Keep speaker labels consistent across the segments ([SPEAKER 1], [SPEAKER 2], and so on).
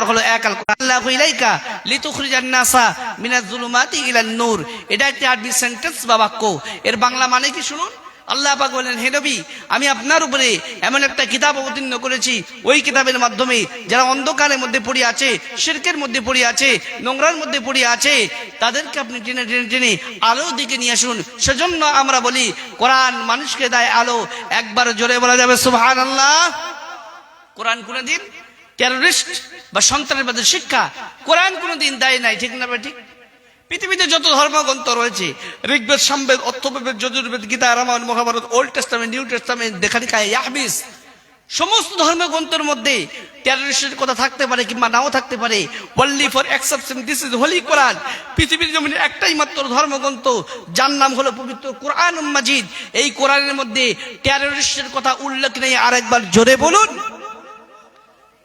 [SPEAKER 1] নম্বর হলো এক আল কোরআন আল্লাহু ইলাইকা লিতুখরিজান নাসা মিনাজ যুলুমাতি ইলান নূর। এটা একটা আরবি সেন্টেন্স বা বাক্য। এর বাংলা মানে কি শুনুন। আল্লাহ পাক বলেন, হে নবী, আমি আপনার উপরে এমন একটা কিতাব অবতীর্ণ করেছি, ওই কিতাবের মাধ্যমে যারা অন্ধকারের মধ্যে পড়ে আছে, শিরকের মধ্যে পড়ে আছে, নোংরার মধ্যে পড়ে আছে, তাদেরকে আপনি টেনে টেনে টেনে আলো দিকে নিয়ে আসুন। সেজন্য আমরা বলি কোরআন মানুষকে দেয় আলো। একবার জোরে বলা যাবে সুবহানাল্লাহ। কোরআন কোনদিন টেররিস্ট বা সন্ত্রাসবাদের শিক্ষা কোরআন কোনদিন দেয় নাই, ঠিক না? ঠিক। পৃথিবীতে যত ধর্মগ্রন্থ রয়েছে, Rigveda, Samaveda, Atharvaveda, Yajurveda, Gita, Ramayana, Mahabharata, Old Testament, New Testament, দেখানিকায়, ইয়াহবিস, সমস্ত ধর্মগ্রন্থের মধ্যে টেররিস্টের কথা থাকতে পারে কিংবা নাও থাকতে পারে। Only for exception this is holy Quran. পৃথিবীর জমিনে একটাই মাত্র ধর্মগ্রন্থ, যার নাম হলো পবিত্র কোরআনুল মাজিদ। এই কোরআনের মধ্যে টেররিস্টের কথা উল্লেখ নেই। আরেকবার জোরে বলুন।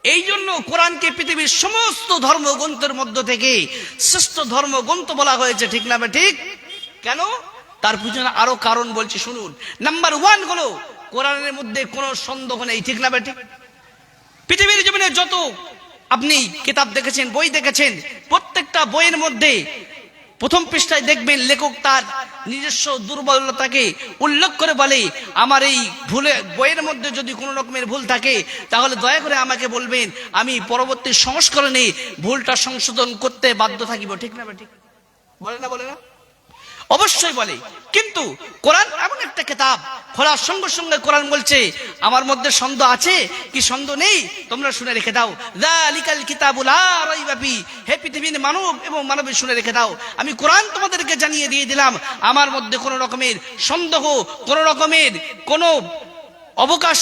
[SPEAKER 1] এই জন্য কোরআনকে পৃথিবীর সমস্ত ধর্মগ্রন্থের মধ্য থেকে শ্রেষ্ঠ ধর্মগ্রন্থ বলা হয়েছে, ঠিক না? ঠিক। কেন? তার পিছনে আরো কারণ বলছি, শুনুন। নাম্বার 1 হলো কোরআনের মধ্যে কোনো সন্দেহ নেই, ঠিক না? ঠিক। পৃথিবীর জমিনে যত আপনি কিতাব দেখেছেন, বই দেখেছেন, প্রত্যেকটা বইয়ের মধ্যে প্রথম পৃষ্ঠায় দেখবেন লেখক তার নিজস্ব দুর্বলতাকে উল্লেখ করে বলে, আমার এই ভুলে বইয়ের মধ্যে যদি কোনো রকমের ভুল থাকে তাহলে দয়া করে আমাকে বলবেন, আমি পরবর্তী সংস্করণে ভুলটা সংশোধন করতে বাধ্য থাকিব, ঠিক না? ঠিক বলে না? বলে না? অবশ্যই বলে। কিন্তু কোরআন এমন একটা কিতাব, খোলার সঙ্গে সঙ্গে কোরআন বলছে, আমার মধ্যে সন্দেহ আছে কি সন্দেহ নেই, তোমরা শুনে রেখে দাও। যালিকাল কিতাবু লা রাইবা ফি। হে পৃথিবীর মানব এবং মানবী, শুনে রেখে দাও, আমি কোরআন তোমাদেরকে জানিয়ে দিয়ে দিলাম, আমার মধ্যে কোনো রকমের সন্দেহ, কোনো রকমের কোনো অবকাশ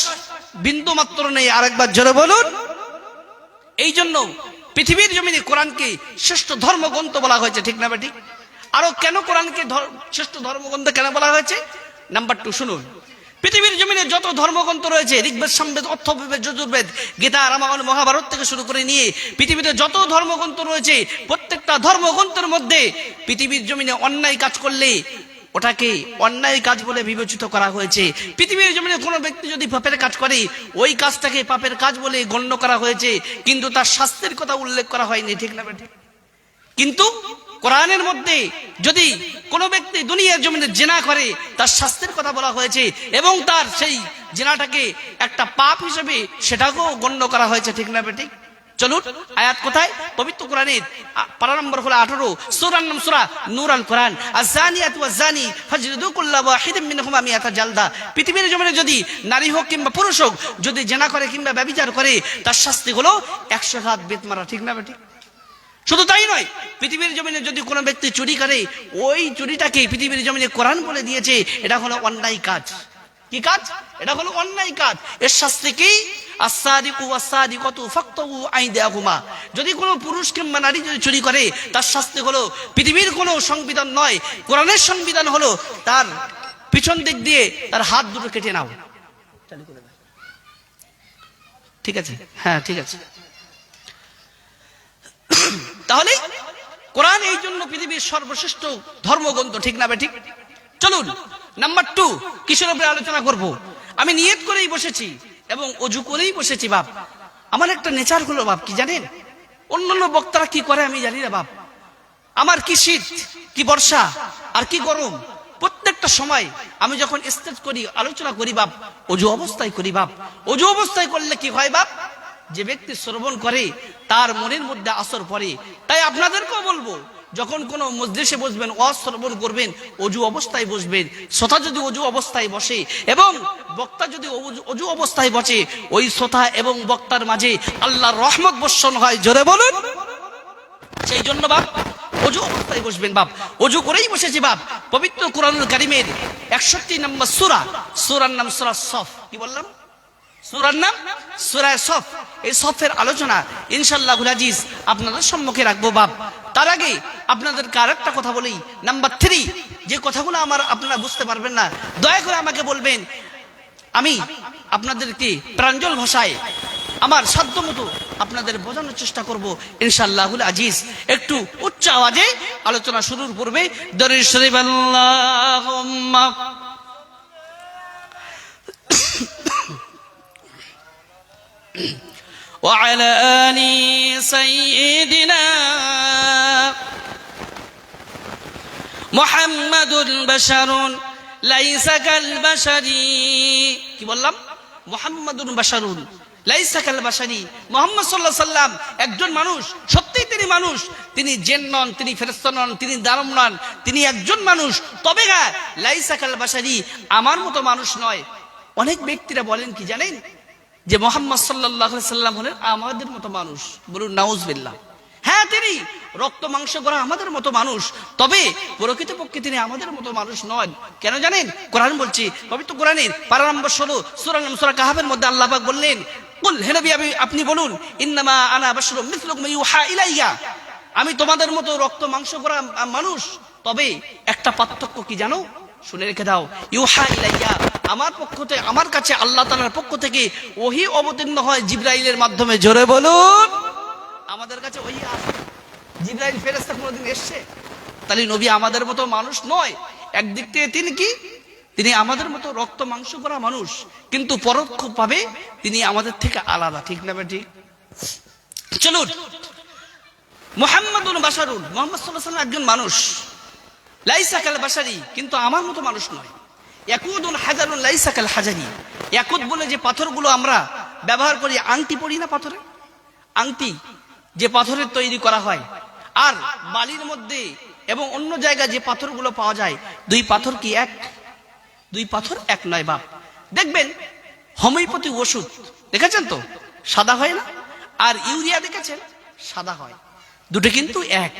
[SPEAKER 1] বিন্দু মাত্র নেই। আরেকবার জোরে বলুন। এই জন্য পৃথিবীর জমিনে কোরআনকে শ্রেষ্ঠ ধর্মগ্রন্থ বলা হয়েছে, ঠিক না? ঠিক। আরো কেন কোরআনকে শ্রেষ্ঠ ধর্মগ্রন্থ কেন বলা হয়েছে? নাম্বার 2 শুনুন। পৃথিবীর জমিনে যত ধর্মগ্রন্থ রয়েছে, ঋগ্বেদ, সামবেদ, অথর্ববেদ, যজুর্বেদ, গীতা, রামায়ণ, মহাভারত থেকে শুরু করে নিয়ে পৃথিবীতে যত ধর্মগ্রন্থ রয়েছে, প্রত্যেকটা ধর্মগ্রন্থের মধ্যে পৃথিবীর জমিনে অন্যায় কাজ করলে ওটাকে অন্যায় কাজ বলে বিবেচিত করা হয়েছে। পৃথিবীর জমিনে কোনো ব্যক্তি যদি পাপের কাজ করে, ওই কাজটাকে পাপের কাজ বলে গণ্য করা হয়েছে, কিন্তু তার শাস্তির কথা উল্লেখ করা হয়নি, ঠিক না? ঠিক। কিন্তু কোরআনের মধ্যে যদি কোনো ব্যক্তি দুনিয়ার জমিনে জিনা করে, তার শাস্তির কথা বলা হয়েছে এবং তার সেই জিনাটাকে একটা পাপ হিসেবে সেটাকেও গণ্য করা হয়েছে, ঠিক না? ঠিক। চলুন আয়াত কোথায়? পবিত্র কোরআনের পারা নম্বর হলো 18, সূরার নাম সূরা নূর আল কোরআন। আয-যানিয়াতু ওয়াজ-যানি ফাজলিদু কুল্লা ওয়াহিদিন মিনহুমা মিয়াতা জালদা। পৃথিবীর জমিনে যদি নারী হোক কিংবা পুরুষ হোক, যদি জিনা করে কিংবা ব্যভিচার করে, তার শাস্তি হলো 100 হাত বেত মারা, ঠিক না? ঠিক। শুধু তাই নয়, পৃথিবীর জমিনে যদি কোনো ব্যক্তি চুরি করে, ওই চুরিটাকে পৃথিবীর জমিনে কোরআন বলে দিয়েছে এটা হলো অন্যায় কাজ। কি কাজ? এটা হলো অন্যায় কাজ। এর শাস্তি কি? আস-সারিকু ওয়াস-সারিকাতু ফাকতাউ আইদিয়াহুমা। যদি কোনো পুরুষ কিংবা নারী যদি চুরি করে, তার শাস্তি হলো পৃথিবীর কোনো সংবিধান নয়, কোরআনের সংবিধান হলো তার পিছন দিক দিয়ে তার হাত দুটো কেটে নাও। ঠিক আছে? হ্যাঁ, ঠিক আছে। তাহলে কোরআন এই জন্য পৃথিবীর সর্বশ্রেষ্ঠ ধর্মগ্রন্থ, ঠিক না? ঠিক। চলুন নাম্বার 2 কিসের উপরে আলোচনা করব। আমি নিয়ত করেই বসেছি এবং অজু করেই বসেছি। বাপ, আমার একটা নেচার হলো বাপ, কি জানেন? অন্যান্য বক্তারা কি করে আমি জানি না বাপ। আমার কি শীত, কি বর্ষা, আর কি গরম, প্রত্যেকটা সময় আমি যখন স্টেজ করি, আলোচনা করি বাপ, অজু অবস্থায় করি বাপ। অজু অবস্থায় করলে কি হয় বাপ? যে ব্যক্তি শ্রবণ করে তার মনের মধ্যে আসর পড়ে। তাই আপনাদেরকেও বলবো, যখন কোনো মজলিসে বসবেন, ওয়াজ শ্রবণ করবেন, অজু অবস্থায় বসবেন। শ্রোতা যদি অজু অবস্থায় বসে এবং বক্তা যদি অজু অবস্থায় বসে, ওই শ্রোতা এবং বক্তার মাঝে আল্লাহর রহমত বর্ষণ হয়। জোরে বলুন। সেই জন্য বাপ অজু অবস্থায় বসবেন বাপ। অজু করেই বসেছি বাপ। পবিত্র কোরআনুল কারীমের 61 নম্বর সূরা, সূরার নাম সূরা সফ। কি বললাম? সূরার নাম সূরা সফ। এই সফের আলোচনা ইনশাআল্লাহুল আজিজ আপনাদের সম্মুখে রাখবো বাপ। তার আগে আপনাদেরকে আরেকটা কথা বলি। নাম্বার 3, যে কথাগুলো আপনারা বুঝতে পারবেন না, দয়া করে আমাকে বলবেন, আমি আপনাদেরকে প্রাঞ্জল ভাষায় আমার সাধ্যমতো আপনাদের বোঝানোর চেষ্টা করব ইনশাআল্লাহুল আজিজ। একটু উচ্চ আওয়াজে আলোচনা শুরুর পূর্বে দরুদ শরীফ আল্লাহুম্মা وعلى آل سيدنا محمد بشر ليس كالبشر কি বললাম মুহাম্মাদুন বাশারুন লাইসা কাল বাশারি মুহাম্মদ সাল্লাল্লাহু আলাইহি সাল্লাম একজন মানুষ সত্যিই তিনি মানুষ তিনি জিন নন তিনি ফেরেশতা নন তিনি দানব নন তিনি একজন মানুষ তবে হ্যাঁ লাইসা কাল বাশারি আমার মতো মানুষ নয় অনেক ব্যক্তিরা বলেন কি জানেন যে মুহাম্মদ সাল্লাল্লাহু আলাইহি সাল্লাম হলেন আমাদের মতো মানুষ বলুন নাউজুবিল্লাহ হ্যাঁ তিনি রক্ত মাংস গড়া আমাদের মতো মানুষ তবে প্রকৃতপক্ষে তিনি আমাদের মতো মানুষ নন কেন জানেন কোরআন বলছি পবিত্র কোরআনের পারা নম্বর 16 সূরা কাহাফের মধ্যে আল্লাহ পাক বললেন কুল হে নবী আপনি বলুন ইন্নামা আনা বাশারুম মিসলুকুম ইউহা ইলাইয়া আমি তোমাদের মতো রক্ত মাংস গড়া মানুষ তবে একটা পার্থক্য কি জানো শুনে রেখে দাও ইউহা ইলাইয়া আমার কাছে আল্লাহ তাআলার পক্ষ থেকে ওহী অবতীর্ণ হয় জিবরাইলের মাধ্যমে জোরে বলুন আমাদের কাছে ওহী আসে জিবরাইল ফেরেশতা কোনদিন এসেছে তাহলে নবী আমাদের মতো মানুষ নয় একদিক থেকে তিনি কি তিনি আমাদের মতো রক্ত মাংস করা মানুষ কিন্তু পরোক্ষভাবে তিনি আমাদের থেকে আলাদা ঠিক না ঠিক চলুন মুহাম্মাদুন বাশারুন মুহাম্মদ সাল্লাল্লাহু আলাইহি ওয়াসাল্লাম একজন মানুষ লাইসা কাল বাশারি কিন্তু আমার মতো মানুষ নয় ইয়াকুদুন হাজারুন লাইসা কাল হাজারি ইয়াকুদ বলে যে পাথরগুলো আমরা ব্যবহার করি আংটি পরি না পাথরে আংটি যে পাথরের তৈরি করা হয় আর বালির মধ্যে এবং অন্য জায়গায় যে পাথরগুলো পাওয়া যায় দুই পাথর কি এক দুই পাথর এক নয় বাপ দেখবেন হোমিওপ্যাথি ওষুধ দেখেছেন তো সাদা হয় না আর ইউরিয়া দেখেছেন সাদা হয় দুটো কিন্তু এক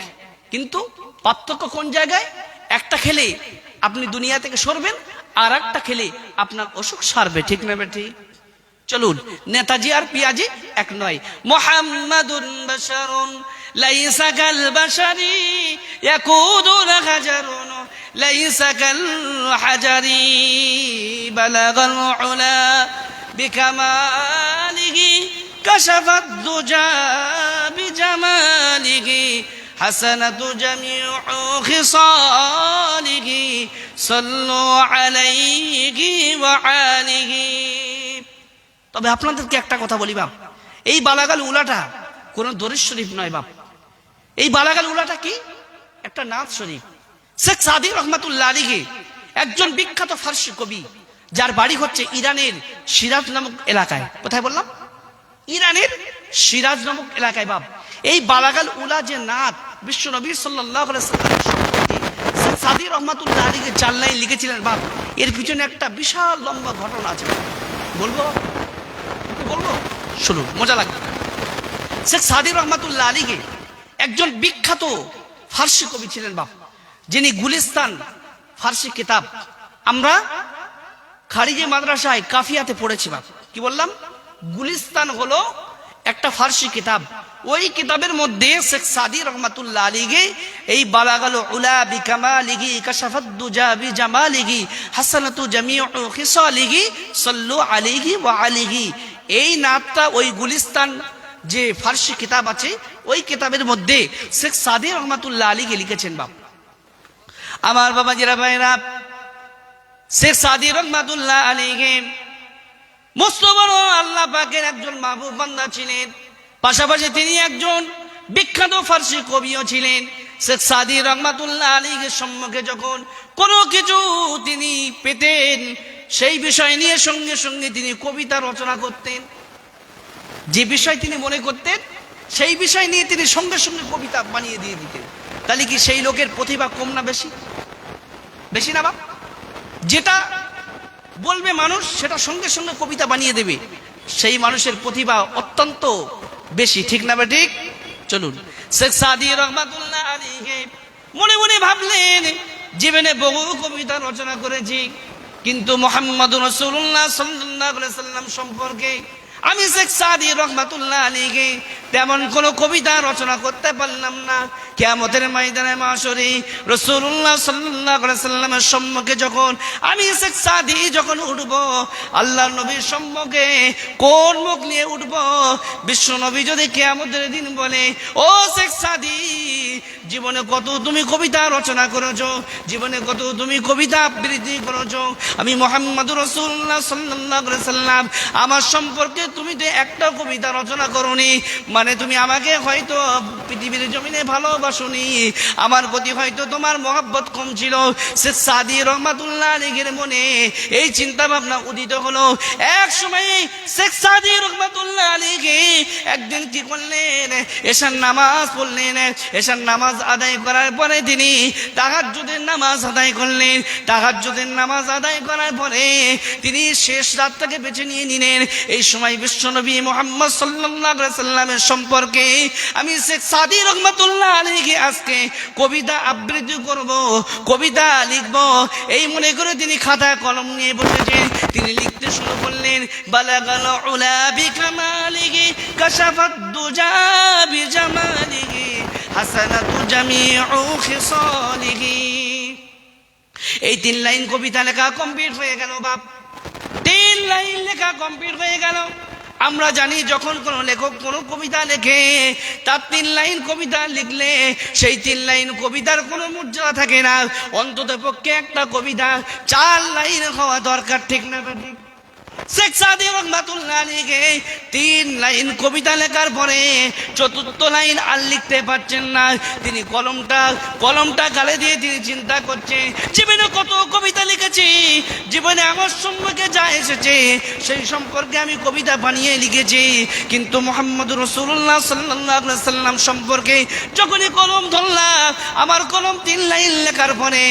[SPEAKER 1] কিন্তু পার্থক্য কোন জায়গায় একটা খেলে আপনি দুনিয়া থেকে সরবেন আর একটা খেলে আপনার অসুখ সারবে ঠিক না ঠিক চলুন নেতাজি আর পিয়াজি এক নয় মুহাম্মাদুন বাশারুন লাইসা কাল বাশারি ইয়াকুদুন হাজারুন লাইসা কাল হাজারি বালাগাল উলা বিকামালিহি কাশাফাদ দুজা বিজামালিহি হাসানাতু জামিউ খিসালিহি সাল্লু আলাইহি ওয়া আলিহি তবে আপনাদেরকে একটা কথা বলি বাপ এই বালাগাল উলাটা কোন দরুদ শরীফ নয় বাপ এই বালাগাল উলাটা কি একটা নাত শরীফ শেখ সাদি রহমাতুল্লাহ আলাইহি একজন বিখ্যাত ফারসি কবি যার বাড়ি হচ্ছে ইরানের সিরাজ নামক এলাকায় কোথায় বললাম ইরানের সিরাজ নামক এলাকায় বাপ এই বালাগাল উলা যে নাত বিশ্ব নবী সাল্লাল্লাহু আলাইহি ওয়াসাল্লাম সম্পর্কে শেখ সাদি রহমাতুল্লাহ আলাইহি 4 লাইন লিখেছিলেন বাপ এর পিছনে একটা বিশাল লম্বা ঘটনা আছে বলবো শুনুন মজা লাগবে শেখ সাদি রহমাতুল্লাহ আলাইহি একজন বিখ্যাত ফারসি কবি ছিলেন বাপ যিনি গুলিস্তান ফারসি কিতাব আমরা খারিজি মাদ্রাসায় কাফিয়াতে পড়েছি বাপ কি বললাম গুলিস্তান হলো একটা ফারসি কিতাব ওই কিতাবের মধ্যে শেখ সাদি রহমাতুল্লাহ আলাইহি এই বালাগাল উলা বিকামালিহি কাশাফাদ দুজা বিজামালিহি হাসানাতু জামিউ খিসালিহি সাল্লু আলাইহি ওয়া আলিহি এই নাতটা ওই গুলিস্তান যে ফারসি কিতাব আছে ওই কিতাবের মধ্যে শেখ সাদি রহমাতুল্লাহ আলাইহি লিখেছেন বাপ আমার বাবা জিরা ভাইরা শেখ সাদি রহমাতুল্লাহ আলাইহি মস্ত বড় আল্লাহ পাকের একজন মাহবুব বান্দা ছিলেন পাশাপাশি তিনি একজন বিখ্যাত ফারসি কবিও ছিলেন শেখ সাদি রহমাতুল্লাহ আলাইহির সম্মুখে যখন কোনো কিছু তিনি পেতেন সেই বিষয় নিয়ে সঙ্গে সঙ্গে তিনি কবিতা রচনা করতেন যে বিষয় তিনি মনে করতেন সেই বিষয় নিয়ে তিনি সঙ্গে সঙ্গে কবিতা বানিয়ে দিয়ে দিতেন তাহলে কি সেই লোকের প্রতিভা কম না বেশি বেশি না বাপ যেটা বলবে মানুষ সেটা সঙ্গে সঙ্গে কবিতা বানিয়ে দেবে সেই মানুষের প্রতিভা অত্যন্ত বেশি ঠিক না ঠিক চলুন শেখ সাদি রহমাতুল্লাহ আলাইহি মনে মনে ভাবলেন জীবনে বহু কবিতা রচনা করেছি কিন্তু মুহাম্মদুর রাসূলুল্লাহ সাল্লাল্লাহু আলাইহি ওয়াসাল্লাম সম্পর্কে আমি শেখ সাদি রহমাতুল্লাহ আলাইহি তেমন কোনো কবিতা রচনা করতে পারলাম না কিয়ামতের ময়দানে মাশরে রাসূলুল্লাহ সাল্লাল্লাহু আলাইহি ওয়াসাল্লামের সম্মুখে যখন আমি শেখ সাদি যখন উঠব আল্লাহর নবীর সম্মুখে কোন মুখ নিয়ে উঠব বিশ্ব নবী যদি কিয়ামতের দিন বলে ও শেখ সাদি জীবনে কত তুমি কবিতা রচনা করেছো জীবনে কত তুমি কবিতা আবৃত্তি করেছো আমি মুহাম্মদুর রাসূলুল্লাহ সাল্লাল্লাহু আলাইহি ওয়াসাল্লাম আমার সম্পর্কে তুমি তো একটা কবিতা রচনা করোনি, মানে তুমি আমাকে হয়তো পৃথিবীর জমিনে ভালোবাসোনি, আমার প্রতি হয়তো তোমার মহব্বত কম ছিল। শেখ সাদি রহমাতুল্লাহ আলাইহির মনে এই চিন্তা ভাবনা উদিত হলো। এক সময় শেখ সাদি রহমাতুল্লাহ আলাইহি একদিন কি করলেন, এশার নামাজ পড়লেন। এশার নামাজ আদায় করার পরে তিনি তাহাজ্জুদের নামাজ আদায় করলেন। তাহাজ্জুদের নামাজ আদায় করার পরে তিনি শেষ রাতটাকে বেছে নিয়ে নিলেন। এই সময় বিশ্বনবী মুহাম্মদ সাল্লাল্লাহু আলাইহি সাল্লামের সম্পর্কে আমি শেখ সাদি রহমাতুল্লাহ আলাইহি আজকে কবিতা আবৃত্তি করব, কবিতা লিখব, এই মনে করে তিনি খাতা কলম নিয়ে বসেছেন। তিনি লিখতে শুরু করলেন, বালাগাল উলা বিকামালিহি কাশাফাত দুজা বিজামালিহি হাসানাতু জামিউ খিসালিহি। এই 3 লাইন কবিতা লেখা কমপ্লিট হয়ে গেল বাপ, 3 লাইন লেখা কমপ্লিট হয়ে গেল। আমরা জানি যখন কোনো লেখক কোনো কবিতা লেখে, তার 3 লাইন কবিতা লিখলে সেই 3 লাইন কবিতার কোনো মর্যাদা থাকে না। অন্তত পক্ষে একটা কবিতা 4 লাইন হওয়া দরকার, ঠিক না ঠিক? শেখ সাদি রহমাতুল্লাহ আলাইহি 3 লাইন কবিতা লেখার পরে 4র্থ লাইন আর লিখতে পারছেন না। তিনি কলমটা গালে দিয়ে তিনি চিন্তা করছে, জীবনে কত কবিতা লিখেছি, জীবনে আমার সম্পর্কে যা এসেছে সেই সম্পর্কে আমি কবিতা বানিয়ে লিখেছি, কিন্তু মুহাম্মদুর রাসূলুল্লাহ সাল্লাল্লাহু আলাইহি সাল্লাম সম্পর্কে যখনই কলম ধরলাম, আমার কলম 3 লাইন লেখার পরে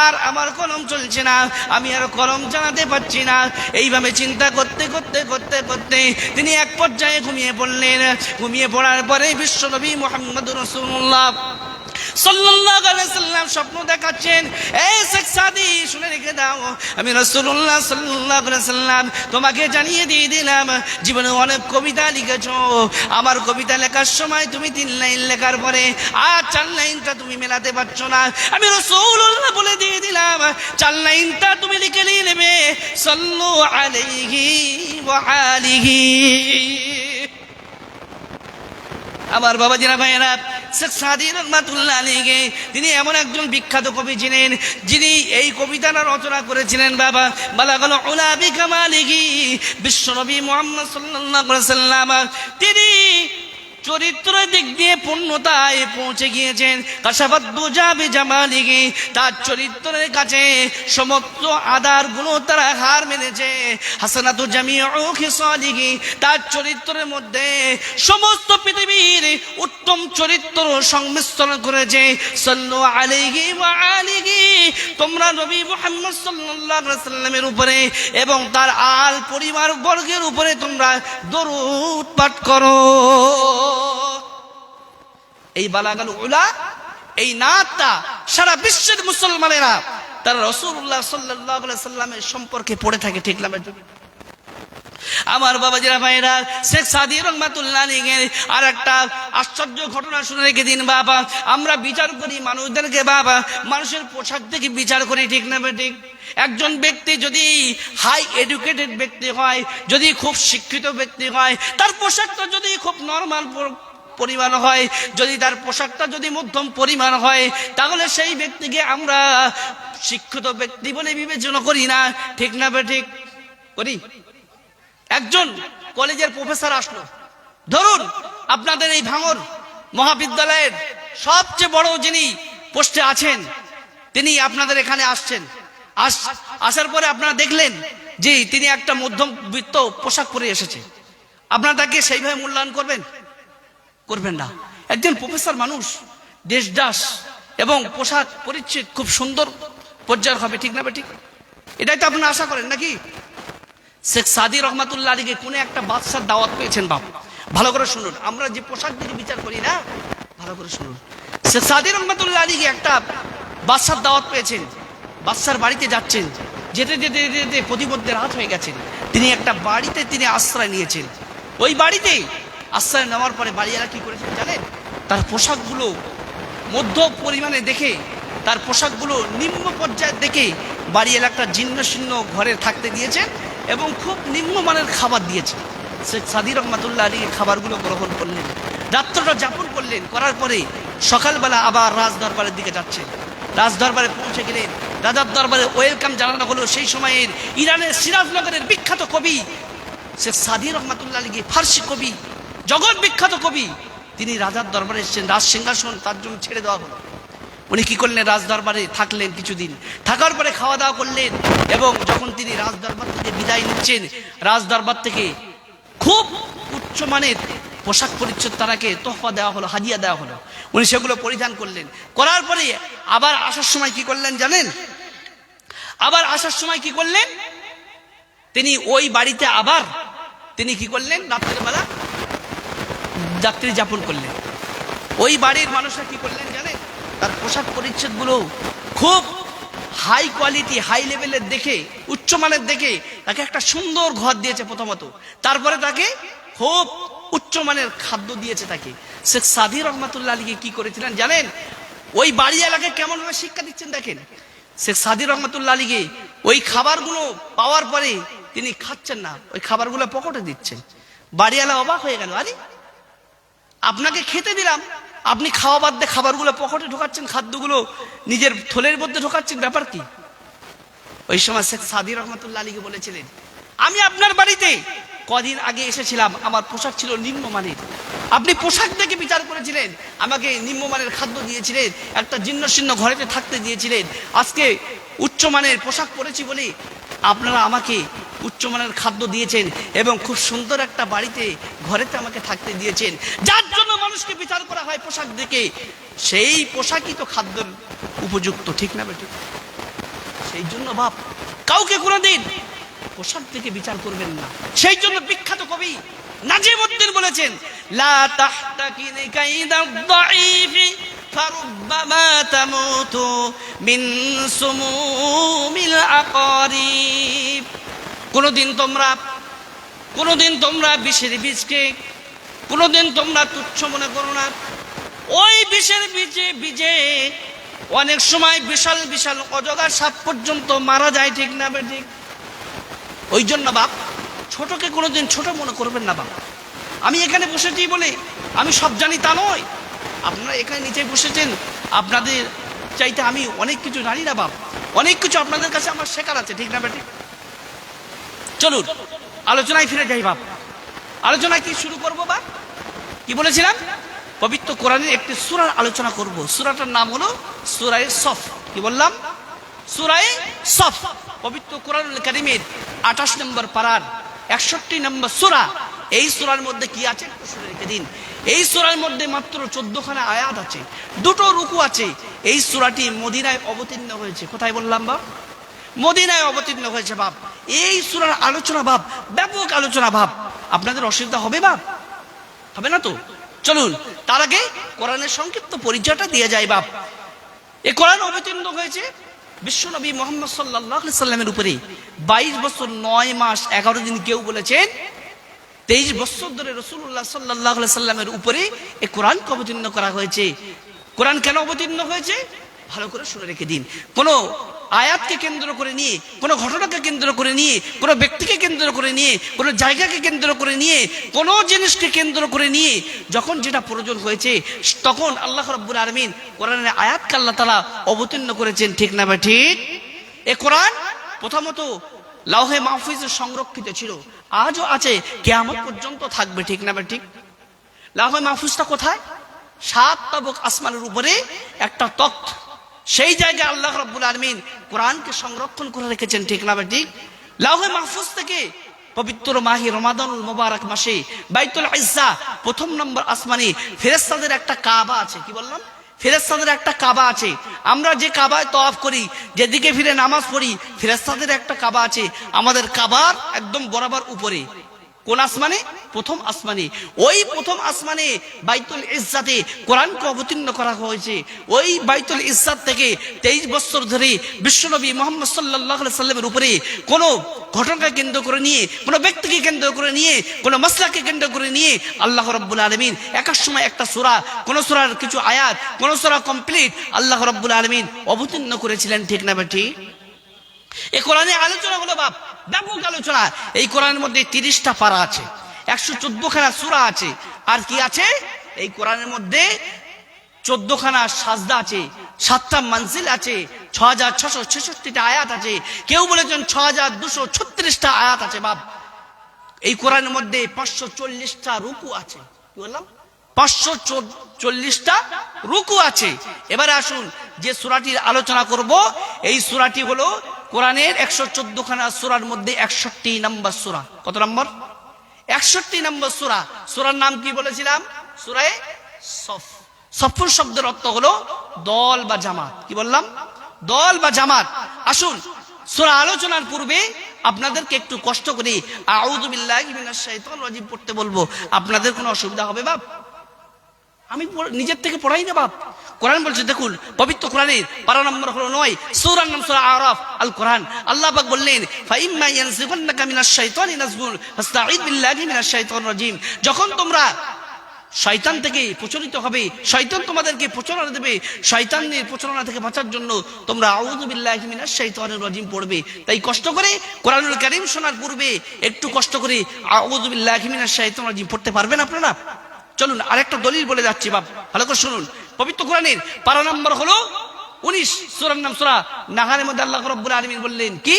[SPEAKER 1] আর আমার কলম চলছে না, আমি আর কলম চালাতে পারছি না। এইভাবে চিন্তা করতে করতে করতে করতে তিনি এক পর্যায়ে ঘুমিয়ে পড়লেন। ঘুমিয়ে পড়ার পরে বিশ্বনবী মুহাম্মদুর রাসূলুল্লাহ সাল্লাল্লাহু আলাইহি সাল্লাম স্বপ্ন দেখাচ্ছেন, এই শেখ সাদি শুনে রেখে দাও, আমি রাসূলুল্লাহ সাল্লাল্লাহু আলাইহি সাল্লাম তোমাকে জানিয়ে দিয়ে দিলাম, জীবনে অনেক কবিতা লিখেছো, আমার কবিতা লেখার সময় তুমি 3 লাইন লেখার পরে আর 4 লাইনটা তুমি মেলাতে পারছো না। আমি রাসূলুল্লাহ বলে দিয়ে দিলাম 4 লাইনটা তুমি লিখে নিয়ে নেবে, সাল্লু আলাইহি ওয়া আলিহি। আমার বাবাজিরা ভাইয়েরা, শেখ সাদি রহমাতুল্লাহ আলাইহি তিনি এমন একজন বিখ্যাত কবি ছিলেন যিনি এই কবিতাটা রচনা করেছিলেন বাবা, বালাগাল উলা বিকামালিহি। বিশ্বনবী মুহাম্মদ সাল্লাল্লাহু আলাইহি সাল্লাম তিনি চরিত্রের দিক দিয়ে পূর্ণতায় পৌঁছে গিয়েছেন। কাশাফাত দুজা বিজামালিহি, তার চরিত্রের কাছে সমস্ত আদার গুণ তারা হার মেনেছে। হাসানাতু জামিউ খিসালিহি, তার চরিত্রের মধ্যে সমস্ত পৃথিবীর উত্তম চরিত্র সংমিশ্রণ করেছে। সাল্লু আলাইহি ওয়া আলিহি, তোমরা নবী মুহাম্মদ সাল্লাল্লাহু আলাইহি সাল্লামের উপরে এবং তার আল পরিবার বর্গের উপরে তোমরা দরুদ পাঠ করো। এই বালাগাল উলা, এই নাতটা সারা বিশ্বের মুসলমানেরা তারা রাসূলুল্লাহ সাল্লাল্লাহু আলাইহি সাল্লামের সম্পর্কে পড়ে থাকে, ঠিক না? আমার বাবাজিরা ভাইরা, শেখ সাদি রহমাতুল্লাহ আলাইহি আর একটা আশ্চর্য ঘটনা শুনে রেখে দিন বাবা। আমরা বিচার করি মানুষদেরকে বাবা, মানুষের পোশাক থেকে বিচার করি, ঠিক না ঠিক? একজন ব্যক্তি যদি হাই এডুকেটেড ব্যক্তি হয়, যদি খুব শিক্ষিত ব্যক্তি হয়, তার পোশাকটা যদি খুব নরমাল পরিমাণ হয়, যদি তার পোশাকটা যদি মধ্যম পরিমাণ হয়, তাহলে সেই ব্যক্তিকে আমরা শিক্ষিত ব্যক্তি বলে বিবেচনা করি না, ঠিক না ঠিক? করি। একজন কলেজের প্রফেসর আসলো, ধরুন আপনাদের এই ভাঙর মহাবিদ্যালয়ের সবচেয়ে বড় যিনি পোস্টে আছেন তিনি আপনাদের এখানে আসছেন। আসার পরে আপনারা দেখলেন যে তিনি একটা মধ্যবিত্ত পোশাক পরে এসেছে, আপনারা তাকে সেইভাবে মূল্যায়ন করবেন? করবেন না। একজন প্রফেসর মানুষ, দেশদাস এবং পোশাক পরিচ্ছদ খুব সুন্দর পর্যায়ের হবে, ঠিক না ঠিক? এটাই তো আপনারা আশা করেন নাকি? শেখ সাদি রহমাতুল্লাহ আলাইহি কোন একটা বাদশার দাওয়াত পেয়েছেন বাপ, ভালো করে শুনুন। আমরা যে পোশাক দিকে বিচার করি না, ভালো করে শুনুন। শেখ সাদি রহমাতুল্লাহ আলাইহি একটা বাদশার দাওয়াত পেয়েছেন, বাদশার বাড়িতে যাচ্ছেন, যেতে যেতে যেতে প্রতিমধ্যে রাত হয়ে গেছেন। তিনি একটা বাড়িতে তিনি আশ্রয় নিয়েছেন। ওই বাড়িতে আশ্রয় নেওয়ার পরে বাড়িওয়ালা কি করেছেন জানেন? তার পোশাকগুলো মধ্য পরিমাণে দেখে, তার পোশাকগুলো নিম্ন পর্যায়ে দেখে বাড়িওয়ালা একটা জীর্ণ শীর্ণ ঘরে থাকতে দিয়েছেন এবং খুব নিম্নমানের খাবার দিয়েছে। শেখ সাদি রহমাতুল্লাহ আলাইহি খাবারগুলো গ্রহণ করলেন, রাত্রটা যাপন করলেন। করার পরে সকালবেলা আবার রাজ দরবারের দিকে যাচ্ছেন। রাজ দরবারে পৌঁছে গেলেন, রাজার দরবারে ওয়েলকাম জানানো হলো সেই সময়ের ইরানের সিরাজনগরের বিখ্যাত কবি শেখ সাদি রহমাতুল্লাহ আলাইহি ফার্সি কবি, জগৎ বিখ্যাত কবি, তিনি রাজার দরবারে এসেছেন। রাজ সিংহাসন তার জন্য ছেড়ে দেওয়া হলো। উনি কি করলেন, রাজ দরবারে থাকলেন কিছুদিন, থাকার পরে খাওয়া দাওয়া করলেন, এবং যখন তিনি রাজ দরবার থেকে বিদায় নিচ্ছেন, রাজ দরবার থেকে খুব উচ্চমানের পোশাক পরিচ্ছদ তারাকে তোহফা দেওয়া হলো, হাদিয়া দেওয়া হলো। উনি সেগুলো পরিধান করলেন। করার পরে আবার আসার সময় কি করলেন জানেন? আবার আসার সময় কি করলেন, তিনি ওই বাড়িতে আবার তিনি কি করলেন, রাত্রের বেলা যাত্রী যাপন করলেন। ওই বাড়ির মানুষরা কি করলেন জানেন? তার পোশাক পরিচ্ছদ গুলো খুব হাই কোয়ালিটি, হাই লেভেলের দেখে, উচ্চমানের দেখে তাকে একটা সুন্দর ঘর দিয়েছে প্রথমত, তারপরে তাকে খুব উচ্চমানের খাদ্য দিয়েছে তাকে। শেখ সাদি রহমাতুল্লাহ আলাইহি কি করেছিলেন জানেন? ওই বাড়ি এলাকায় কেমন ভাবে শিক্ষা দিচ্ছেন দেখেন। শেখ সাদি রহমাতুল্লাহ আলাইহি ওই খাবারগুলো পাওয়ার পরে তিনি খাচ্ছেন না, ওই খাবারগুলো পকেটে দিচ্ছেন। বাড়িওয়ালা অবাক হয়ে গেল, আরে আপনাকে খেতে দিলাম, আপনি খাওয়া বাদ দিয়ে খাবারগুলো পকেটে ঢোকাচ্ছেন, খাদ্যগুলো নিজের থলের মধ্যে ঢোকাচ্ছেন, ব্যাপার কি? ওই সময় শেখ সাদি রহমাতুল্লাহ আলাইহি বলেছিলেন, আমি আপনার বাড়িতে কদিন আগে এসেছিলাম, আমার পোশাক ছিল নিম্নমানের, আপনি পোশাক দেখে বিচার করেছিলেন, আমাকে নিম্নমানের খাদ্য দিয়েছিলেন, একটা জীর্ণশীর্ণ ঘরেতে থাকতে দিয়েছিলেন। আজকে উচ্চমানের পোশাক পরেছি বলে আপনারা আমাকে উচ্চমানের খাদ্য দিয়েছেন এবং খুব সুন্দর একটা বাড়িতে ঘরেতে আমাকে থাকতে দিয়েছেন। যার জন্য মানুষকে বিচার করা হয় পোশাক দেখে, সেই পোশাকই তো খাদ্যের উপযুক্ত, ঠিক না বেটি? সেই জন্য বাপ কাউকে কোনোদিন পোশাক থেকে বিচার করবেন না। সেই জন্য বিখ্যাত কবি নাজিমউদ্দিন বলেছেন, লা তাহতাকিন কাইদাদ দাঈফি ফারুব্বামা তামুতু মিন সুমুমিল আকারিব। কোনোদিন তোমরা বিষের বীজকে কোনোদিন তোমরা তুচ্ছ মনে করো না। ওই বিষের বীজে অনেক সময় বিশাল বিশাল অজগর সাপ পর্যন্ত মারা যায়, ঠিক না বেঠিক? ওই জন্য বাপ ছোটকে কোনোদিন ছোট মনে করবেন না বাপ। আমি এখানে বসেছি বলে আমি সব জানি তা নয়। আপনারা এখানে নিচে বসেছেন, আপনাদের চাইতে আমি অনেক কিছু জানি না বাপ, অনেক কিছু আপনাদের কাছে আমার শেখার আছে, ঠিক না বেঠিক? চলুন আলোচনায় ফিরে যাই বাপ। আলোচনায় কি শুরু করবো বাপ? কি বলেছিলাম? পবিত্র কোরআনের একটি সূরার আলোচনা করব। সূরাটার নাম হলো সূরা সফ। কি বললাম? সূরা সফ। পবিত্র কোরআনুল কারীমের 28 নম্বর পারার 61 নম্বর সূরা। এই সূরার মধ্যে কি আছে একটু শুনে রেখে দিন। এই সূরার মধ্যে মাত্র 14 খানা আয়াত আছে, 2টো রুকু আছে। এই সূরাটি মদিনায় অবতীর্ণ হয়েছে। কোথায় বললাম বাপ? মদিনায় অবতীর্ণ হয়েছে বাপ। এই সূরার আলোচনা বাপ, ব্যাপক আলোচনা বাপ। আপনাদের অসুবিধা হবে বাপ? হবে না তো? চলুন তার আগে কোরআনের সংক্ষিপ্ত পরিচয়টা দিয়ে যায় বাপ। এই কোরআন অবতীর্ণ হয়েছে বিশ্বনবী মুহাম্মদ সাল্লাল্লাহু আলাইহি সাল্লামের উপরে 22 বছর 9 মাস 11 দিন, কেউ বলেছেন 23 বছর ধরে রাসূলুল্লাহ সাল্লাল্লাহু আলাইহি সাল্লামের উপরে এই কোরআন অবতীর্ণ করা হয়েছে। কোরআন কেন অবতীর্ণ হয়েছে ভালো করে শুনে রেখে দিন। কোনো আয়াতকে কেন্দ্র করে নিয়ে, কোনো ঘটনাকে কেন্দ্র করে নিয়ে, কোনো ব্যক্তিকে কেন্দ্র করে নিয়ে, কোনো জায়গাকে কেন্দ্র করে নিয়ে, কোনো জিনিসকে কেন্দ্র করে নিয়ে যখন যেটা প্রয়োজন হয়েছে তখন আল্লাহ রাব্বুল আলামিন কোরআনের আয়াতকে আল্লাহ তাআলা অবতীর্ণ করেছেন, ঠিক না ভাই? ঠিক। এই কোরআন প্রথমত লাউহে মাহফুজে সংরক্ষিত ছিল, আজও আছে, কিয়ামত পর্যন্ত থাকবে, ঠিক না ভাই? ঠিক। লাউহে মাহফুজটা কোথায়? 7 তাবক আসমানের উপরে একটা তখ্ত, সেই জায়গায় আল্লাহ রাব্বুল আলামিন কোরআনকে সংরক্ষণ করে রেখেছেন, ঠিক না ঠিক? লাউহে মাহফুজ থেকে পবিত্র মাহে রমাদানুল মুবারক মাসে বাইতুল ইজ্জা 1 নম্বর আসমানে ফেরেশতাদের একটা কাবা আছে। কি বললাম? ফেরেশতাদের একটা কাবা আছে। আমরা যে কাবায় তওয়াফ করি, যেদিকে ফিরে নামাজ পড়ি, ফেরেশতাদের একটা কাবা আছে আমাদের কাবার একদম বরাবর উপরে। কোন আসমানে? 1ম আসমানে। ওই 1ম আসমানে বাইতুল ইজ্জাতে কোরআনকে অবতীর্ণ করা হয়েছে। ওই বাইতুল ইজ্জাত থেকে 23 বছর ধরে বিশ্বনবী মুহাম্মদ সাল্লাল্লাহু আলাইহি সাল্লামের উপরে কোনো ঘটনাকে কেন্দ্র করে নিয়ে, কোনো ব্যক্তিকে কেন্দ্র করে নিয়ে, কোনো মাসলাকে কেন্দ্র করে নিয়ে আল্লাহ রাব্বুল আলামিন একার সময় একটা সূরা, কোন সূরার কিছু আয়াত, কোন সূরা কমপ্লিট আল্লাহ রাব্বুল আলামিন অবতীর্ণ করেছিলেন, ঠিক না বেটি? এই কোরআনের আলোচনা হলো বাপ ব্যাপক আলোচনা। এই কোরআনের মধ্যে 30টা পারা আছে, 114 খানা সূরা আছে। আর কি আছে? এই কোরআনের মধ্যে 14 খানা সাজদা আছে, 7টা মঞ্জিল আছে, 6666টা আয়াত আছে। কেউ বলেছেন 6236টা আয়াত আছে বাপ। এই কোরআনের মধ্যে 540টা রুকু আছে। কি বললাম? 540টা রুকু আছে। এবারে আসুন যে সূরাটির আলোচনা করব, এই সূরাটি হলো কোরআনের 114 খানা সূরার মধ্যে 61 নম্বর সূরা। কত নম্বর? 61 নম্বর সূরা। সূরার নাম কি বলেছিলাম? সূরা সফ। সফর শব্দের অর্থ হলো দল বা জামাত। কি বললাম? দল বা জামাত। আসুন সূরা আলোচনার পূর্বে আপনাদেরকে একটু কষ্ট করে আউযু বিল্লাহি মিনাশ শাইতানির রাজিম পড়তে বলবো। আপনাদের কোনো অসুবিধা হবে বাপ? আমি নিজের থেকে পড়াই না বাপ। কোরআন বলছে, দেখুন পবিত্র কোরআনের পারা নম্বর হলো 9, সূরার নাম সূরা আরাফ আল কোরআন। আল্লাহ পাক বললেন, ফাইম্মা ইয়ানসিগুন্নাকা মিনাশ শাইতানি নাজগুন ফাস্তাঈদ বিল্লাহি মিনাশ শাইতানির রাজিম। যখন তোমরা শয়তান থেকে প্রচলিত হবে, শয়তান তোমাদেরকে প্রচলনা দেবে, শয়তানের প্রচলনা থেকে বাঁচার জন্য তোমরা আউযু বিল্লাহি মিনাশ শাইতানির রাজিম পড়বে। তাই কষ্ট করে কোরআনুল কারীম শোনার পূর্বে একটু কষ্ট করে আউযু বিল্লাহি মিনাশ শাইতানির রাজিম পড়তে পারবেন আপনারা? চলুন আরেকটা দলিল বলে যাচ্ছি বাপ, ভালো করে শুনুন। পবিত্র কোরআনের পারা নম্বর হলো 19, সূরার নাম সূরা নাহলের মধ্যে আল্লাহ রাব্বুল আলামিন বললেন কি?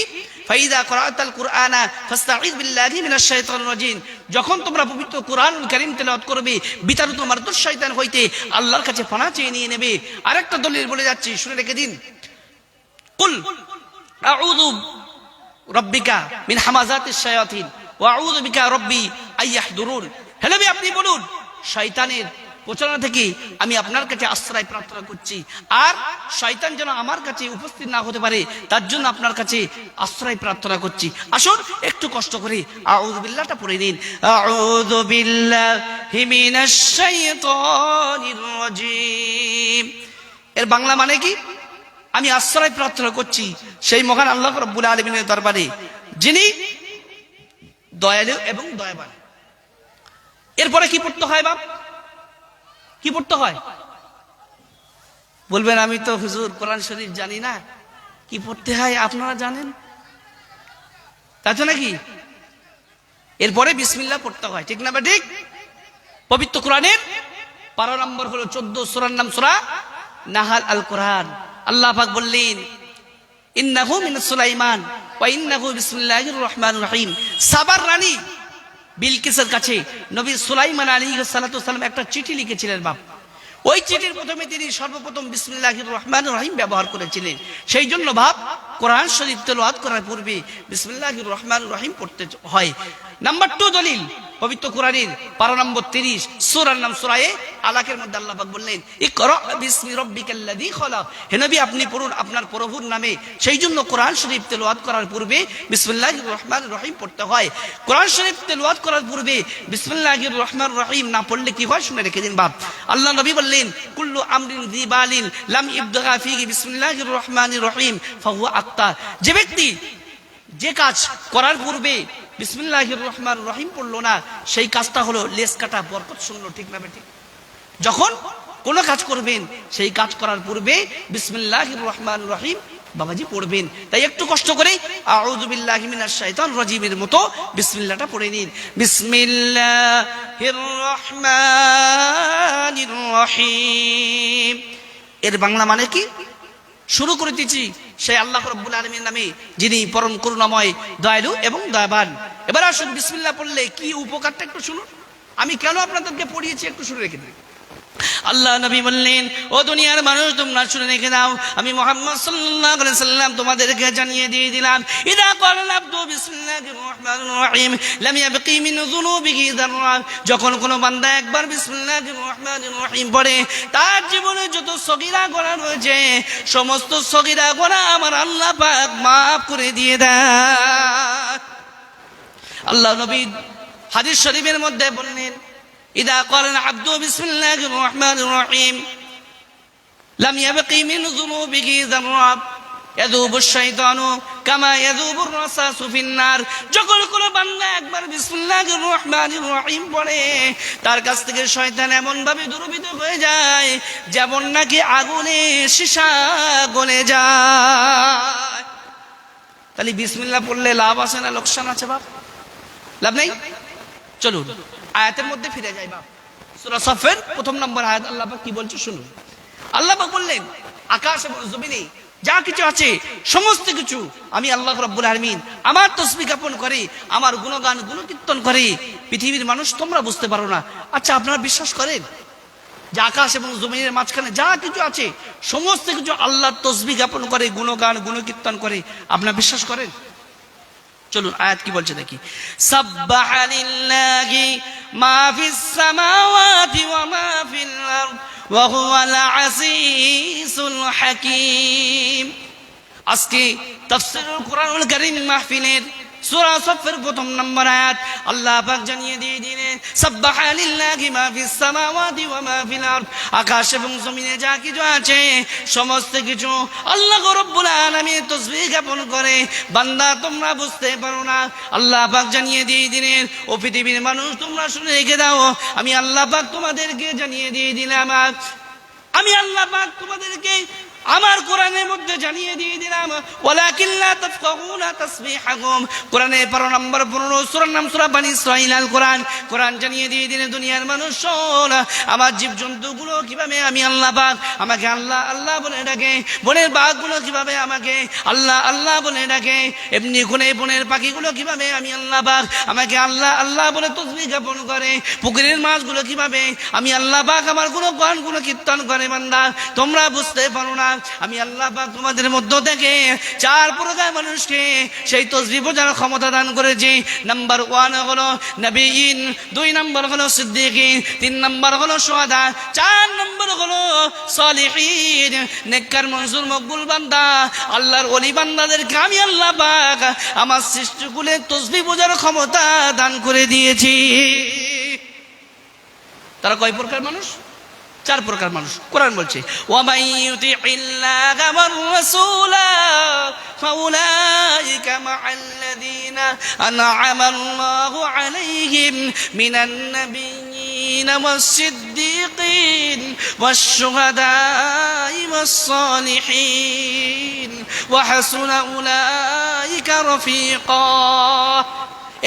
[SPEAKER 1] ফাইদা করাতাল কুরআনা ফাস্তাঈদ বিল্লাহি মিনাশ শাইতানির রাজিম। যখন তোমরা পবিত্র কোরআনুল কারীম তেলাওয়াত করবে, বিতাড়িত মারদুস শয়তান হইতে আল্লাহর কাছে পানাহ চেয়ে নিয়ে নেবে। আরেকটা দলিল বলে যাচ্ছি, শুনে রেখে দিন। কুল আউযু রাব্বিকা মিন হামাযাতিশ শায়াতিন ওয়া আউযু বিকা রাব্বি আইয়াহদুরুন। হে নবী আপনি বলুন, শয়তানের প্রচলনা থেকে আমি আপনার কাছে আশ্রয় প্রার্থনা করছি, আর শয়তান যেন আমার কাছে উপস্থিত না হতে পারে তার জন্য আপনার কাছে আশ্রয় প্রার্থনা করছি। আসুন একটু কষ্ট করে আউযু বিল্লাহটা পড়ে নিন। আউযু বিল্লাহি মিনাশ শাইতানির রাজিম। এর বাংলা মানে কি? আমি আশ্রয় প্রার্থনা করছি সেই মহান আল্লাহ রাব্বুল আলামিনের দরবারে, যিনি দয়ালু এবং দয়াবান। এরপরে কি পড়তে হয় বাপ? কি পড়তে হয়? বলবেন আমি তো হুজুর কোরআন শরীফ জানি না, কি পড়তে হয় আপনারা জানেন, তাই তো নাকি? এরপরে বিসমিল্লাহ পড়তে হয়, ঠিক না বা ঠিক? পবিত্র কোরআনের পারা নম্বর হলো 14, সূরার নাম সূরা নাহল আল কোরআন। আল্লাহ পাক বললেন, ইন্নাহু মিনাস সুলাইমান ওয়া ইন্নাহু বিসমিল্লাহির রহমানির রহিম। সাবার রানী বিলকিসের কাছে নবী সুলাইমান আলাইহিস সালাতু ওয়াস সালাম একটা চিঠি লিখেছিলেন বাপ। ওই চিঠির প্রথমে তিনি সর্বপ্রথম বিসমিল্লাহির রহমানির রহিম ব্যবহার করেছিলেন। সেই জন্য বাপ কোরআন শরীফ তেলাওয়াত করার পূর্বে বিসমিল্লাহির রহমানির রহিম পড়তে হয়। নাম্বার 2 দলিল, পবিত্র কোরআনের পারা নম্বর 30, সূরার নাম সূরা আলাকের মধ্যে আল্লাহ পাক বললেন, ইকরা বিসমি রাব্বিকাল্লাযী খলাক। হে নবী আপনি পড়ুন আপনার প্রভুর নামে। সেই জন্য কোরআন শরীফ তেলাওয়াত করার পূর্বে বিসমিল্লাহির রহমানির রহিম পড়তে হয়। কোরআন শরীফ তেলাওয়াত করার পূর্বে বিসমিল্লাহির রহমানির রহিম না পড়লে কি হয় শুনে রেখে দিন বাপ। আল্লাহ নবী বললেন, কুল্লু আমরিন যিবালিন লাম ইবদা ফীহি বিসমিল্লাহির রহমানির রহিম ফাহুয়া আক্তা। যে ব্যক্তি যে কাজ করার পূর্বে বিসমিল্লাহির রহমানির রহিম পড়লো না, সেই কাজটা হলো লেস কাটা, বরকত শূন্য, ঠিক না বেঠিক? যখন কোন কাজ করবেন সেই কাজ করার পূর্বে বিসমিল্লাহির রহমানির রহিম বাবাজি পড়বেন। তাই একটু কষ্ট করে আউযু বিল্লাহি মিনাশ শাইতানির রাজিমের মতো বিসমিল্লাহটা পড়ে নিন। বিসমিল্লাহির রহমানির রহিম। এর বাংলা মানে কি? শুরু করে দিচ্ছি সেই আল্লাহ রাব্বুল আলামিনের নামে, যিনি পরম করুণাময়, দয়ালু এবং দয়াবান। এবার আসুন বিসমিল্লাহ পড়লে কি উপকারটা একটু শুনুন। আমি কেন আপনাদেরকে পড়িয়েছি একটু শুনে রেখে দিন। আল্লাহ নবী বললেন, ও দুনিয়ার মানুষ তোমরা শুনে রেখে দাও, আমি মুহাম্মদ সাল্লাল্লাহু আলাইহি সাল্লাম তোমাদেরকে জানিয়ে দিয়ে দিলাম, ইদা ক্বালা আবদু বিসমিল্লাহির রহমানির রহিম লাম ইয়াবকি মিন যুনুবিহি যাররা। যখন কোনো বান্দা একবার বিসমিল্লাহির রহমানির রহিম পড়ে, তার জীবনে যত সগীরা গুনাহ রয়েছে সমস্ত সগীরা গুনাহ আমার আল্লাহ পাক maaf করে দিয়ে দেয়। আল্লাহ নবী হাদিস শরীফের মধ্যে বললেন, ইদা ক্বালা আবদু বিসমিল্লাহির রহমানির রহিম লাম ইয়াবকি মিন যুনুবিহি যাররা ইয়াযুবু শাইতানু কামা ইয়াযুবুর রাসাসু ফিন নার। যখন কোনো বান্দা একবার বিসমিল্লাহির রহমানির রহিম পড়ে, তার কাছ থেকে শয়তান এমন ভাবে দূরীভূত হয়ে যায় যেমন নাকি আগুনে সীসা গলে যায়। তাহলে বিসমিল্লাহ পড়লে লাভ আছে না লোকসান আছে বাপ? লাভ নেই। চলুন আয়াতের মধ্যে ফিরে যাই বাপ। সূরা সফের 1 নম্বর আয়াত আল্লাহ পাক কি বলছে শুনুন। আল্লাহ পাক বললেন, আকাশ এবং জমিনে যা কিছু আছে সমস্ত কিছু আমি আল্লাহ রাব্বুল আলামিন আমার তাসবিহ জ্ঞাপন করে, আমার গুণগান গুণকীর্তন করে। পৃথিবীর মানুষ তোমরা বুঝতে পারো না। আচ্ছা, আপনারা বিশ্বাস করেন যে আকাশ এবং জমিনের মাঝখানে যা কিছু আছে সমস্ত কিছু আল্লাহর তাসবিহ জ্ঞাপন করে, গুণগান গুণকীর্তন করে? আপনারা বিশ্বাস করেন? চলুন আয়াত কি বলছে দেখি। সাব্বাহা লিল্লাহি মা ফিস সামাওয়াতি ওয়া মা ফিল আরদ ওয়া হুয়াল আজিজুল হাকীম। আজকে তাফসীরুল কুরআনুল কারীম মাহফিলের সূরা সফের প্রথম নম্বর আয়াত আল্লাহ পাক জানিয়ে দিয়ে দিলেন, সাব্বাহা লিল্লাহি মা ফিস সামাওয়াতি ওয়া মা ফিল আরদ। আকাশ এবং জমিনে যা কিছু আছে সমস্ত কিছু আল্লাহ রাব্বুল আলামিন তাসবিহ জ্ঞাপন করে। বান্দা তোমরা বুঝতে পারো না, আল্লাহ পাক জানিয়ে দিয়ে দিলেন। ও পৃথিবীর মানুষ তোমরা শুনে রেখে দাও, আমি আল্লাহ পাক তোমাদেরকে জানিয়ে দিয়ে দিলাম, আমি আল্লাহ পাক তোমাদেরকে আমার কোরআনের মধ্যে জানিয়ে দিয়ে দিলাম, ওয়ালাকিন লা তাফকাহুনা তাসবিহাহুম। কোরআনে 12 নম্বর 15 সূরার নাম সূরা বনী ইসরাঈল আল কোরআন। কোরআন জানিয়ে দিয়ে দিলেন, দুনিয়ার মানুষ শোন, আমার জীবজন্তুগুলো কিভাবে আমি আল্লাহ পাক আমাকে আল্লাহ আল্লাহ বলে ডাকে, বনের বাঘগুলো কিভাবে আমাকে আল্লাহ আল্লাহ বলে ডাকে, এমনি কোনে বনের পাখিগুলো কিভাবে আমি আল্লাহ পাক আমাকে আল্লাহ আল্লাহ বলে তাসবিহ জ্ঞাপন করে, পুকুরের মাছগুলো কিভাবে আমি আল্লাহ পাক আমার গুণগান গুণকীর্তন করে। বান্দা তোমরা বুঝতে পারো না, আমি আল্লাহ পাক তোমাদের মধ্য থেকে 4 প্রকার মানুষকে সেই তাসবিহ বোঝার ক্ষমতা দান করেছি। নাম্বার 1 হলো নবীন, 2 নম্বর হলো সিদ্দিকিন, 3 নম্বর হলো শুহাদা, 4 নম্বর হলো সালিহিন। নেককার মনসুর মকবুল বান্দা আল্লাহর ওলি বান্দাদেরকে আমি আল্লাহ পাক আমার সৃষ্টিকুলে তাসবিহ বোঝার ক্ষমতা দান করে দিয়েছি। তারা কয় প্রকার মানুষ? 4 প্রকার মানুষ। কোরআন বলছে, ওয়া মাইয়ুতিইল্লাহা ওয়ার রাসূলা ফাউলাইকা মা'আল্লাযীনা আন'আমা আল্লাহু আলাইহিম মিনান নাবিয়্যিন ওয়াস-সিদ্দীকিন ওয়াশ-শুহাদা'i ওয়াস-সালিহিন ওয়া হাসুনা উলাইকা রাফীকা।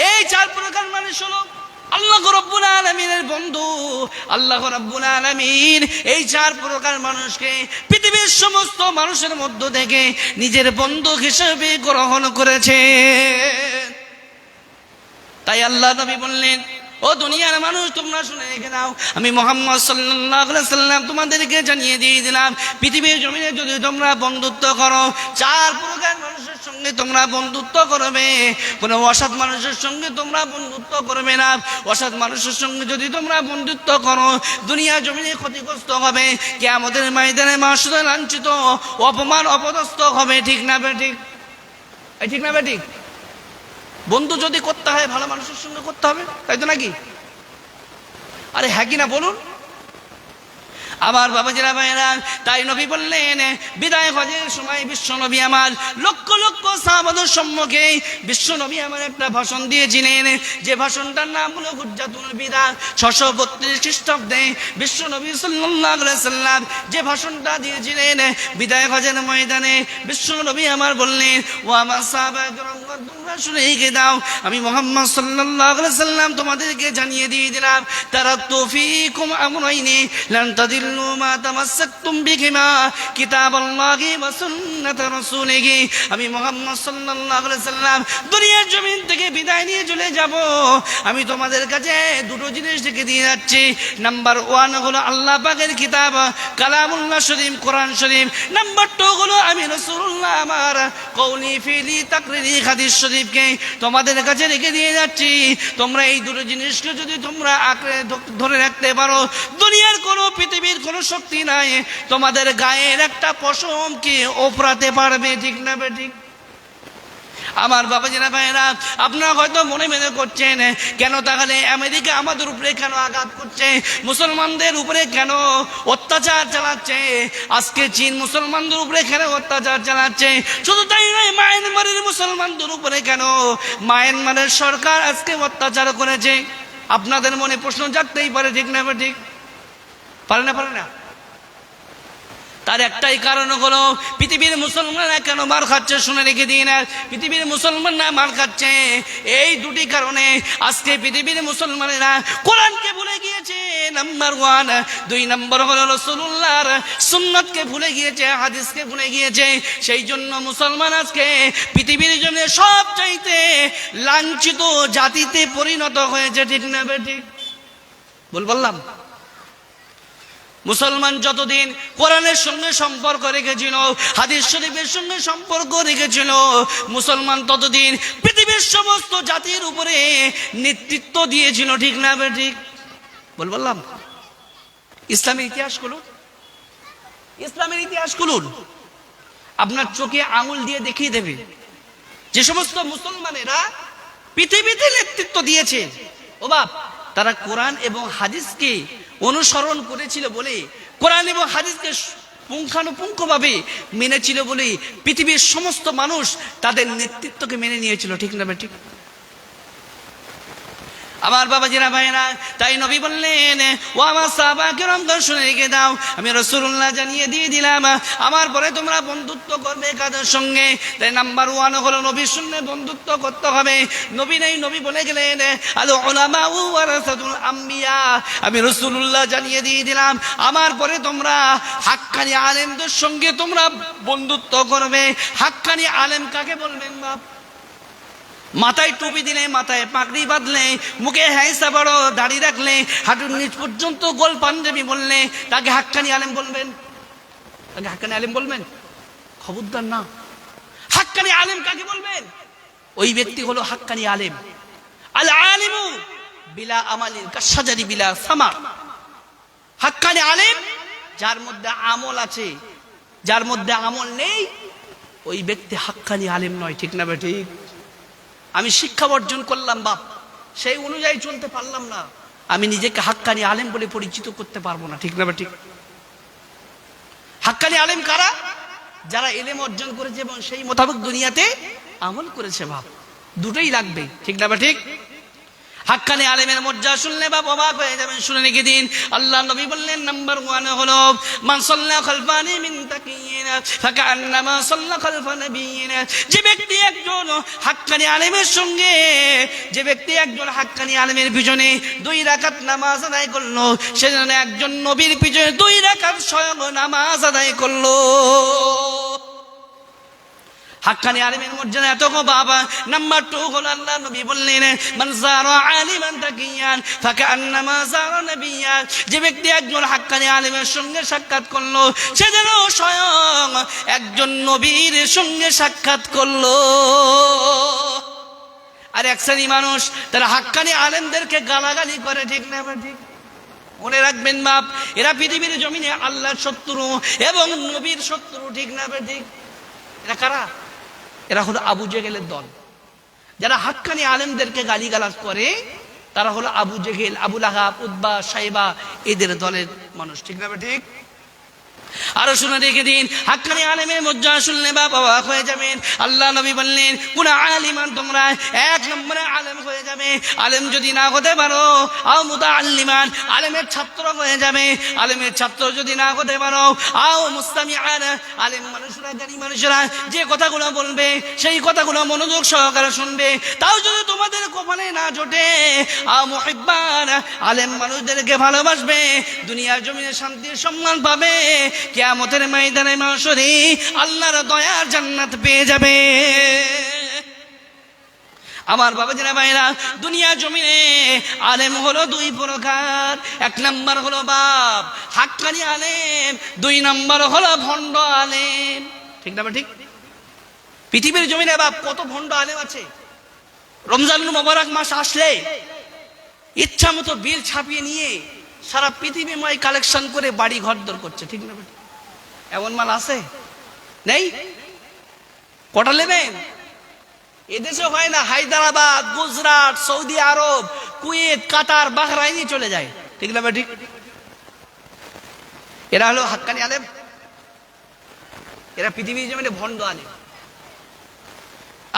[SPEAKER 1] এই 4 প্রকার মানুষ হলো আল্লাহ রাব্বুল আলামিনের বন্ধু। আল্লাহ রাব্বুল আলামিন এই 4 প্রকার মানুষকে পৃথিবীর সমস্ত মানুষের মধ্য থেকে নিজের বন্ধু হিসেবে গ্রহণ করেছে। তাই আল্লাহ নবী বললেন, ও দুনিয়ার মানুষ তোমরা শুনে রেখে দাও, আমি মুহাম্মদ সাল্লাল্লাহু আলাইহি সাল্লাম তোমাদেরকে জানিয়ে দিয়ে দিলাম, পৃথিবীর জমিনে যদি তোমরা বন্ধুত্ব করো 4 প্রকার মানুষের সঙ্গে তোমরা বন্ধুত্ব করবে। কোন অসৎ মানুষের সঙ্গে তোমরা বন্ধুত্ব করবে না। অসৎ মানুষের সঙ্গে যদি তোমরা বন্ধুত্ব করো দুনিয়া জমিনে ক্ষতিগ্রস্ত হবে, কিয়ামতের ময়দানে মাসুদে লাঞ্ছিত অপমান অপদস্থ হবে। ঠিক না বেঠিক? ঠিক না বেঠিক? বন্ধু যদি করতে হয় ভালো মানুষের সঙ্গে করতে হবে, তাই তো নাকি? আরে হ্যাঁ কিনা বলুন আমার বাবাজিরা ভাইরা। তাই নবী বললেন, বিদায় হজের সময় বিশ্ব নবী আমার লক্ষ লক্ষ সাহাবাদের সম্মুখে বিশ্ব নবী আমার একটা ভাষণ দিয়েছিলেন, যে ভাষণটার নাম হলো হুজ্জাতুল বিদা। 632 খ্রিস্টাব্দে বিশ্ব নবী সাল্লাল্লাহু আলাইহি সাল্লাম যে ভাষণটা দিয়েছিলেন বিদায় হজের ময়দানে, বিশ্ব নবী আমার বললেন, ও আমার সাহাবায়ে কেরাম তোমরা শুনে রেখে দাও, আমি মুহাম্মদ সাল্লাল্লাহু আলাইহি সাল্লাম তোমাদেরকে জানিয়ে দিয়ে দিলাম, তারাকতু ফীকুম আমরাইনি লান তাদিল্লু মা তামাসসাকতুম বিহিমা কিতাবাল্লাহি ওয়া সুন্নাত রাসূলিহি। আমি মুহাম্মদ সাল্লাল্লাহু আলাইহি সাল্লাম দুনিয়ার জমিন থেকে বিদায় নিয়ে চলে যাব, আমি তোমাদের কাছে 2টো জিনিস রেখে দিয়ে যাচ্ছি। নাম্বার 1 হলো আল্লাহ পাকের কিতাব কালামুল্লাহ শরীফ, কোরআন শরীফ। নাম্বার 2 হলো আমি রাসূলুল্লাহ আমার কওলি ফিলি তাকরিরি হাদিস শরীফকে তোমাদের কাছে রেখে দিয়ে যাচ্ছি। তোমরা এই 2টো জিনিসকে যদি তোমরা আঁকড়ে ধরে রাখতে পারো, দুনিয়ার কোনো পৃথিবীর কোনো শক্তি নাই তোমাদের গায়ের একটা পশমকে ওপরাতে পারবে। ঠিক না বেঠিক? আমার বাবাজিরা ভাইরা, আপনারা হয়তো মনে মনে করছেন, কেন তাহলে আমেরিকা আমাদের উপরে কেন আঘাত করছে, মুসলমানদের উপরে কেন অত্যাচার চালাচ্ছে, আজকে চীন মুসলমানদের উপরে কেন অত্যাচার চালাচ্ছে, শুধু তাই নয় মায়ানমারের মুসলমানদের উপরে কেন মায়ানমারের সরকার আজকে অত্যাচার করেছে। আপনাদের মনে প্রশ্ন জাগতেই পারে, ঠিক না ঠিক? পারে না? পারে না? তার একটাই কারণ হলো পৃথিবীর মুসলমানরা কেন মার খাচ্ছে, শুনে রেখে দিন। পৃথিবীর মুসলমানরা মার খাচ্ছে এই 2টি কারণে। আজকে পৃথিবীর মুসলমানেরা কোরআনকে ভুলে গিয়েছেন, নাম্বার ওয়ান। 2 নম্বর হলো রাসূলুল্লাহর সুন্নাতকে ভুলে গিয়েছে, হাদিসকে ভুলে গিয়েছে। সেই জন্য মুসলমান আজকে পৃথিবীর জন্য সবচাইতে লাঞ্ছিত জাতিতে পরিণত হয়েছে, ঠিক না বেঠিক? বললাম মুসলমান যতদিন কোরআনের সঙ্গে সম্পর্ক রেখেছিল, হাদিস শরীফের সঙ্গে সম্পর্ক রেখেছিল, মুসলমান ততদিন পৃথিবীর সমস্ত জাতির উপরে নেতৃত্ব দিয়েছিল, ঠিক না বেঠিক? বললাম ইসলামের ইতিহাস খুলুন, ইসলামের ইতিহাস খুলুন, আপনার চোখে আঙুল দিয়ে দেখিয়ে দেবে যে সমস্ত মুসলমানেরা পৃথিবীতে নেতৃত্ব দিয়েছে, ও বাপ, তারা কোরআন এবং হাদিসকে অনুসরণ করেছিল বলে, কোরআন এবং হাদিসকে পুঙ্খানুপুঙ্খভাবে মেনেছিল বলে পৃথিবীর সমস্ত মানুষ তাদের নেতৃত্বকে মেনে নিয়েছিল, ঠিক না ঠিক? আমার বাবাজিরা ভাইরা, তাই নবী বললেন, ও আমার সাহাবা কেরাম শুনে রেখে দাও, আমি রাসূলুল্লাহ জানিয়ে দিয়ে দিলাম, আমার পরে তোমরা বন্ধুত্ব করবে কাদের সঙ্গে? তাই নাম্বার ওয়ান হলো নবীর সঙ্গে বন্ধুত্ব করতে হবে। নবী নেই, নবী বলে গেলেন আল উলামা ওয়ারাসাতুল আম্বিয়া, আমি রাসূলুল্লাহ জানিয়ে দিয়ে দিলাম, আমার পরে তোমরা হাক্কানি আলেমদের সঙ্গে তোমরা বন্ধুত্ব করবে। হাক্কানি আলেম কাকে বলবেন বাপ? মাথায় টুপি দিলে, মাথায় পাগড়ি বাঁধলে, মুখে হ্যাঁসা বড় দাড়ি রাখলে, হাঁটুর নিচ পর্যন্ত গোল পাঞ্জাবি বললে, তাকে হাক্কানি আলেম বলবেন? তাকে হাক্কানি আলেম বলবেন? খবরদার না। হাক্কানি আলেম কাকে বলবেন? ওই ব্যক্তি হলো হাক্কানি আলেম। আল আলিমু বিলা আমালিন কাশাজারি বিলা সামার। হাক্কানি আলেম যার মধ্যে আমল আছে, যার মধ্যে আমল নেই, ওই ব্যক্তি হাক্কানি আলেম নয়, ঠিক না ঠিক? আমি শিক্ষা অর্জন করলাম বাপ, সেই অনুযায়ী চলতে পারলাম না, আমি নিজেকে হাক্কানি আলেম বলে পরিচিত করতে পারবো না, ঠিক না ঠিক? হাক্কানি আলেম কারা? যারা ইলম অর্জন করেছে এবং সেই মোতাবেক দুনিয়াতে আমল করেছে বাপ। দুটোই লাগবে, ঠিক না ঠিক? হাক্কানি আলেমের মর্যাদা শুনলে বাপ অবাক হয়ে যাবেন, শুনে রেখে দিন। আল্লাহ নবী বললেন নাম্বার ওয়ান হলো মান সাল্লা খালফানি মিন তাকিয়িন ফাকান্নামা সাল্লা খালফা নবিয়িন। যে ব্যক্তি একজন হাক্কানি আলেমের সঙ্গে, যে ব্যক্তি একজন হাক্কানি আলেমের পিছনে 2 রাকাত নামাজ আদায় করলো, সে যেন একজন নবীর পিছনে 2 রাকাত স্বয়ং নামাজ আদায় করলো। হাক্কানি আলেমের মর্যাদা এত গো বাবা। নাম্বার 2 হলো আল্লাহ নবী বললেন মান যারা আলিমান তাকিয়ান ফাকান্নামা যারা নবিয়্যান। যে ব্যক্তি একজন হাক্কানি আলেমের সঙ্গে সাক্ষাৎ করলো, সে যেন স্বয়ং একজন নবীর সঙ্গে সাক্ষাৎ করলো। আর এক শ্রেণী মানুষ তারা হাক্কানি আলেমদেরকে গালাগালি করে, ঠিক না ঠিক? মনে রাখবেন বাপ, এরা পৃথিবীর জমিনে আল্লাহর শত্রু এবং নবীর শত্রু, ঠিক না ঠিক? এরা কারা? এরা হলো আবু জেহেলের দল। যারা হাক্কানি আলেমদেরকে গালিগালাজ করে তারা হলো আবু জেহেল, আবু লাহাব, উতবা, সাইবা, এদের দলের মানুষ, ঠিক না ঠিক? আরো শুনে রেখে দিন, হাক্কানি আলেমের মর্যাদা শুনলে বাবা অবাক হয়ে যাবেন। আল্লাহ নবী বললেন কোন আলিমান, তোমরা 1 নম্বরে আলেম হয়ে যাবে। আলেম যদি না হতে পারো, আও মুতাআল্লিমান, আলেমের ছাত্র হয়ে যাবে। আলেমের ছাত্র যদি না হতে পারো, আও মুস্তামিআন, আলেম মানুষরা, জ্ঞানী মানুষরা যে কথাগুলো বলবে সেই কথাগুলো মনোযোগ সহকারে শুনবে। তাও যদি তোমাদের কপালে না জোটে, আও মুহিব্বান, আলেম মানুষদেরকে ভালোবাসবে, দুনিয়ার জমিনে শান্তির সম্মান পাবে, কিয়ামতের ময়দানে মাশরে আল্লাহর দয়ার জান্নাত পেয়ে যাবে। আমার বাবাজিরা ভাইরা, দুনিয়া জমিনে আলেম হলো 2 প্রকার। 1 নাম্বার হলো বাপ হাক্কানি আলেম, 2 নাম্বার হলো ভণ্ড আলেম, ঠিক না ঠিক? পৃথিবীর জমিনে বাপ কত ভণ্ড আলেম আছে। রমজানুল মুবারক মাস আসলে ইচ্ছা মতো বিল ছাপিয়ে নিয়ে সারা পৃথিবীময় কালেকশন করে বাড়ি ঘর দর করছে, ঠিক না? এমন মাল আছে? নেই? কটা নেবেন? এদেশে হয় না, হায়দ্রাবাদ, গুজরাট, সৌদি আরব, কুয়েত, কাতার, বাহরাইনে চলে যায়, ঠিক না ঠিক? এরা হলো হাক্কানি আলেম, এরা পৃথিবীর জমিনে ভণ্ড আলেম।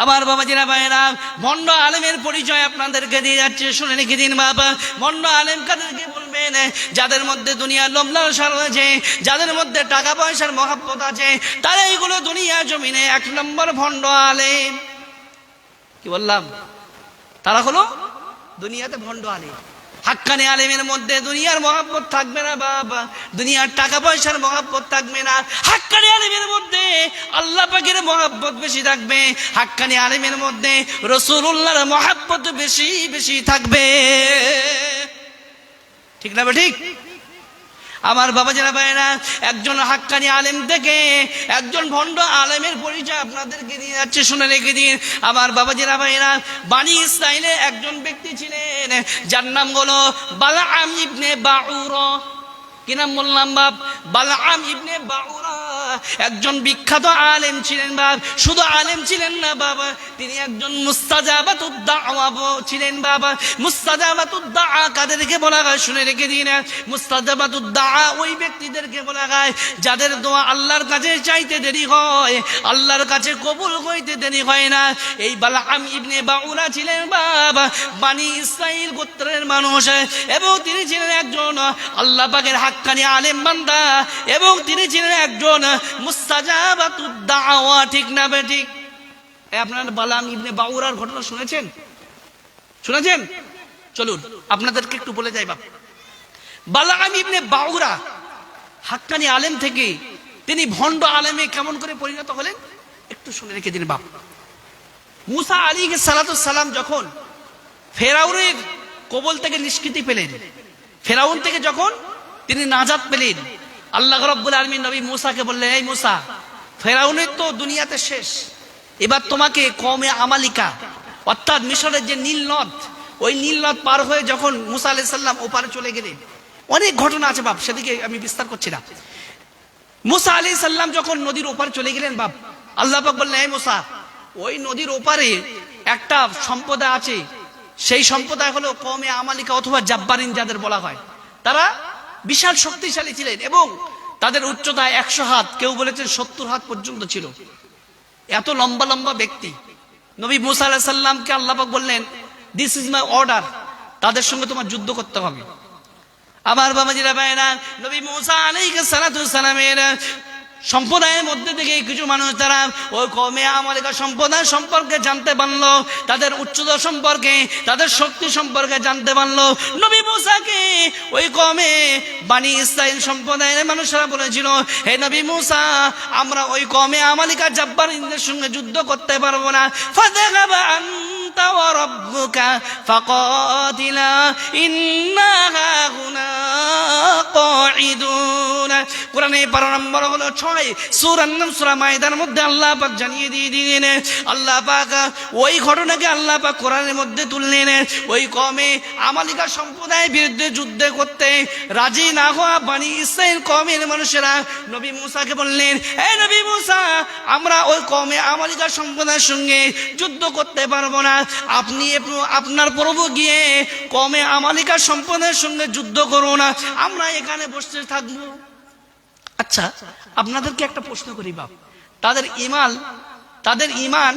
[SPEAKER 1] আমার বাবাজিরা ভাইয়েরা, ভণ্ড আলেমের পরিচয় আপনাদেরকে দিয়ে যাচ্ছে, শুনে রেখে দিন বাবা। ভণ্ড আলেম কাদেরকে বলবেন? যাদের মধ্যে দুনিয়ার লোভ লালসা রয়েছে, যাদের মধ্যে টাকা পয়সার মহাব্বত আছে, তারা এইগুলো দুনিয়া জমিনে 1 নম্বর ভণ্ড আলেম। কি বললাম? তারা হলো দুনিয়াতে ভণ্ড আলেম। হাক্কানি আলেমের মধ্যে দুনিয়ার মহব্বত থাকবে না বাবা, দুনিয়ার টাকা পয়সার মহব্বত থাকবে না। হাক্কানি আলেমের মধ্যে আল্লাহ পাকের মহব্বত বেশি থাকবে, হাক্কানি আলেমের মধ্যে রাসূলুল্লাহর মহব্বত বেশি বেশি থাকবে। ঠিক না ঠিক? আমার বাবা যারা ভাইরা, একজন হাক্কানি আলেম থেকে একজন ভণ্ড আলেমের পরিচয় আপনাদেরকে দিয়ে যাচ্ছে, শুনে রেখে দিন। আমার বাবা যারা ভাইরা, বানি ইসরাইলে একজন ব্যক্তি ছিলেন যার নাম হলো বালআম ইবনে বাউরা। কি নাম বললাম বাপ? বালআম ইবনে বাউরা একজন বিখ্যাত আলেম ছিলেন বাপ। শুধু আলেম ছিলেন না বাবা, তিনি একজন মুস্তাজাবাতুদ দাওয়া ছিলেন বাবা। মুস্তাজাবাতুদ দাওয়া কাদেরকে বলা হয় শুনে রেখে দিন। মুস্তাজাবাতুদ দাওয়া ওই ব্যক্তিদেরকে বলা হয় যাদের দোয়া আল্লাহর কাছে চাইতে দেরি হয়, আল্লাহর কাছে কবুল হইতে দেরি হয় না। এই বালআম ইবনে বাউরা ছিলেন বাবা বানি ইসরাইল গোত্রের মানুষ, এবং তিনি ছিলেন একজন আল্লাহ পাকের হাক্কানি আলেম বান্দা, এবং তিনি ছিলেন একজন মুস্তাজাবাতুদ দাওয়া। ঠিক না বেঠিক? আপনারা বালআম ইবনে বাউরার ঘটনা শুনেছেন? শুনেছেন? চলুন আপনাদেরকে একটু বলে যাই বাপ। বালআম ইবনে বাউরা হাক্কানি আলেম থেকে তিনি ভণ্ড আলেমে কেমন করে পরিণত হলেন একটু শুনে রেখে দিন বাপ। মুসা আলাইহিস সালাতুস সালাম যখন ফেরাউনের কবল থেকে নিষ্কৃতি পেলেন, ফেরাউন থেকে যখন তিনি নাজাত পেলেন, আল্লাহ রাব্বুল আলামিন নবী মুসাকে বললেন, এই মুসা, ফেরাউনের তো দুনিয়াতে শেষ, এবার তোমাকে কওমে আমালিকা অর্থাৎ মিশরের যে নীল নদ, ওই নীল নদ পার হয়ে যখন মুসা আলাইহিস সালাম ওপারে চলে গেলেন, অনেক ঘটনা আছে বাপ, সেদিকে আমি বিস্তার করছি না। মুসা আলাইহিস সালাম যখন নদীর ওপারে চলে গেলেন বাপ, আল্লাহ পাক বললেন, এই মুসা, ওই নদীর ওপারে একটা সম্প্রদায় আছে, সেই সম্প্রদায় হলো কওমে আমালিকা অথবা জাব্বারিন যাদের বলা হয়। তারা বিশাল শক্তিশালী ছিলেন এবং তাদের উচ্চতা 100 হাত, কেউ বলেছেন 70 হাত পর্যন্ত ছিল। এত লম্বা লম্বা ব্যক্তি। নবী মুসা আলাইহিস সালামকে আল্লাহ পাক বললেন, দিস ইজ মাই অর্ডার, তাদের সঙ্গে তোমার যুদ্ধ করতে হবে। আমার বাবাজিরা ভাইরা, নবী মুসা আলাইহিস সালামের সম্প্রদায়ের মধ্যে থেকে কিছু মানুষ তারা ওই কওমে আমালিকা সম্প্রদায় সম্পর্কে জানতে পারলো, তাদের উচ্চতা সম্পর্কে, তাদের শক্তি সম্পর্কে জানতে পারলো। নবী মুসাকে ওই কওমে বানি ইসরাইল সম্প্রদায়ের মানুষরা বলেছিল, হে নবী মুসা, আমরা ওই কওমে আমালিকা জাব্বারিনদের সঙ্গে যুদ্ধ করতে পারবো না। ফাযাহাবা আনতা ওয়া রাব্বুকা ফাকাতিলা ইন্না হাহুনা কাঈদুন। কোরআনে 12 নম্বর হলো 6 সূরার নাম সূরা মাইদার মধ্যে আল্লাহ পাক জানিয়ে দিয়ে দিলেন, আল্লাহ পাক ওই ঘটনাকে আল্লাহ পাক কোরআনের মধ্যে তুললেন। ওই কওমে আমালিকা সম্প্রদায়ের বিরুদ্ধে যুদ্ধ করতে রাজি না হওয়া বানি ইসরাইল কওমের মানুষেরা নবী মুসাকে বললেন, হে নবী মুসা, আমরা ওই কওমে আমালিকা সম্প্রদায়ের সঙ্গে যুদ্ধ করতে পারবো না, আপনি আপনার প্রভু গিয়ে কওমে আমালিকা সম্প্রদায়ের সঙ্গে যুদ্ধ করুন, আমরা এখানে বসে থাকবো। আচ্ছা, আপনাদেরকে একটা প্রশ্ন করি বাপ, তাদের ইমান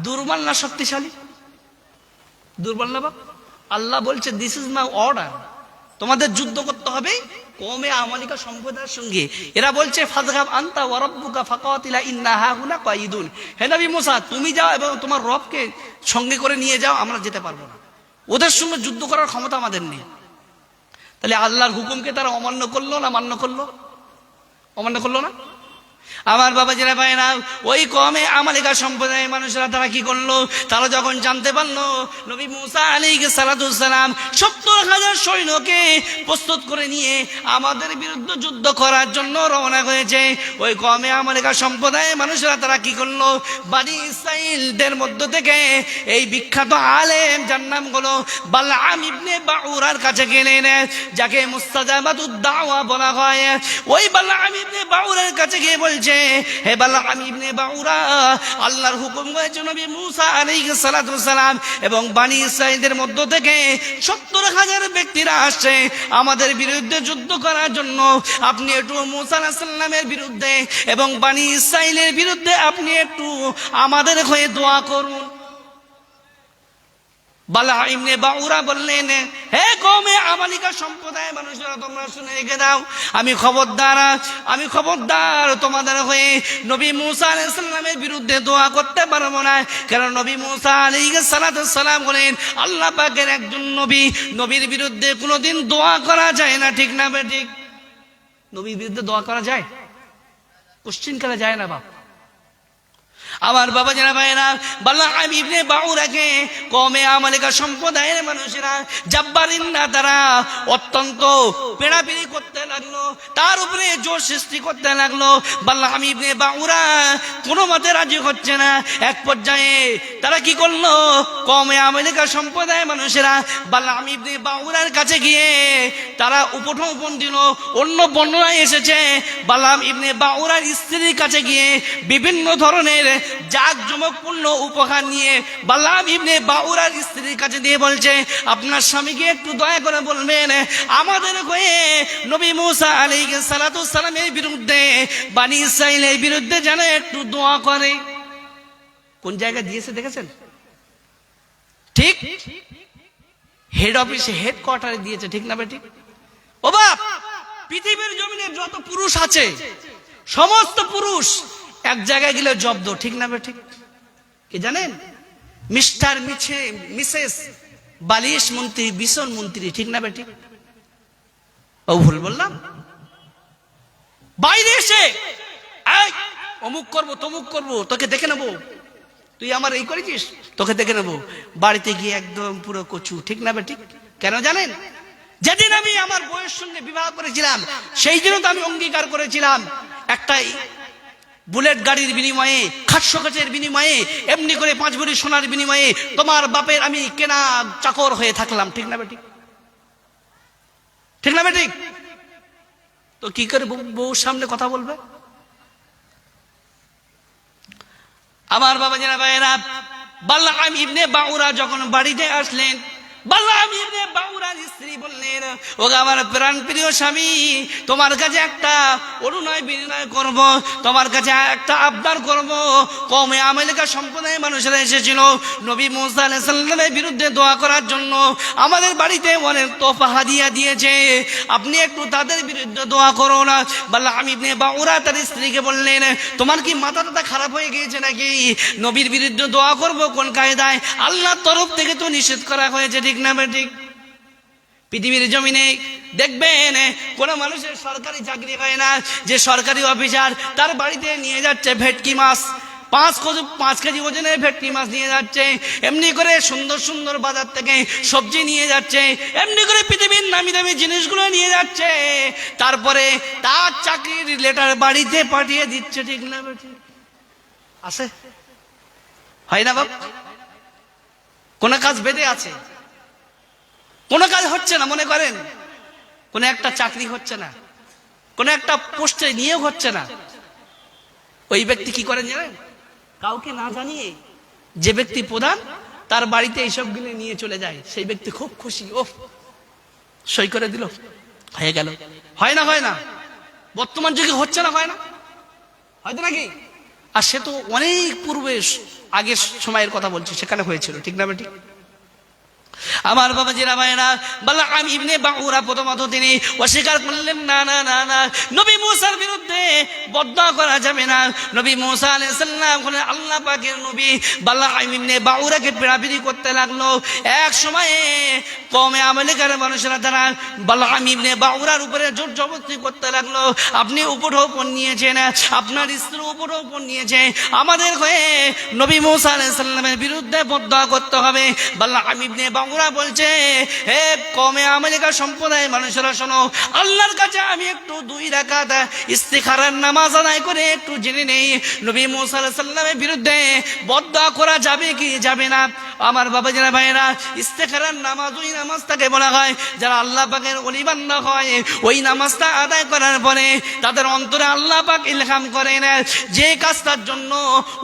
[SPEAKER 1] দুর্বল না শক্তিশালী? দুর্বল না বাপ? আল্লাহ বলছে, দিস ইজ মাই অর্ডার, তোমাদের যুদ্ধ করতে হবে কওমে আমালিকা সম্প্রদায়ের সঙ্গে। এরা বলছে, ফাযহাব আনতা ওয়া রাব্বুকা ফাকাতিলা ইন্না হাহুনা কাঈদুন। হে নবী মুসা, তুমি যাও এবং তোমার রবকে সঙ্গে করে নিয়ে যাও, আমরা যেতে পারবো না, ওদের সঙ্গে যুদ্ধ করার ক্ষমতা আমাদের নেই। তাহলে আল্লাহর হুকুমকে তারা অমান্য করলো না মান্য করলো? অমান্য করলো না? আমার বাবা যারা পায় না, ওই কওমে আমালিকা সম্প্রদায়ের মানুষরা তারা কি করলো, তারা যখন জানতে পারলো নবী মুসা আলাইহিস সালাম 70,000 সৈন্যকে প্রস্তুত করে নিয়ে আমাদের বিরুদ্ধে যুদ্ধ করার জন্য রওনা হয়েছে, ওই কওমে আমালিকা সম্প্রদায়ের মানুষরা তারা কি করলো, বানি ইসরাইলদের মধ্য থেকে এই বিখ্যাত আলেম যার নাম হলো বালআম ইবনে বাউরার কাছে গেলেন, যাকে মুস্তাজাবাতুদ দাওয়া বলা হয়। ওই বালআম ইবনে বাউরার কাছে গিয়ে বলছে, হে বালআম ইবনে বাউরা, আল্লাহর হুকুম হয়েছে নবী মুসা আলাইহিস সালাম এবং বানি ইসরাইলদের মধ্য থেকে 70,000 ব্যক্তিরা আসছে আমাদের বিরুদ্ধে যুদ্ধ করার জন্য। আপনি একটু মুসা আলাইহিস সালামের বিরুদ্ধে এবং বানি ইসরাইলের বিরুদ্ধে আপনি একটু আমাদের হয়ে দোয়া করুন। বালা ইবনে বাউরা বললেন, হে কওমে আমালিকা সম্প্রদায় মানুষেরা, তোমরা শুনে রেখে দাও, আমি খবরদার তোমাদের হয়ে নবী মুসা আলাইহিস সালামের বিরুদ্ধে দোয়া করতে পারবো না। কারণ নবী মুসা আলাইহিস সালাম বলেন, আল্লাহ পাকের একজন নবীর বিরুদ্ধে কোনোদিন দোয়া করা যায় না, ঠিক না বেঠিক? নবীর বিরুদ্ধে দোয়া করা যায়? কোশ্চিন করা যায় না বাপ। আমার বাবা যারা ভাইরা, বালাম ইবনে বাউরাকে কওমে আমালিকা সম্প্রদায়ের মানুষেরা, জাব্বারিনরা, তারা অত্যন্ত পেড়াপিড়ি করতে লাগলো, তার উপরে জোর সৃষ্টি করতে লাগলো। বালাম ইবনে বাউরা কোনো মতে রাজি হচ্ছে না। এক পর্যায়ে তারা কি করলো, কওমে আমালিকা সম্প্রদায়ের মানুষেরা বালাম ইবনে বাউরার কাছে গিয়ে তারা উপঢৌকন দিল। অন্য বর্ণনায় এসেছে বালাম ইবনে বাউরার স্ত্রীর কাছে গিয়ে বিভিন্ন ধরনের জাঁকজমকপূর্ণ উপহার নিয়ে বালাম ইবনে বাউরার স্ত্রীর কাছে দিয়ে বলছে, আপনার স্বামীকে একটু দয়া করে বলবেন আমাদের হয়ে নবী মুসা আলাইহিস সালামের বিরুদ্ধে, বনি ইসরাইলের বিরুদ্ধে যেন একটু দোয়া করে। কোন জায়গায় দিয়েছে দেখেছেন? ঠিক হেড অফিসে, হেডকোয়ার্টারে দিয়েছে, ঠিক না বেঠিক? ও বাপ, পৃথিবীর জমিনে যত পুরুষ আছে সমস্ত পুরুষ এক জায়গায় গেলে জব্দ, ঠিক না বেঠিক? কি জানেন? মিস্টার মিসেস বালিশ মন্ত্রী, বিছন মন্ত্রী, ঠিক না বেঠিক? ও ভুল বললাম? বাইরে এসে অমুক করবো তমুক করবো, তোকে দেখে নেবো, তুই আমার এই করেছিস, তোকে দেখে নেবো। বাড়িতে গিয়ে একদম পুরো কচু, ঠিক না বেঠিক? কেন জানেন? যেদিন আমি আমার বউয়ের সঙ্গে বিবাহ করেছিলাম সেই দিনও তো আমি অঙ্গীকার করেছিলাম, একটাই বুলেট গাড়ির বিনিময়ে, খাটশো কাচের বিনিময়ে, এমনি করে 5 ভরি সোনার বিনিময়ে তোমার বাপের আমি কেনা চাকর হয়ে থাকলাম, ঠিক না বেঠিক? ঠিক না বেঠিক? তো কি করে বউর সামনে কথা বলবে? আমার বাবা যারা ভাইয়েরা, বালাম ইবনে বাউরা যখন বাড়িতে আসলেন, বালাম ইবনে বাউরার স্ত্রী বললেন, ও আমার প্রাণ প্রিয় স্বামী, তোমার কাছে একটা অনুনয় বিনয় করব, তোমার কাছে একটা আবদার করব। কওমে আমালিকা সম্প্রদায়ের মানুষেরা এসেছিল নবী মুসা আলাইহিস সালামের বিরুদ্ধে দোয়া করার জন্য, আমাদের বাড়িতে অনেক তোফা হাদিয়া দিয়েছে, আপনি একটু তাদের বিরুদ্ধে দোয়া করো না। বালাম ইবনে বাউরা তার স্ত্রীকে বললেন, তোমার কি মাথাটা খারাপ হয়ে গিয়েছে নাকি? নবীর বিরুদ্ধে দোয়া করব কোন কায়দায়? আল্লাহর তরফ থেকে তো নিষেধ করা হয়েছে, ঠিক না বেঠিক? পৃথিবীর জমিনে দেখবেন কোন মানুষের সরকারি চাকরি হয় না, যে সরকারি অফিসার তার বাড়িতে নিয়ে যাচ্ছে ভেটকি মাছ, 5 কেজি ওজনের ভেটকি মাছ নিয়ে যাচ্ছে, এমনি করে সুন্দর সুন্দর বাজার থেকে সবজি নিয়ে যাচ্ছে, এমনি করে পৃথিবীর নামি দামি জিনিসগুলো নিয়ে যাচ্ছে, তারপরে তার চাকরির লেটার বাড়িতে পাঠিয়ে দিচ্ছে, ঠিক না বেঠিক? আছে? হয় না বাপ? কোন কাজ বেঁধে আছে, কোন কাজ হচ্ছে না, মনে করেন কোন একটা চাকরি হচ্ছে না, কোন একটা পোস্টে নিয়োগ হচ্ছে না, ওই ব্যক্তি কি করেন জানেন? কাউকে না জানিয়ে যে ব্যক্তি প্রধান তার বাড়িতে এইসবগুলো নিয়ে চলে যায়, সেই ব্যক্তি খুব খুশি, ও সই করে দিল, হয়ে গেল। হয় না? হয় না? বর্তমান যুগে হচ্ছে না? হয় না? হয়তো নাকি? আর সে তো অনেক পূর্বে, আগের সময়ের কথা বলছি, সেখানে হয়েছিল, ঠিক না বেঠিক? আমার বাবা জিরা ভাইরা, বালাম ইবনে বাউরা প্রথমত তিনি অস্বীকার করলেন, না না না না, নবী মুসার বিরুদ্ধে বদদোয়া করা যাবে না। নবী মুসা আলাইহিস সালাম হলেন আল্লাহ পাকের নবী। বালাম ইবনে বাউরাকে পেড়াপিড়ি করতে লাগলো। এক সময়ে কওমে আমালিকার মানুষেরা তারা বালাম ইবনে বাউরার উপরে জোর জবরদস্তি করতে লাগলো, আপনি উপঢৌকন নিয়েছেন, আপনার স্ত্রী উপঢৌকন নিয়েছে, আমাদের হয়ে নবী মুসা আলাইহিস সালামের বিরুদ্ধে বদদোয়া করতে হবে। বালাম ইবনে বাউরা বলছে, হে কওমে আমালিকা সম্প্রদায়ের মানুষেরা শোনো, আল্লাহর কাছে আমি একটু 2 রাকাত ইস্তিখারার নামাজ আদায় করে একটু জেনে নেই, নবী মুসা আলাইহিস সালামের বিরুদ্ধে বদদোয়া করা যাবে কি যাবে না। আমার বাবা যারা ভাইরা, ইস্তিখারার নামাজ ওই নামাজটাকে বলা হয় যারা আল্লাহ পাকের ওলি বান্দা হয়, ওই নামাজটা আদায় করার পরে তাদের অন্তরে আল্লাহ পাক ইলহাম করেন যে কাজটার জন্য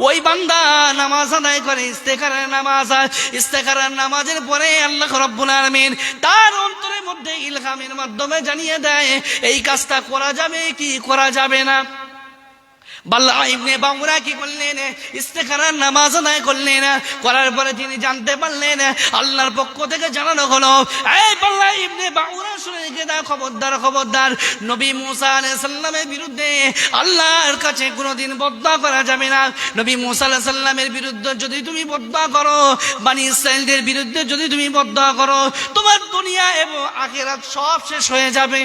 [SPEAKER 1] ওই বান্দা নামাজ আদায় করে, ইস্তিখারার নামাজ, ইস্তিখারার নামাজের পরে আল্লাহ রাব্বুল আলামিন তার অন্তরের মধ্যে ইলহামের মাধ্যমে জানিয়ে দেয় এই কাজটা করা যাবে কি করা যাবে না। বাল্লা ইবনে বাউরা কি করলেন? ইস্তেখারার নামাজ আদায় করলেন। করার পরে তিনি জানতে পারলেন আল্লাহর পক্ষ থেকে জানানো হলো, এই বাল্লা ইবনে বাউরা শুনে রেখে দাও, খবরদার খবরদার, নবী মুসা আলাইহিস সালামের বিরুদ্ধে আল্লাহর কাছে কোনোদিন বদদুয়া করা যাবে না। নবী মুসা আলাইহিস সালামের বিরুদ্ধে যদি তুমি বদদুয়া করো, বনি ইসরাইলদের বিরুদ্ধে যদি তুমি বদদুয়া করো, তোমার দুনিয়া এবং আখিরাত সব শেষ হয়ে যাবে।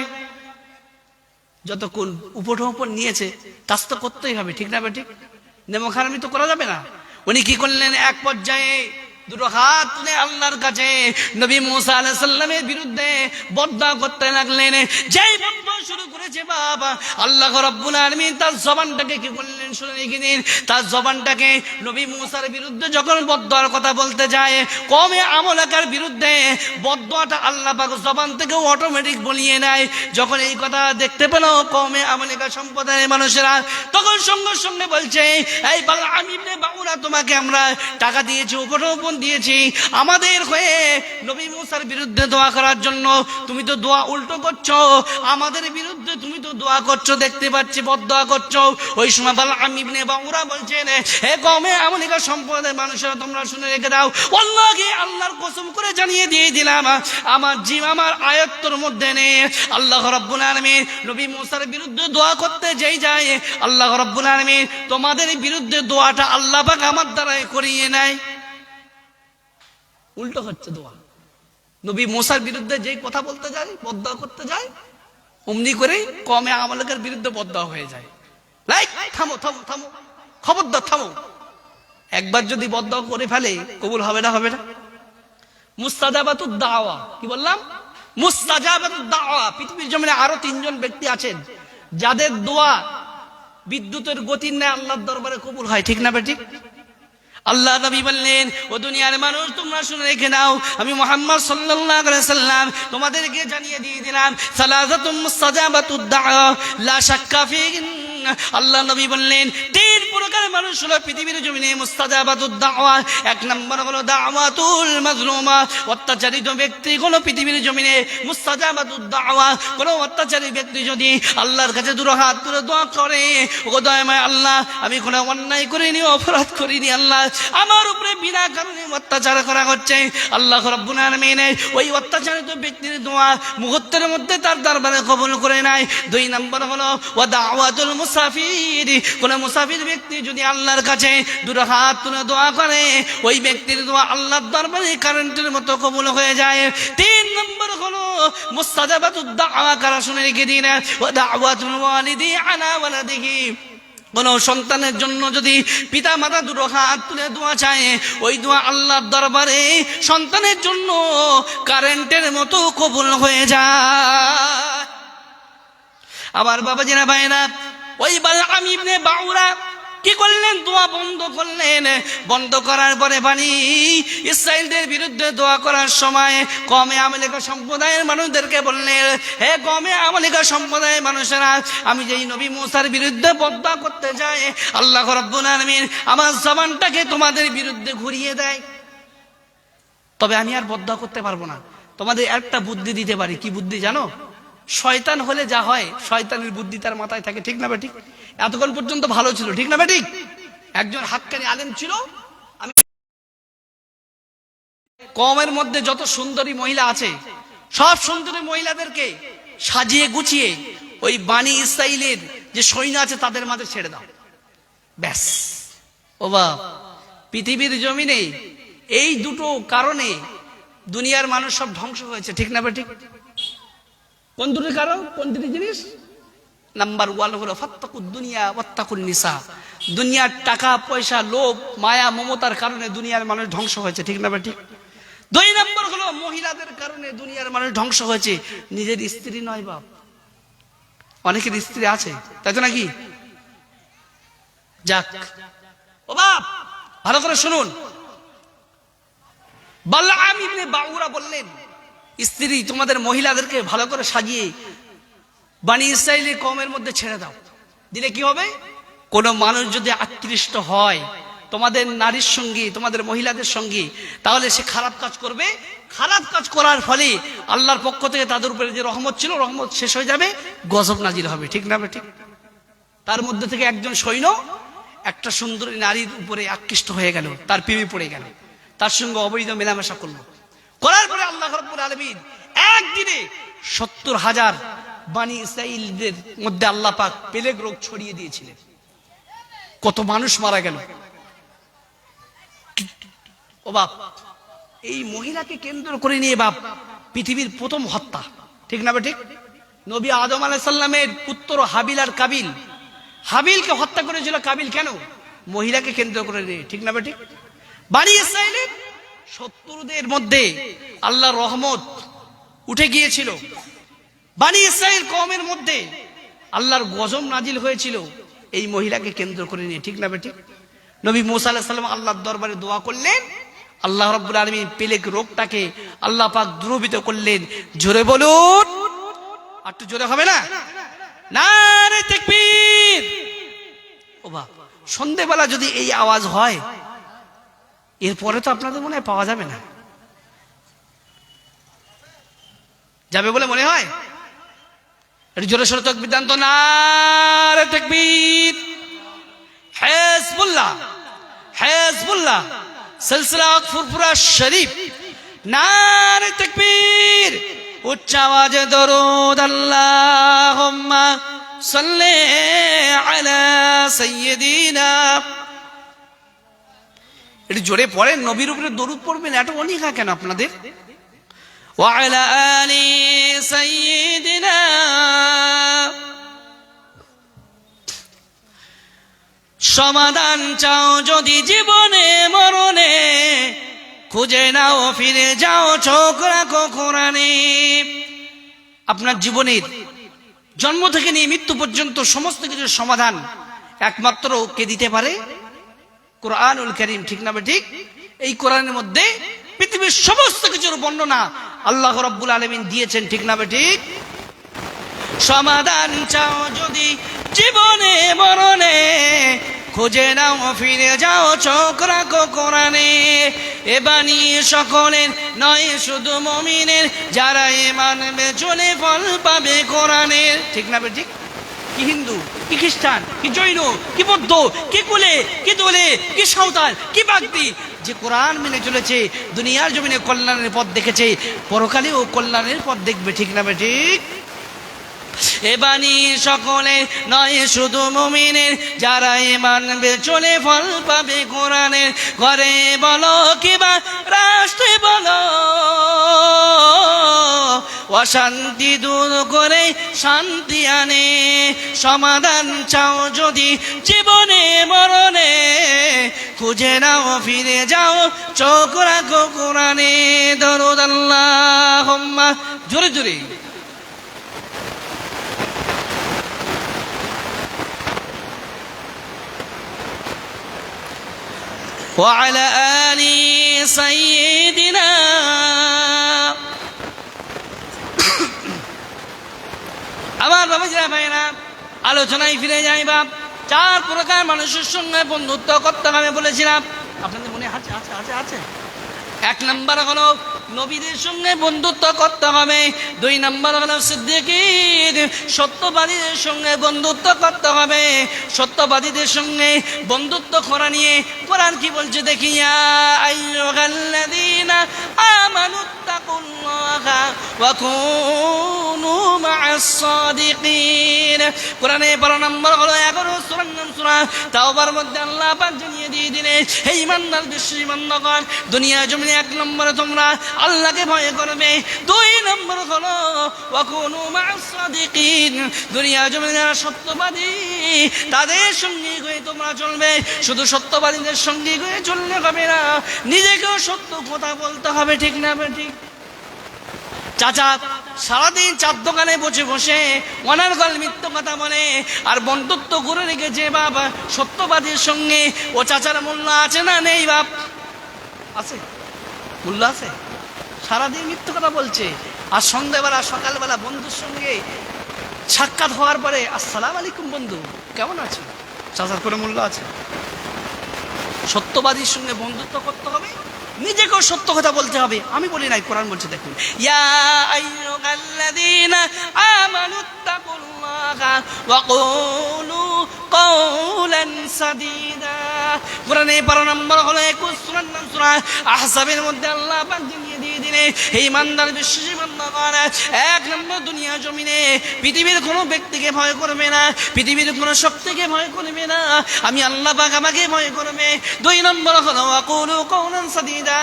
[SPEAKER 1] যতক্ষণ উপর নিয়েছে কাজ তো করতেই হবে, ঠিক না ঠিক? নেমখারামি তো করা যাবে না। উনি কি করলেন? এক পর্যায়ে দুটো হাত তুলে আল্লাহর কাছে নবী মুসা আলাইহিস সালামের বিরুদ্ধে বদদুয়া করতে লাগলেন। যেই বদদুয়া শুরু করেছে বাবা, আল্লাহ রাব্বুল আলামিন তার জবানটাকে কি করলেন শুনে রেখে দিন। তার জবানটাকে নবী মুসার বিরুদ্ধে যখন বদদুয়ার কথা বলতে যায়, কওমে আমলাকার বিরুদ্ধে বদদুয়াটা আল্লাহ পাক জবান থেকে অটোমেটিক বলিয়ে নেয়। যখন এই কথা দেখতে পেল কওমে আমলাকা সম্প্রদায়ের মানুষেরা, তখন সঙ্গে সঙ্গে বলছে, এই বালআম ইবনে বাউরা, তোমাকে আমরা টাকা দিয়েছি, উপঢৌকন দিয়েছি আমাদের হয়ে নবী মুসার বিরুদ্ধে দোয়া করার জন্য। তুমি তো দোয়া উল্টো করছো, আমাদের বিরুদ্ধে তুমি তো দোয়া করছো, দেখতে পাচ্ছি বদদোয়া করছো। ওই সময় বালআম ইবনে বাউরা বলছেন, হে কওমে আমলিকা সম্প্রদায়ের মানুষেরা, তোমরা শুনে রেখে দাও, আল্লাহকে আল্লাহর কসম করে জানিয়ে দিয়ে দিলাম, আমার জিম আমার আয়াত্তর মধ্যে নেই। আল্লাহ রাব্বুল আলামিন নবী মুসার বিরুদ্ধে দোয়া করতে যেই যায়, আল্লাহ রাব্বুল আলামিন তোমাদের বিরুদ্ধে দোয়াটা আল্লাহ পাক আমার দ্বারাই করিয়ে নেয়। উল্টো হচ্ছে দোয়া। নবী মুসার বিরুদ্ধে যেই কথা বলতে যায়, বদদুয়া করতে যায়, অমনি করে কওমে আমলাকের বিরুদ্ধে বদদুয়া হয়ে যায়। থামো থামো থামো, খবরদার থামো। একবার যদি বদদুয়া করে ফেলে কবুল হবে না? হবে না? মুস্তাজাবাতুদ দাওয়া, কি বললাম? মুস্তাজাবাতুদ দাওয়া। পৃথিবীর জমিনে আরো 3 জন ব্যক্তি আছেন যাদের দোয়া বিদ্যুতের গতির ন্যায় আল্লাহর দরবারে কবুল হয়, ঠিক না ঠিক? আল্লাহ নবী বললেন, ও দুনিয়ার মানুষ, তোমরা শুনে রেখে নাও, আমি মুহাম্মদ সাল্লাল্লাহু আলাইহি সাল্লাম তোমাদেরকে জানিয়ে দিয়ে দিলাম, সালাসাতুম মুস্তাজাবাতুদ দাওয়া লা শাক্কা ফিহিন। আল্লাহ নবী বললেন, 3 প্রকার মানুষ হলো পৃথিবীর জমিনে মুস্তাজাবাতুদ দাওয়া। 1 নম্বর হলো দাওয়াতুল মাজলুমা, অত্যাচারিত ব্যক্তি হলো পৃথিবীর জমিনে মুস্তাজাবাতুদ দাওয়া। কোন অত্যাচারী ব্যক্তি যদি আল্লাহর কাছে দুটো হাত তুলে দোয়া করে, ও দয়াময় আল্লাহ, আমি কোনো অন্যায় করিনি, অপরাধ করিনি, আল্লাহ আমার উপরে বিনা কারণে অত্যাচার করা হচ্ছে, আল্লাহ রাব্বুল আলামিন ওই অত্যাচারিত ব্যক্তির দোয়া মুহূর্তের মধ্যে তার দরবারে কবুল করে নেয়। 2 নম্বর হলো ওয়া দাওয়াতুল মুসাফির, কোন মুসাফির ব্যক্তি যদি আল্লাহর কাছে দুটো হাত তুলে দোয়া করে, ওই ব্যক্তির দোয়া আল্লাহর দরবারে কারেন্টের মতো কবুল হয়ে যায়। 3 নম্বর হলো মুস্তাজাবাতুদ দাওয়া, কারা শুনে রেখে দিন, ওয়া দাওয়াতুল ওয়ালিদি আলা ওয়ালাদিহি, কোন সন্তানের জন্য যদি পিতা মাতা দুটো হাত তুলে দোয়া চায়, ওই দোয়া আল্লাহর দরবারে সন্তানের জন্য কারেন্টের মতো কবুল হয়ে যায়। আবার বাবাজিরা ভাইরা, ওই বালআম ইবনে বাউরা কি করলেন? দোয়া বন্ধ করলেন। বন্ধ করার পরে বনি ইসরাইলদের বিরুদ্ধে দোয়া করার সময় কওমে আমলিকা সম্প্রদায়ের মানুষদেরকে বললেন, হে কওমে আমলিকা সম্প্রদায়ের মানুষেরা, আমি যেই নবী মুসার বিরুদ্ধে বদদুয়া করতে যাই, আল্লাহ রাব্বুল আলামিন আমার জবানটাকে তোমাদের বিরুদ্ধে ঘুরিয়ে দেয়। তবে আমি আর বদদুয়া করতে পারবো না। তোমাদের একটা বুদ্ধি দিতে পারি। কি বুদ্ধি জানো? শয়তান হলে যা হয়, শয়তানের বুদ্ধি তার মাথায় থাকে, ঠিক না ঠিক? এতক্ষণ পর্যন্ত ভালো ছিল, ঠিক না ঠিক? একজন হাক্কানি আলেম ছিল। আমি কওমের মধ্যে যত সুন্দরী মহিলা আছে, সব সুন্দরী মহিলাদেরকে সাজিয়ে গুছিয়ে ওই বানি ইসরাইলের যে সৈন্য আছে তাদের মাঝে ছেড়ে দাও, ব্যাস। ও বাপ, পৃথিবীর জমিনে এই দুটো কারণে দুনিয়ার মানুষ সব ধ্বংস হয়েছে, ঠিক না ঠিক? কোন দুটি কারণ, কোন দুটি জিনিস? নাম্বার 1 হলো ফাত্তাকুদ দুনিয়া ওয়াত্তাকুন নিসা। দুনিয়ার টাকা পয়সা, লোভ, মায়া, মমতার কারণে দুনিয়ার মানুষ ধ্বংস হয়েছে, ঠিক না ঠিক? 2 নম্বর হলো মহিলাদের কারণে দুনিয়ার মানুষ ধ্বংস হয়েছে। নিজের স্ত্রী নয় বাপ, অনেকের স্ত্রী আছে, তাই তো নাকি? যাক, ও বাপ ভালো করে শুনুন, বালআম ইবনে বাউরা বললেন, স্ত্রী তোমাদের মহিলাদেরকে ভালো করে সাজিয়ে বানি ইসরাইলের কওমের মধ্যে ছেড়ে দাও। দিলে কি হবে? কোন মানুষ যদি আকৃষ্ট হয় তোমাদের নারীর সঙ্গে, তোমাদের মহিলাদের সঙ্গে, তাহলে সে খারাপ কাজ করবে। খারাপ কাজ করার ফলে আল্লাহর পক্ষ থেকে তাদের উপরে যে রহমত ছিল, রহমত শেষ হয়ে যাবে, গজব নাজিল হবে, ঠিক না ঠিক? তার মধ্যে থেকে একজন সৈন্য একটা সুন্দরী নারীর উপরে আকৃষ্ট হয়ে গেল, তার প্রেমে পড়ে গেল, তার সঙ্গে অবৈধ মেলামেশা করলো। করার পরে আল্লাহ রাব্বুল আলামিন একদিনে 70,000 বানি ইসরাঈলদের মধ্যে আল্লাহ পাক প্লেগ রোগ ছড়িয়ে দিয়েছিলেন। কত মানুষ মারা গেল। ও বাপ, এই মহিলাকে কেন্দ্র করে নিয়ে বাপ পৃথিবীর প্রথম হত্যা, ঠিক না ঠিক? নবী আদম আলাইহিস সালামের পুত্র হাবিল আর কাবিল, হাবিলকে হত্যা করেছিল কাবিল কেন? মহিলাকে কেন্দ্র করে নিয়ে, ঠিক না ঠিক? বানি ইসরাঈলের শত্রুদের মধ্যে আল্লাহর রহমত উঠে গিয়েছিল। বানি ইসরাঈল কওমের মধ্যে আল্লাহর গজব নাজিল হয়েছিল এই মহিলাকে কেন্দ্র করে নিয়ে, ঠিক না ঠিক? নবী মুসা আলাইহিস সালাম আল্লাহর দরবারে দোয়া করলেন, আল্লাহ রাব্বুল আলামিন প্লেগ রোগটাকে আল্লাহ পাক দূরীভূত করলেন। জোরে বলুন, আর একটু জোরে হবে না? নারে তাকবীর। ও বাপ, সন্ধ্যেবেলা যদি এই আওয়াজ হয়, এরপরে তো আপনাদের মনে হয় পাওয়া যাবে না, যাবে বলে মনে হয়? একটু জোরে সোরে তাকবীর দেন তো। নারে তাকবীর। হিজবুল্লাহ, হিজবুল্লাহ, সিলসিলা ফুরফুরা শরীফ। নারে তাকবীর। উচ্চ আওয়াজে দরুদ আল্লাহুম্মা সাল্লি আলা সাইয়্যিদিনা। একটু জোরে পড়েন, নবীর উপরে দরুদ পড়বেন, এত অনীহা কেন আপনাদের? ওয়া আলা আলি সাইয়্যিদিনা। সমাধান চাও যদি জীবনে মরণে, খুঁজে নাও ফিরে যাও, চোখ রাখো কোরআনে। আপনার জীবনের জন্ম থেকে নিয়ে মৃত্যু পর্যন্ত সমস্ত কিছুর সমাধান একমাত্র কে দিতে পারে? কোরআনুল কারীম, ঠিক না ঠিক? এই কোরআনের মধ্যে পৃথিবীর সমস্ত কিছুর বর্ণনা আল্লাহ রাব্বুল আলামিন দিয়েছেন, ঠিক না ঠিক? সমাধান চাও যদি জীবনে মরণে, খুঁজে নাও ফিরে যাও, চোখ রাখো কোরআনে। এ বাণী সকলের নয় শুধু মুমিনের, যারা মানবে চলে ফল পাবে কোরআনের, ঠিক না ঠিক? কি হিন্দু, কি খ্রিস্টান, কি জৈন, কি বৌদ্ধ, কি কুলে, কি দোলে, কি সাঁওতাল, কি বাগদি, যে কোরআন মেনে চলেছে দুনিয়ার জমিনে কল্যাণের পথ দেখেছে, পরকালেও কল্যাণের পথ দেখবে, ঠিক না ঠিক? এ বাণী সকলে নয় শুধু মুমিনের, যারা মানবে চলে ফল পাবে কোরআনের। ঘরে বলো কিবা রাষ্ট্রে বলো, অশান্তি দূর করে শান্তি আনে। সমাধান চাও যদি জীবনে মরণে, খুঁজে নাও ফিরে যাও, চোখ রাখো কোরআনে। দরুদ আল্লাহুম্মা, জোরে জোরে। وعلى آل سيدنا। আমার বাবাজিরা ভাইরা, আলোচনায় ফিরে যাই বাপ। 4 প্রকার মানুষের সঙ্গে বন্ধুত্ব করতে হবে বলেছিলাম, আপনাদের মনে আছে? আছে আছে আছে। 1 নম্বর হলো নবীদের সঙ্গে বন্ধুত্ব করতে হবে। 2 নম্বর হলো সিদ্দিকীন, সত্যবাদীদের সঙ্গে বন্ধুত্ব করতে হবে। সত্যবাদীদের সঙ্গে বন্ধুত্ব করা নিয়ে কোরআন কি বলছে দেখি, ইয়া আইয়ুহাল্লাযীনা আমানুত্তাকুল্লাহা ওয়া কুনু মা'আস সাদিকিন। কোরআনে 12 নম্বর হলো 11 সূরার নাম সূরা তাওবার মধ্যে আল্লাহ পাক জানিয়ে দিয়ে দিলেন, হে ঈমানদার বিশ্ব ঈমানদার, দুনিয়া জমিনে 1 নম্বরে তোমরা আল্লাহকে ভয় করবে। 2 নম্বর হলো ওয়া কুনু মা'আস সাদিকিন, দুনিয়া জমিনে যারা সত্যবাদী তাদের সঙ্গে হয়ে তোমরা চলবে। শুধু সত্যবাদীদের সঙ্গে হয়ে চললে হবে না, নিজেকেও সত্য কথা বলতে হবে, ঠিক না ঠিক? চাচা সারাদিন 4 দোকানে বসে বসে অনার্গল মিথ্যা কথা বলে আর বন্ধুত্ব করে রেখেছে বাবা সত্যবাদীর সঙ্গে। ও চাচার মূল্য আছে না নেই বাপ? আছে, মূল্য আছে। সারাদিন মিথ্যা কথা বলছে, আর সন্ধ্যাবেলা সকালবেলা বন্ধুর সঙ্গে সাক্ষাৎ হওয়ার পরে আসসালামু আলাইকুম বন্ধু, কেমন আছো? চাচার কোনো মূল্য আছে? সত্যবাদীর সঙ্গে বন্ধুত্ব করতে হবে, নিজেকেও সত্য কথা বলতে হবে। আমি বলি নাই, কোরআন বলছে দেখুন, ইয়া আইয়ুহাল্লাযীনা আমানুত্তাকুল্লাহা ওয়া কুনু সাদিদা। কোরআনে 12 নম্বর হলো 21 সূরার নাম সূরা আহজাবের মধ্যে আল্লাহ পাক জানিয়ে দিয়ে দিলেন, হে ইমানদার বিশ্বাসী বান্দাগণ, এক নম্বর দুনিয়া জমিনে পৃথিবীর কোনো ব্যক্তিকে ভয় করবে না, পৃথিবীর কোনো শক্তিকে ভয় করবে না, আমি আল্লাহ পাক আমাকে ভয় করবে। 2 নম্বর হলো ওয়াকুলু কওলান সাদিদা,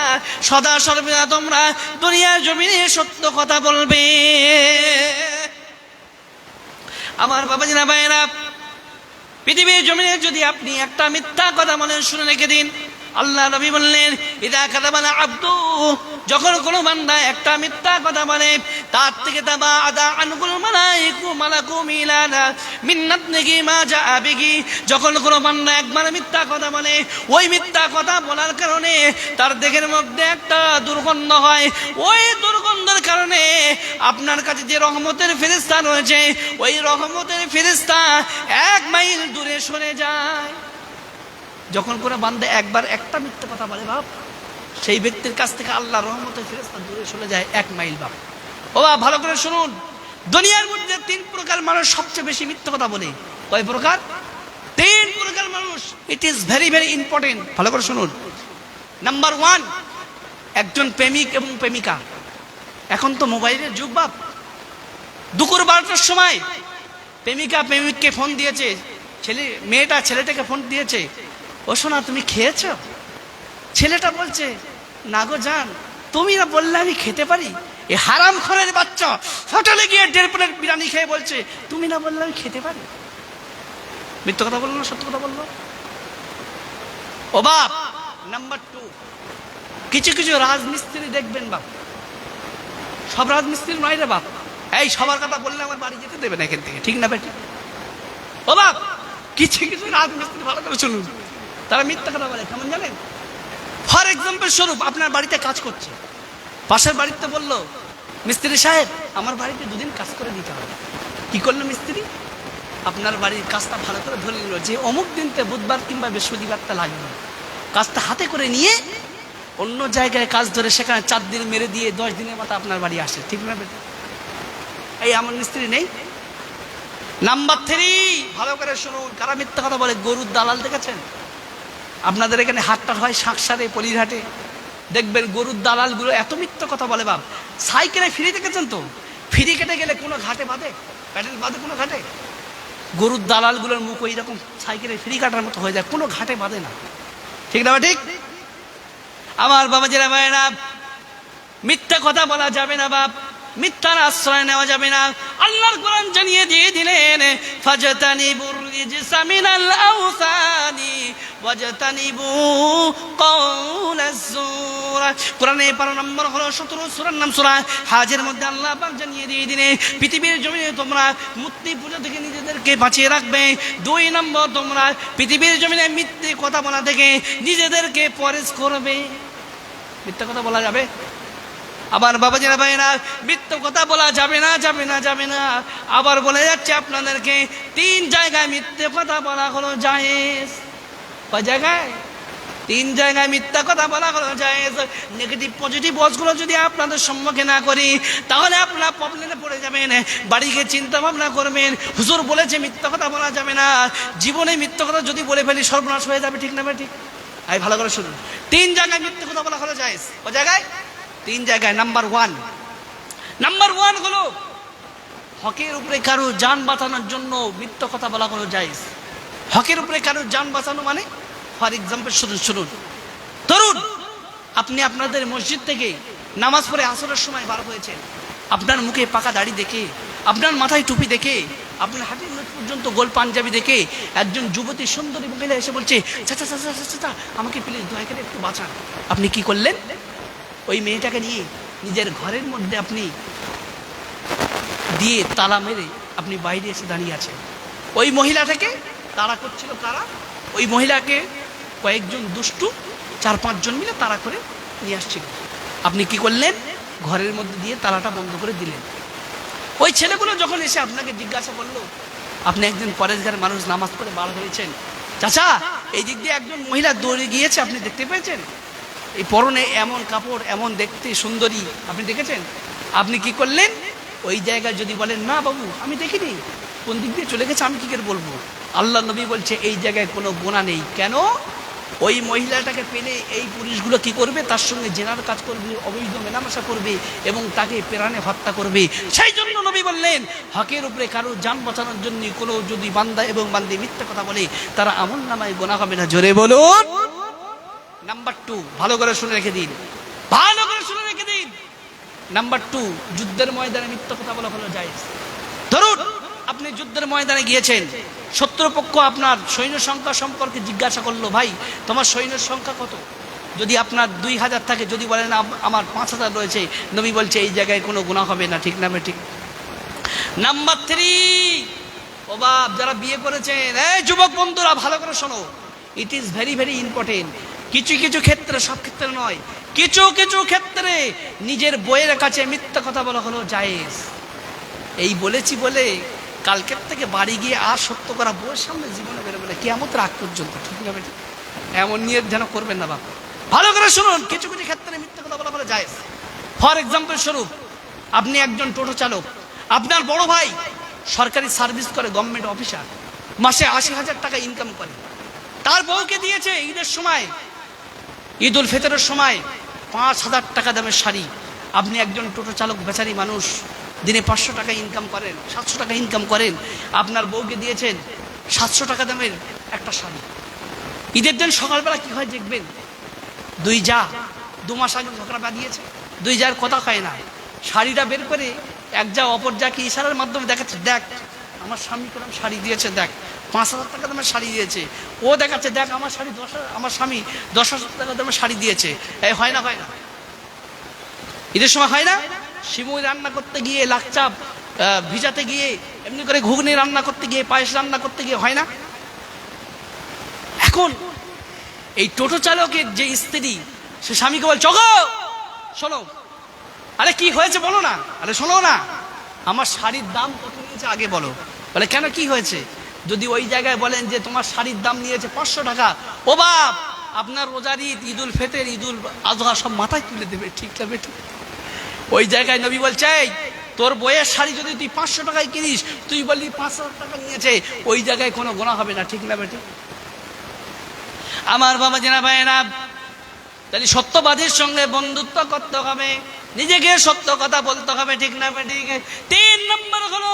[SPEAKER 1] সদা সর্বদা তোমরা দুনিয়ার জমিনে সত্য কথা বলবে। আমার বাবাজিরা ভাইয়েরা, পৃথিবীর জমিনে যদি আপনি একটা মিথ্যা কথা বলেন, শুনে রেখে দিন, আল্লাহ নবী বললেন, ইদা কাযাবাল আব্দু, যখন কোনো বান্দা একটা মিথ্যা কথা বলে, তার থেকে তাবাআদা আনহুল মালাকু মিলানা মিন নাতনিহি মা জাআ বিহি। যখন কোনো বান্দা একবার মিথ্যা কথা বলে, ওই মিথ্যা কথা বলার কারণে তার দেহের মধ্যে একটা দুর্গন্ধ হয়, ওই দুর্গন্ধের কারণে আপনার কাছে যে রহমতের ফেরেশতা রয়েছে, ওই রহমতের ফেরেশতা 1 মাইল দূরে সরে যায়। যখন কোনো বান্দা একবার একটা মিথ্যা কথা বলে বাপ, সেই ব্যক্তির কাছ থেকে আল্লাহ রহমতের ফেরেশতা দূরে চলে যায় 1 মাইল বাপ। ও বাপ, ভালো করে শুনুন, দুনিয়ার মধ্যে 3 প্রকার মানুষ সবচেয়ে বেশি মিথ্যা কথা বলে। কয় প্রকার? 3 প্রকার মানুষ। It is very very important, ভালো করে শুনুন। নাম্বার 1, একজন প্রেমিক এবং প্রেমিকা। এখন তো মোবাইলের যুগ বাপ। দুপুর 12টার সময় প্রেমিকা প্রেমিককে ফোন দিয়েছে, মেয়েটা ছেলেটাকে ফোন দিয়েছে, ও শোনা তুমি খেয়েছো? ছেলেটা বলছে, না গো জান, তুমি না বললে আমি খেতে পারি। এ হারামখোরের বাচ্চা হোটেলে গিয়ে 1.5 প্লেট বিরিয়ানি খেয়ে বলছে, তুমি না বললে আমি খেতে পারি। মিথ্যা কথা বললো না সত্য কথা বললো? ও বাপ। নাম্বার 2, কিছু কিছু রাজমিস্ত্রি দেখবেন বাপ, সব রাজমিস্ত্রি নয় রে বাপ, এই সবার কথা বললে আমার বাড়ি যেতে দেবে না এখান থেকে, ঠিক না বেটি? ও বাপ, কিছু কিছু রাজমিস্ত্রি, ভালো করে শুনুন, তারা মিথ্যা কথা বলে। কেমন জানেন? ফর এক্সাম্পল স্বরূপ, আপনার বাড়িতে কাজ করছে, পাশের বাড়িতে বলল, মিস্ত্রি সাহেব আমার বাড়িতে 2 দিন কাজ করে দিতে হবে। কি করলো মিস্ত্রি? আপনার বাড়ির কাজটা ভালো করে ধরে নিল যে অমুক দিনতে বুধবার কিংবা বৃহস্পতিবারটা লাগবে। কাজটা হাতে করে নিয়ে অন্য জায়গায় কাজ ধরে সেখানে 4 দিন মেরে দিয়ে 10 দিনের মাথা আপনার বাড়ি আসে, ঠিক না বেটা? এই আমার মিস্ত্রি নেই। নাম্বার 3, ভালো করে শুনুন, কারা মিথ্যা কথা বলে? গরুর দালাল দেখেছেন? আপনাদের এখানে হাটটা হয় শাঁকসারে, পলিরহাটে, দেখবেন গরুর দালালগুলো এত মিথ্যা কথা বলে বাপ। সাইকেলে ফ্রি দেখেছেন তো? ফ্রি কেটে গেলে কোনো ঘাটে বাঁধে? প্যাডেল বাঁধে কোনো ঘাটে? গরুর দালালগুলোর মুখ ওই রকম সাইকেলে ফ্রি কাটার মতো হয়ে যায়, কোনো ঘাটে বাঁধে না, ঠিক না? ঠিক। আমার বাবাজিরা ভাইয়েরা, মিথ্যা কথা বলা যাবে না বাপ, মিথ্যার আশ্রয় নেওয়া যাবে না। আল্লাহর কোরআন জানিয়ে দিয়ে দিলেন, ফাজতানিবুর রিজসা মিনাল আওসানি ওয়াজতানিবু কাওলাজ জুর। কোরআনে 12 নম্বর হলো 17 সূরার নাম সূরা হাজের মধ্যে আল্লাহ পাক জানিয়ে দিয়ে দিলেন, পৃথিবীর জমিনে তোমরা মূর্তি পূজা থেকে নিজেদেরকে বাঁচিয়ে রাখবে। 2 নম্বর, তোমরা পৃথিবীর জমিনে মিথ্যে কথা বলা থেকে নিজেদেরকে পরহেজ করবে। মিথ্যা কথা বলা যাবে? আবার বাবাজিরা ভাইয়েরা, মিথ্যা কথা বলা যাবে না, যাবে না, যাবে না। আবার বলে যাচ্ছে আপনাদেরকে, 3 জায়গায় মিথ্যে কথা বলা হলো জায়েজ। কয় জায়গায়? 3 জায়গায় মিথ্যা কথা বলা হলো জায়েজ। নেগেটিভ পজিটিভ ওয়ার্ডসগুলো যদি আপনাদের সম্মুখে না করি, তাহলে আপনারা প্রবলেমে পড়ে যাবেন। বাড়ি গিয়ে চিন্তা ভাবনা করবেন, হুজুর বলেছে মিথ্যা কথা বলা যাবে না, জীবনে মিথ্যা কথা যদি বলে ফেলি সর্বনাশ হয়ে যাবে, ঠিক না ঠিক? এই ভালো করে শুনুন, 3 জায়গায় মিথ্যা কথা বলা হলো জায়েজ। কয় জায়গায়? 3 জায়গায়। নাম্বার 1 হলো হকের উপরে কারো জান বাঁচানোর জন্য মিথ্যা কথা বলা হলো জায়েজ। হকের উপরে কারো জান বাঁচানো মানে, ফর এক্সাম্পল শুনুন, ধরুন আপনি আপনাদের মসজিদ থেকে নামাজ পড়ে আসরের সময় বার হয়েছেন, আপনার মুখে পাকা দাড়ি দেখে, আপনার মাথায় টুপি দেখে, আপনার হাতের মুখ পর্যন্ত গোল পাঞ্জাবি দেখে একজন যুবতী সুন্দরী মহিলা এসে বলছে, চাচা চাচা চাচা আমাকে প্লিজ দয়া করে একটু বাঁচান। আপনি কি করলেন? ওই মেয়েটাকে নিয়ে নিজের ঘরের মধ্যে আপনি দিয়ে তালা মেরে আপনি বাইরে এসে দাঁড়িয়ে আছেন। ওই মহিলাটাকে তাড়া করছিল কারা? ওই মহিলাকে কয়েকজন দুষ্টু 4-5 জন মিলে তাড়া করে নিয়ে আসছিল। আপনি কি করলেন? ঘরের মধ্যে দিয়ে তালাটা বন্ধ করে দিলেন। ওই ছেলেগুলো যখন এসে আপনাকে জিজ্ঞাসা করলো, আপনি একজন পরেশগার মানুষ, নামাজ পড়ে বার হয়েছেন, চাচা এই দিক দিয়ে একজন মহিলা দৌড়ে গিয়েছে, আপনি দেখতে পেয়েছেন? এই পরনে এমন কাপড়, এমন দেখতে সুন্দরী, আপনি দেখেছেন? আপনি কি করলেন? ওই জায়গায় যদি বলেন, না বাবু আমি দেখিনি, কোন দিক দিয়ে চলে গেছে আমি কি করে বলবো, আল্লাহ নবী বলছে এই জায়গায় কোনো গুনাহ নেই। কেন? ওই মহিলাটাকে পেলে এই পুরুষগুলো কি করবে? তার সঙ্গে জেনার কাজ করবে, অবৈধ মেলামেশা করবে এবং তাকে প্রাণে হত্যা করবে। সেই জন্য নবী বললেন, হকের উপরে কারো জান বাঁচানোর জন্য কোনো যদি বান্দা এবং বান্দি মিথ্যা কথা বলে, তারা আমলনামায় গুনাহ হবে না। জোরে বলুন। নাম্বার 2, ভালো করে শুনে রেখে দিন, ভালো করে শুনে রেখে দিন। নাম্বার 2, যুদ্ধের ময়দানে মিথ্যা কথা বলা হলো জায়েজ। ধরুন আপনি যুদ্ধের ময়দানে গিয়েছেন, শত্রুপক্ষ আপনার সৈন্য সংখ্যা সম্পর্কে জিজ্ঞাসা করলো, ভাই তোমার সৈন্যের সংখ্যা কত? যদি আপনার 2000 থাকে, যদি বলেন আমার 5000 রয়েছে, নবী বলছে এই জায়গায় কোনো গুনাহ হবে না। ঠিক না ঠিক? নাম্বার 3, ও বাপ যারা বিয়ে করেছেন, এই যুবক বন্ধুরা ভালো করে শোনো, it is very very important. কিছু কিছু ক্ষেত্রে, সব ক্ষেত্রে নয়, কিছু কিছু ক্ষেত্রে নিজের বইয়ের কাছে মিথ্যা কথা বলা হলো জায়েজ। এই বলেছি বলে কালকের থেকে বাড়ি গিয়ে আর সত্য করা বউয়ের সামনে জীবনে বেরোবে না কিয়ামতের আগ পর্যন্ত। ঠিক না বেটি? এমন নিয়ে যেন করবেন না বাপ। ভালো করে শুনুন, কিছু কিছু ক্ষেত্রে মিথ্যা কথা বলা হলো জায়েজ। ফর এক্সাম্পল স্বরূপ, আপনি একজন টোটো চালক, আপনার বড় ভাই সরকারি সার্ভিস করে, গভর্নমেন্ট অফিসার, মাসে 80,000 টাকা ইনকাম করে। তার বউকে দিয়েছে ঈদের সময়, ঈদ উল ফিতরের সময় 5,000 টাকা দামের শাড়ি। আপনি একজন টোটো চালক, বেচারি মানুষ, দিনে 500 টাকা ইনকাম করেন, 700 টাকা ইনকাম করেন, আপনার বউকে দিয়েছেন 700 টাকা দামের একটা শাড়ি। ঈদের দিন সকালবেলা কি হয় দেখবেন, দুই যা 2 মাস আগে ঝগড়া বাঁধিয়েছে, দুই যার কথা হয় না, শাড়িটা বের করে এক যা অপর যাকে ইশারার মাধ্যমে দেখাচ্ছে, দেখ আমার স্বামী কিরকম শাড়ি দিয়েছে, দেখ 5,000 টাকা দামের শাড়ি দিয়েছে। ও দেখাচ্ছে, দেখ আমার শাড়ি আমার স্বামী 10,000 টাকা দামের শাড়ি দিয়েছে। এই হয় না? হয় না? ঈদের সময় হয় না? সিমুই রান্না করতে গিয়ে, লাকচাপ ভিজাতে গিয়ে, এমনি করে ঘুগনি রান্না করতে গিয়ে, পায়েস রান্না করতে গিয়ে হয় না? এখন এই টোটো চালকের যে স্ত্রী, সে স্বামীকে বল, চগো শোনো, আরে কি হয়েছে বলো না, আরে শোনো না, আমার শাড়ির দাম কত নিয়েছে আগে বলো। বলে কেন, কি হয়েছে? যদি ওই জায়গায় বলেন যে তোমার শাড়ির দাম নিয়েছে 500 টাকা, ও বাপ আপনার রোজার ঈদ, ঈদ উল ফিতর, ঈদ উল আযহা সব মাথায় তুলে দেবে। ঠিক না বেটি? ওই জায়গায় নবী বলছে, তোর বইয়ের শাড়ি যদি তুই 500 টাকায় কিনিস, তুই বললি 5,000 টাকা নিয়েছে, ওই জায়গায় কোনো গুনাহ হবে না। ঠিক না বেটি? আমার বাবা জেনা ভাইয়েরা, তাহলে সত্যবাদীর সঙ্গে বন্ধুত্ব করতে হবে, নিজেকে সত্য কথা বলতে হবে। ঠিক না বেটি? 3 নম্বর হলো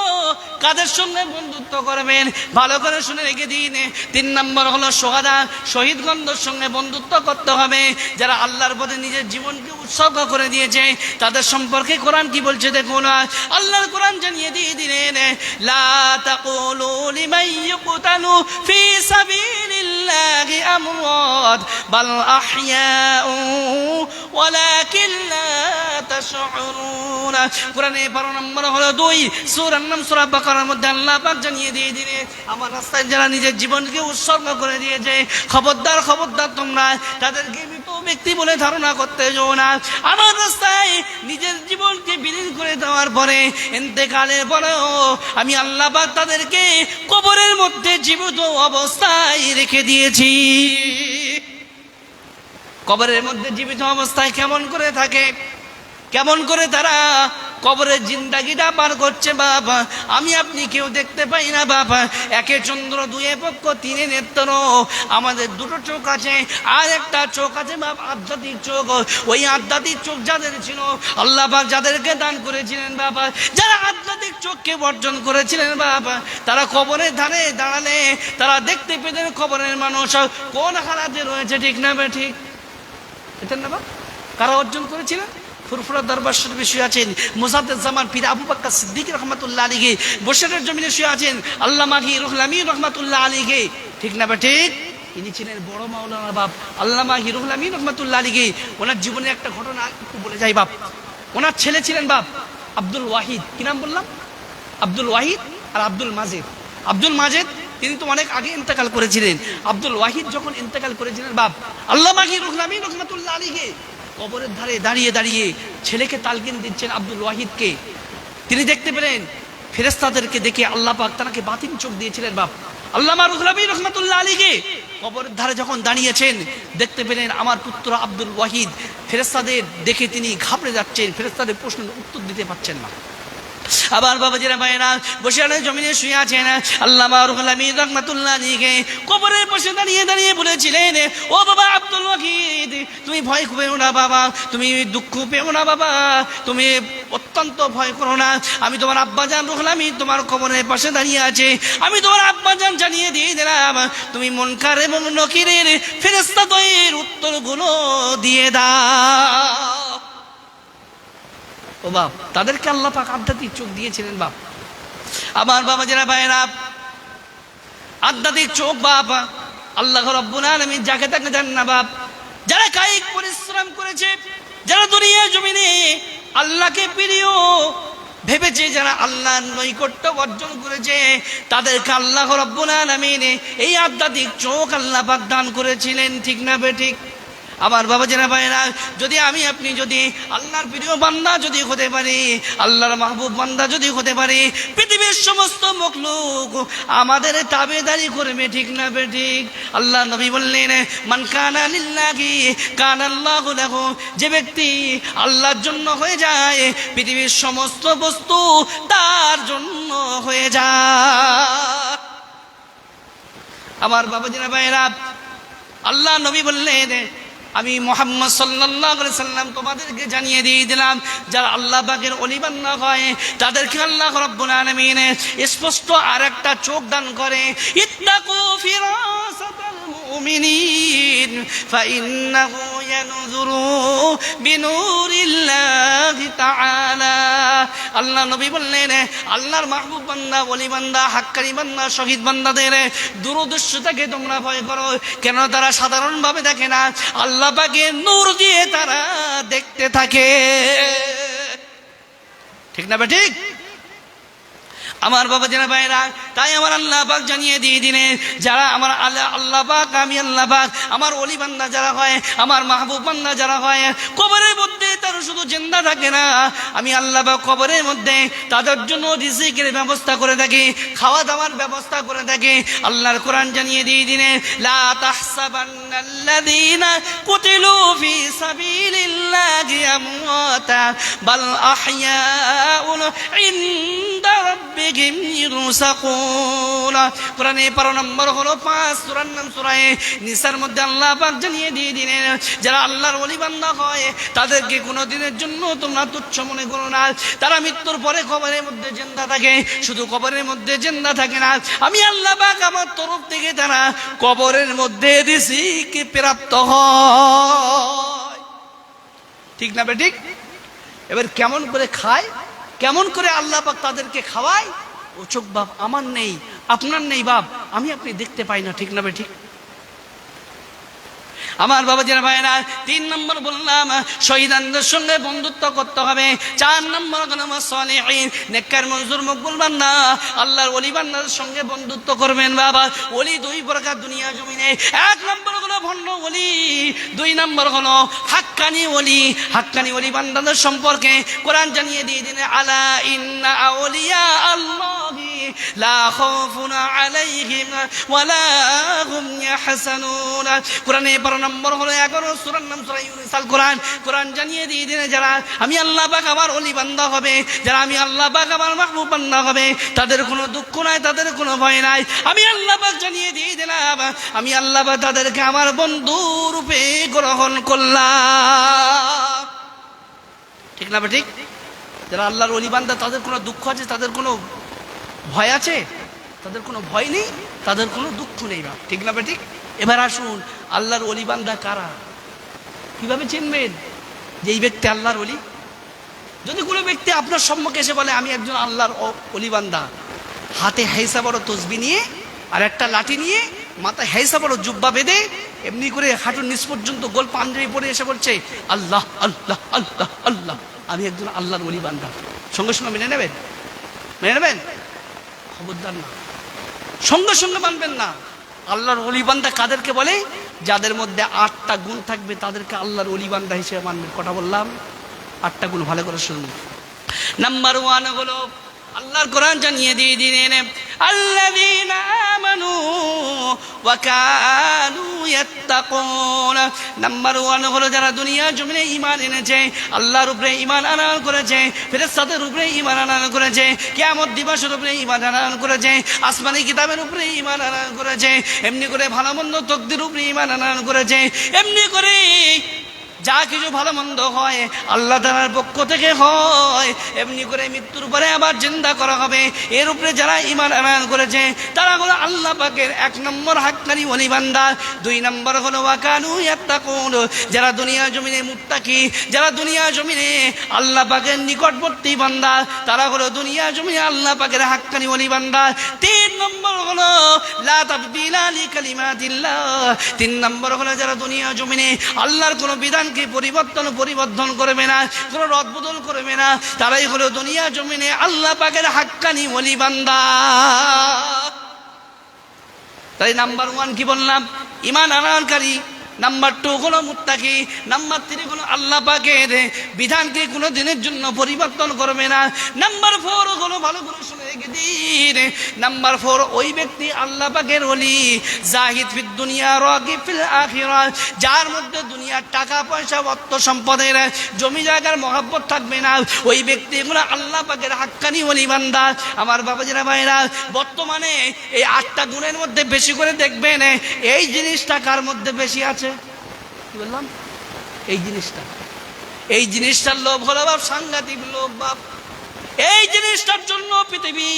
[SPEAKER 1] কাদের সঙ্গে বন্ধুত্ব করবেন, ভালো করে শুনে রেখে দিন। 3 নম্বর হলো সোহাদা, শহীদগণদের সঙ্গে বন্ধুত্ব করতে হবে, যারা আল্লাহর পথে নিজের জীবনকে উৎসর্গ করে দিয়েছে। তাদের সম্পর্কে কোরআন কি বলছে দেখুন। আল্লাহর কোরআন জানিয়ে দিয়ে দিলেন, লা তাকুলু লিমান ইউকতালু ফি সাবিলিল্লাহি আমওয়াত বাল আহইয়াউ ওয়ালাকিন লা তাশউরুন। কোরআনে 12 নম্বর হলো 2, সূরার নাম সূরা বাকারার মধ্যে আল্লাহ পাক জানিয়ে দিয়ে দিলেন, আমার রাস্তায় যারা নিজের জীবনকে উৎসর্গ করে দিয়েছে, খবরদার খবরদার তোমরা তাদেরকে মৃত ব্যক্তি বলে ধারণা করতে যাও না। আমার রাস্তায় নিজের জীবনকে বিলীন করে দেওয়ার পরে, ইন্তেকালের পরেও আমি আল্লাহ পাক তাদেরকে কবরের মধ্যে জীবিত অবস্থায় রেখে দিয়েছি। কবরের মধ্যে জীবিত অবস্থায় কেমন করে থাকে, কেমন করে তারা কবরের জিন্দাগিটা পার করছে বাবা, আমি আপনি কেউ দেখতে পাই না বাবা। একে চন্দ্র, দুয়ে পক্ষ, তিনে নেত্র, আমাদের 2টো চোখ আছে, আর একটা চোখ আছে বাবা আধ্যাত্মিক চোখ। ওই আধ্যাত্মিক চোখ যাদের ছিল, আল্লাহ পাক যাদেরকে দান করেছিলেন বাবা, যারা আধ্যাত্মিক চোখকে বর্জন করেছিলেন বাবা, তারা কবরের ধারে দাঁড়ালে তারা দেখতে পেতেন কবরের মানুষ কোন হালাতে রয়েছে। ঠিক না বে ঠিক? এটা না বা কারা অর্জন করেছিলেন? ফুরফুরা দরবার শরীফে শুয়ে আছেন মুজাদ্দেদ জামান পীর আবু বকর সিদ্দিক রহমাতুল্লাহ আলাইহি, বসরের জমিনে শুয়ে আছেন আল্লামা রুহুল আমিন রহমাতুল্লাহ আলাইহি। ঠিক না বা ঠিক? ইনি ছিলেন বড় মাওলানা বাপ আল্লামা রুহুল আমিন রহমাতুল্লাহ আলাইহি। ওনার জীবনের একটা ঘটনা একটু বলে যাই বাপ। ওনার ছেলে ছিলেন বাপ আব্দুল ওয়াহিদ, কি নাম বললাম? আব্দুল ওয়াহিদ আর আব্দুল মাজেদ। আব্দুল মাজেদ তিনি তো অনেক আগে ইন্তেকাল করেছিলেন। আব্দুল ওয়াহিদ যখন ইন্তেকাল করেছিলেন বাপ, আল্লামা রুহুল আমিন রহমাতুল্লাহ আলাইহি কবরের ধারে দাঁড়িয়ে দাঁড়িয়ে ছেলেকে তালকিন দিচ্ছেন আব্দুল ওয়াহিদকে। তিনি দেখতে পেলেন ফেরেশতাদেরকে দেখে আল্লাহ পাক তাকে বাতিন চোখ দিয়েছিলেন বাপ আল্লামা রুহুল আমিন রহমাতুল্লাহ আলাইহি। কবরের ধারে যখন দাঁড়িয়েছেন, দেখতে পেলেন আমার পুত্র আব্দুল ওয়াহিদ ফেরেশতাদের দেখে তিনি ঘাবড়ে যাচ্ছেন, ফেরেশতাদের প্রশ্নের উত্তর দিতে পারছেন না। আবার বাবাজিরা ভাইরা বসে আনে জমিনে শুয়ে আছেন আল্লামা রুহুল আমিন রাহমাতুল্লাহ আলাইহি কবরের পাশে দাঁড়িয়ে দাঁড়িয়ে বলেছিলেন, ও বাবা আব্দুল ওয়াহিদ, তুমি ভয় পেও না বাবা, তুমি দুঃখ পেও না বাবা, তুমি অত্যন্ত ভয় করো না। আমি তোমার আব্বাজান রুহুল আমিন তোমার কবরের পাশে দাঁড়িয়ে আছে, আমি তোমার আব্বাজান জানিয়ে দিয়ে দিলাম, তুমি মুনকার এবং নকিরের ফেরেশতাদের উত্তরগুলো দিয়ে দাও। ও বাপ, তাদেরকে আল্লাহ পাক আধ্যাত্মিক চোখ দিয়েছিলেন বাপ। আমার বাবা যারা ভাইরা আধ্যাত্মিক চোখ বাপ আল্লাহ রাব্বুল আলামিন যাকে তাকে দেন না বাপ। যারা কায়িক পরিশ্রম করেছে, যারা দুনিয়া জমিনে আল্লাহকে প্রিয় ভেবেছে, যারা আল্লাহর নৈকট্য অর্জন করেছে, তাদেরকে আল্লাহ রাব্বুল আলামিন এই আধ্যাত্মিক চোখ আল্লাহ পাক দান করেছিলেন। ঠিক না বেঠিক? আমার বাবা জেনা ভাইরা, যদি আমি আপনি যদি আল্লাহর প্রিয় বান্দা যদি হতে পারি, আল্লাহর মাহবুব বান্দা যদি হতে পারি, পৃথিবীর সমস্ত মখলুক আমাদের তাবেদারি করবে। ঠিক না বেঠিক? আল্লাহ নবী বললেন, মান কানা লিল্লাহি কানা আল্লাহু লাহু। যে ব্যক্তি আল্লাহর জন্য হয়ে যায়, পৃথিবীর সমস্ত বস্তু তার জন্য হয়ে যায়। আমার বাবা জেনা ভাইরা, আল্লাহ নবী বললেন, আমি মুহাম্মদ সাল্লাল্লাহু আলাইহি সাল্লাম তোমাদেরকে জানিয়ে দিয়ে দিলাম, যারা আল্লাহ পাকের ওলি বান্দা হয়, তাদেরকে আল্লাহ রাব্বুল আলামিন স্পষ্ট আরেকটা চোখ দান করে। ইত্তাকু ফিরাসাতাল মুমিনিন ফাইন্নাহু ইয়ানজুরু বিনুরিল্লাহি তাআলা। আল্লাহ নবী বললেন, আল্লাহর মাহবুব বান্দা, ওলি বান্দা, হাক্কানি বান্দা, শহীদ বান্দাদের দূরদর্শিতাকে তোমরা ভয় করো। কেন? তারা সাধারণভাবে দেখে না, আল্লাহ পাকের নূর দিয়ে তারা দেখতে থাকে। ঠিক না বেঠিক? আমার বাবা জেনা ভাইরা, তাই আমার আল্লাহ পাক জানিয়ে দিয়ে দিলেন, যারা আমার আল্লাহ পাক, আমি আল্লাহ পাক, আমার ওলি বান্দা যারা হয়, আমার মাহবুব বান্দা যারা হয়, কবরের মধ্যে তারা শুধু জিন্দা থাকে না, আমি আল্লাহ পাক কবরের মধ্যে তাদের জন্য রিজিকের ব্যবস্থা করে থাকি, খাওয়া দাওয়ার ব্যবস্থা করে থাকি। আল্লাহর কোরআন জানিয়ে দিয়ে দিলেন, লা তাহসাবান্নাল্লাযীনা কুতিলু ফি সাবিলিল্লাহি আমওয়াতা বাল আহইয়াউন ইনদা রাব্বিহিম ইরসাকুন। কোরআনে 12 নম্বর হলো 5, সূরার নাম সূরা নিসার মধ্যে আল্লাহ পাক জানিয়ে দিয়ে দিলেন, যারা আল্লাহর ওলি বান্দা হয়, তাদেরকে কোনো দিনের জন্য তোমরা তুচ্ছ মনে করো না। তারা মৃত্যুর পরে কবরের মধ্যে জিন্দা থাকে। শুধু কবরের মধ্যে জিন্দা থাকে না, আমি আল্লাহ পাক আমার তরফ থেকে তারা কবরের মধ্যে রিজিক প্রাপ্ত হয়। ঠিক না বেঠিক? এবার কেমন করে খায়, কেমন করে আল্লাহ পাক তাদেরকে খাওয়ায়, ও চোখ বাপ আমার নেই, আপনার নেই বাপ, আমি আপনি দেখতে পাই না। ঠিক না বেঠিক? আমার বাবা যারা ভাইরা, 3 নম্বর বললাম, শহীদানদের সঙ্গে বন্ধুত্ব করতে হবে। 4 নম্বর হলো সালেহিন, নেককার মনজুর মকবুল বান্দা, আল্লাহর ওলি বান্দার সঙ্গে বন্ধুত্ব করবেন বাবা। ওলি 2 প্রকার দুনিয়া জমিনে। 1 নম্বর হলো ভণ্ড ওলি, 2 নম্বর হলো হাক্কানি ওলি। হাক্কানি ওলি বান্দাদের সম্পর্কে কোরআন জানিয়ে দিয়ে দিন, আলা ইন্না আউলিয়া আল্লাহি লা খাউফুন আলাইহিম ওয়ালা হুম ইয়াহসানুন। কোরআনে 12 নম্বর হলো 11 সূরার নাম সূরা ইউনূস। আল কোরআন জানিয়ে দিয়ে দিন, যারা আমি আল্লাহ পাক আমার ওলি বান্দা হবে, যারা আমি আল্লাহ পাক আমার মাহবুব বান্দা হবে, তাদের কোনো দুঃখ নাই, তাদের কোনো ভয় নাই। আমি আল্লাহ পাক জানিয়ে দিয়ে দিলাম, আমি আল্লাহ পাক তাদেরকে আমার বন্ধু রূপে গ্রহণ করলাম। ঠিক না ঠিক? যারা আল্লাহর ওলি বান্দা, তাদের কোনো দুঃখ আছে, তাদের কোনো ভয় আছে? তাদের কোনো ভয় নেই, তাদের কোনো দুঃখ নেই। ঠিক না ঠিক? এবার আসুন, আল্লাহর ওলি বান্দা কারা, কিভাবে চিনবেন যে এই ব্যক্তি আল্লাহর ওলি? যদি কোনো ব্যক্তি আপনার সম্মুখে এসে বলে আমি একজন আল্লাহর ওলি বান্দা, হাতে হেসা বড় তসবি নিয়ে আর একটা লাঠি নিয়ে, মাথায় হেসা বড় জুব্বা বেঁধে, এমনি করে হাঁটুর নিচ পর্যন্ত গোল পাঞ্জাবি পরে এসে বলছে আল্লাহ আল্লাহ আল্লাহ আল্লাহ, আমি একজন আল্লাহর ওলি বান্দা, সঙ্গে সঙ্গে মেনে নেবেন? মেনে নেবেন? খবরদার না, সঙ্গে সঙ্গে মানবেন না। আল্লাহর ওলি বান্দা কাদেরকে বলে? যাদের মধ্যে 8টা গুণ থাকবে, তাদেরকে আল্লাহর ওলি বান্দা হিসেবে মানবেন। কথা বললাম, 8টা গুণ ভালো করে শুনুন। নাম্বার 1 হলো, আল্লাহর কোরআন জানিয়ে দিয়ে দিলেন, আল্লাযীনা আমানু ওয়া কানু ইয়াত্তাকুন। নাম্বার 1 হলো যারা দুনিয়া জমিনে ঈমান এনেছে, আল্লাহর উপরে ঈমান আনয়ন করেছে, ফেরেশতাদের উপরে ঈমান আনয়ন করেছে, কিয়ামত দিবসের উপরে ঈমান আনয়ন করেছে, আসমানি কিতাবের উপরে ঈমান আনয়ন করেছে, এমনি করে ভালো মন্দ তকদির উপরে ঈমান আনয়ন করেছে, এমনি করে যা কিছু ভালো মন্দ হয় আল্লাহ তাআলার পক্ষ থেকে হয়, এমনি করে মৃত্যুর পরে আবার জিন্দা করা হবে, এর উপরে যারা ঈমান আনয়ন করেছে তারা হলো আল্লাহ পাকের 1 নম্বর হাক্কানি ওলি বান্দা। 2 নম্বর হলো ওয়া কানু ইয়াত্তাকুন, যারা দুনিয়া জমিনে মুত্তাকি, যারা দুনিয়া জমিনে আল্লাহ পাকের নিকটবর্তী বান্দা, তারা হলো দুনিয়া জমিনে আল্লাহ পাকের হাক্কানি ওলি বান্দা। 3 নম্বর হলো লা তাবদিলা লিকালিমাতিল্লাহ, 3 নম্বর হলো যারা দুনিয়া জমিনে আল্লাহর কোনো বিধান পরিবর্তন করবে না, কোনো রদ বদল করবে না, তারাই হলো দুনিয়া জমিনে আল্লাহ পাকের হাক্কানি ওলি বান্দা। তাই নাম্বার 1 কি বললাম? ঈমান আনয়নকারী। নাম্বার 2 হলো মুত্তাকি। নাম্বার 3 হলো আল্লাহ পাকের বিধানকে কোনো দিনের জন্য পরিবর্তন করবে না। নাম্বার 4 হলো ভালো করে শুনে রেখে দিন, নাম্বার 4 ওই ব্যক্তি আল্লাহ পাকের ওলি, জাহিদ ফিদ দুনিয়া রাগিব ফিল আখিরাহ, যার মধ্যে দুনিয়ার টাকা পয়সা অর্থ সম্পদের জমি জায়গার মহব্বত থাকবে না, ওই ব্যক্তি হলো আল্লাহ পাকের হাক্কানি ওলি বান্দা। আমার বাবাজিরা ভাইরা, বর্তমানে এই 8টা গুণের মধ্যে বেশি করে দেখবেন এই জিনিসটা কার মধ্যে বেশি আছে? কি বললাম? এই জিনিসটার লোভ হলো বাপ, সাংঘাতিক লোভ বাপ। এই জিনিসটার জন্য পৃথিবী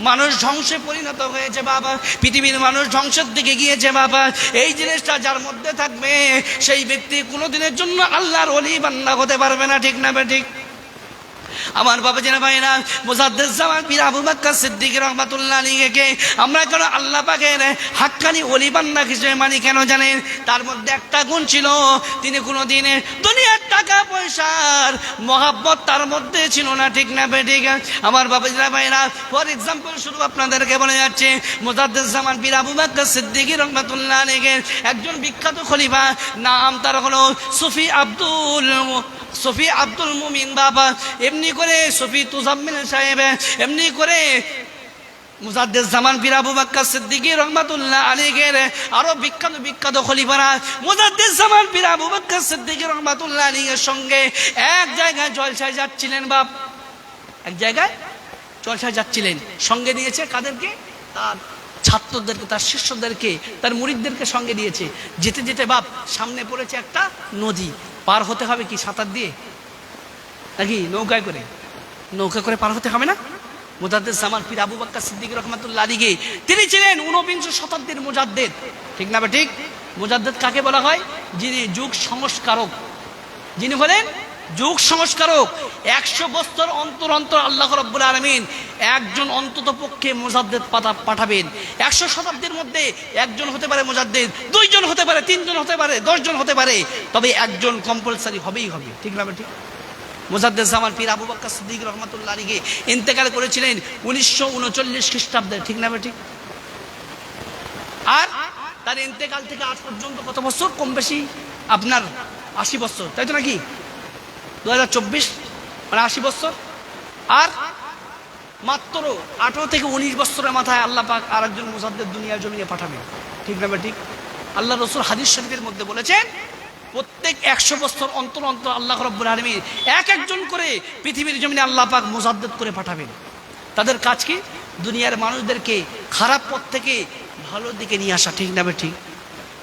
[SPEAKER 1] মানুষ ধ্বংসে পরিণত হয়েছে বাবা, পৃথিবীর মানুষ ধ্বংসের দিকে গিয়েছে বাবা। এই জিনিসটা যার মধ্যে থাকবে সেই ব্যক্তি কোনোদিনের জন্য আল্লাহর ওলি বান্দা হতে পারবে না, ঠিক না ঠিক? আমার বাবা জেনা ভাইরা, মুজাদ্দিদ জামান পীর আবু বকর সিদ্দিক রাহমাতুল্লাহ আলাইহিকে আমরা কেন আল্লাহ পাকের হাক্কানি ওলি বান্দা হিসেবে মানি কেন জানেন? তার মধ্যে একটা গুণ ছিল, তিনি কোনোদিন দুনিয়ার টাকা পয়সার মহব্বত তার মধ্যে ছিল না, ঠিক না ঠিক? আমার বাবা জেনা ভাইরা, ফর এক্সাম্পল শুধু আপনাদেরকে বলে যাচ্ছে, মুজাদ্দিদ জামান পীর আবু বকর সিদ্দিক রাহমাতুল্লাহ আলাইহির একজন বিখ্যাত খলিফা, নাম তার হলো সুফি আব্দুল মুমিন বাবা, এমনি করে সুফি তুজাম্মিল সাহেব, এমনি করে মুজাদ্দিদ জামান পীর আবু বকর সিদ্দিক রাহমাতুল্লাহ আলাইহির আরো বিখ্যাত খলিফারা মুজাদ্দিদ জামান পীর আবু বকর সিদ্দিক রাহমাতুল্লাহ আলাইহির সঙ্গে এক জায়গায় জলসায় যাচ্ছিলেন বাপ, এক জায়গায় জলসায় যাচ্ছিলেন, সঙ্গে নিয়েছে কাদেরকে? তার ছাত্রদেরকে, তার শিষ্যদেরকে, তার মুরিদদেরকে সঙ্গে দিয়েছে। যেতে যেতে বাপ সামনে পড়েছে একটা নদী, পার হতে হবে কি সাঁতার দিয়ে নাকি নৌকা করে পার হতে হবে না? মুজাদ্দিদ জামান পীর আবু বকর সিদ্দিক রাহমাতুল্লাহ আলাইহি তিনি ছিলেন 49 শতাব্দীর মুজাদ্দিদ, ঠিক না ঠিক? মুজাদ্দিদ কাকে বলা হয়? যিনি যুগ সংস্কারক, যিনি হলেন যুগ সংস্কারক। 100 বছর অন্তর অন্তর আল্লাহ রাব্বুল আলামিন একজন অন্তত পক্ষে মুজাদ্দিদ পাঠাবেন। 100 শতাব্দীর মধ্যে একজন হতে পারে মুজাদ্দিদ, 2 জন হতে পারে, 3 জন হতে পারে, 10 জন হতে পারে, তবে একজন কম্পালসারি হবেই হবে, ঠিক না ঠিক? মুজাদ্দিদ জামান পীর আবু বকর সিদ্দিক রাহমাতুল্লাহ আলাইহি ইন্তেকাল করেছিলেন 1939 খ্রিস্টাব্দে, ঠিক না ঠিক? আর তার ইন্তেকাল থেকে আজ পর্যন্ত কত বছর? কম বেশি আপনার 80 বছর, তাই তো নাকি? 2024 মানে 80 বছর। আর মাত্র 18 থেকে 19 বছরের মাথায় আল্লাহ পাক আরেকজন মুজাদ্দিদ দুনিয়ার জমিনে পাঠাবেন, ঠিক না ঠিক? আল্লাহ রাসূল হাদিস শরীফের মধ্যে বলেছেন, প্রত্যেক 100 বছর অন্তর অন্তর আল্লাহ রাব্বুল আলামিন এক করে পৃথিবীর জমিনে আল্লাহ পাক মুজাদ্দিদ করে পাঠাবেন। তাদের কাজ কি? দুনিয়ার মানুষদেরকে খারাপ পথ থেকে ভালো দিকে নিয়ে আসা, ঠিক না ঠিক?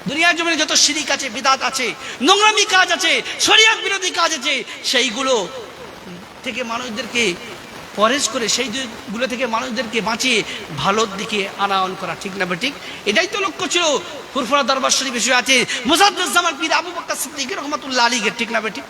[SPEAKER 1] দুনিয়ার জমিনে যত শিরিক আছে, বিদআত আছে, নোংরামি কাজ আছে, শরীয়ত বিরোধী কাজ আছে, সেইগুলো থেকে মানুষদেরকে পরেজ করে, সেইগুলো থেকে মানুষদেরকে বাঁচিয়ে ভালোর দিকে আনায়ন করা, ঠিক না ঠিক? এটাই তো লক্ষ্য ছিল ফুরফুরা দরবার শরীফ বিষয় আছে মুজাদ্দিদ জামান পীর আবু বকর সিদ্দিক রাহমাতুল্লাহ আলাইহি, ঠিক না ঠিক?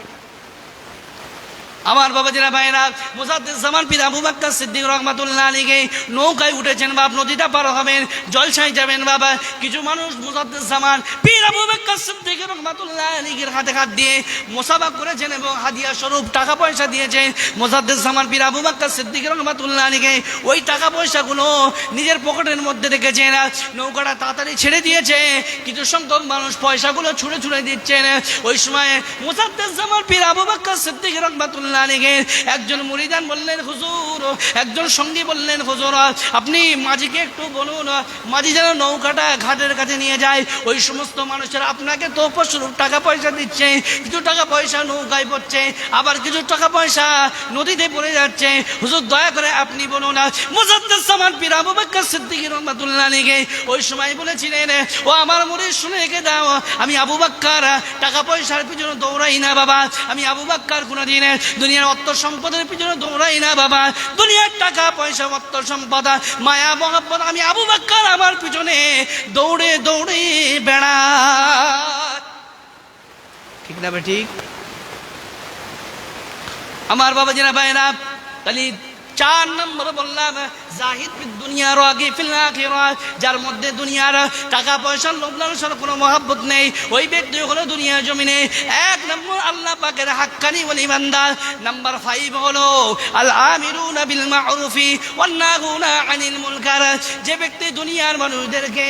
[SPEAKER 1] আমার বাবা জেনা ভাইরা, মুজাদ্দিদ জামান পীর আবু বকর সিদ্দিক রাহমাতুল্লাহ আলাইহি নৌকায় উঠেছেন বাপ, নদীটা পার হবেন, জলসায় যাবেন বাবা। কিছু মানুষ মুজাদ্দিদ জামান পীর আবু বকর সিদ্দিক রাহমাতুল্লাহ আলাইহির হাতে হাত দিয়ে মুসাফা করেছেন এবং হাদিয়া স্বরূপ টাকা পয়সা দিয়েছেন। মুজাদ্দিদ জামান পীর আবু বকর সিদ্দিক রাহমাতুল্লাহ আলাইহি ওই টাকা পয়সাগুলো নিজের পকেটের মধ্যে রেখেছেন। নৌকাটা তাড়াতাড়ি ছেড়ে দিয়েছে, কিছু সংখ্যক মানুষ পয়সাগুলো ছুঁড়ে দিচ্ছেন। ওই সময় মুজাদ্দিদ জামান পীর আবু বকর সিদ্দিক রাহমাতুল্লাহ রহমাতুল্লাহ আলাইহি একজন মুরিদান বললেন হুজুর, একজন সঙ্গী বললেন হুজুর আপনি মাঝিকে একটু বলুন মাঝি যেন নৌকাটা ঘাটের কাছে নিয়ে যায়। ওই সমস্ত মানুষেরা আপনাকে তো প্রচুর টাকা পয়সা দিচ্ছে, কিছু টাকা পয়সা নৌকায় পড়ছে, আবার কিছু টাকা পয়সা নদীতে পড়ে যাচ্ছে। হুজুর দয়া করে আপনি বলুন। মুজাদ্দিদ জামান পীর আবু বকর সিদ্দিক রাহমাতুল্লাহ আলাইহি ওই সময় বলেছিলেন, ও আমার মুরিদ শুনে রেখে দাও, আমি আবু বকর টাকা পয়সার পিছনে দৌড়াই না বাবা, আমি আবু বকর কোনদিন দুনিয়ার অর্থ সম্পদের পিছনে দৌড়াই না বাবা, দুনিয়ার টাকা পয়সা অর্থ সম্পদ মায়া মহব্বত আমি আবু বকর আমার পিছনে দৌড়ে দৌড়ে বেড়া। ঠিক না ঠিক? আমার বাবা জিনা ভাইরা, তাহলে 4 নম্বর বললাম জাহিদ ফিদ দুনিয়া রাগি ফিল আখিরাহ, যার মধ্যে দুনিয়ার টাকা পয়সার লোভ লালসার কোনো মহব্বত নেই, ওই ব্যক্তি হলো দুনিয়া জমিনে 1 নম্বর আল্লাহ পাকের হাক্কানি ওলি বান্দা। নাম্বার 5 হলো আল আমিরুনা বিল মা'রুফি ওয়ান নাহুনা আনিল মুনকার, যে ব্যক্তি দুনিয়ার মানুষদেরকে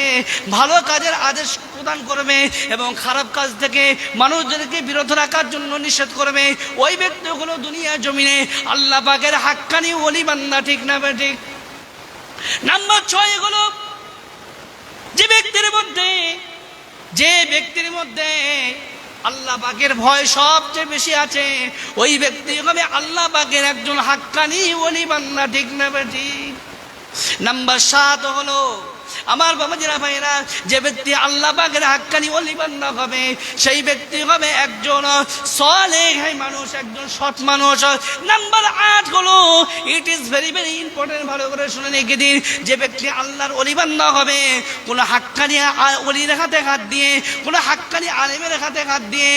[SPEAKER 1] ভালো কাজের আদেশ প্রদান করবে এবং খারাপ কাজ থেকে মানুষদেরকে বিরত রাখার জন্য নিষেধ করবে, ওই ব্যক্তি হলো দুনিয়া জমিনে আল্লাহ পাকের হাক্কানি ওলি বান্দা। ঠিক না ঠিক? নাম্বার 6 হলো যে ব্যক্তির মধ্যে আল্লাহ পাকের ভয় সবচেয়ে বেশি আছে, ওই ব্যক্তি হবে আল্লাহ পাকের একজন হাক্কানি ওলি বান্দা। ঠিক না ঠিক? নাম্বার 7 হলো আমার বাবাজিরা ভাইরা, যে ব্যক্তি আল্লাহ পাকের হাক্কানি ওলি বান্দা হবে, সেই ব্যক্তি হবে একজন সালেহ মানুষ, একজন সৎ মানুষ। নাম্বার 8 হলো, it is very very important, ভালো করে শুনে রেখে দিন, যে ব্যক্তি আল্লাহর ওলি বান্দা হবে, কোন হাক্কানি ওলির হাতে হাত দিয়ে, কোন হাক্কানি আলেমের হাতে হাত দিয়ে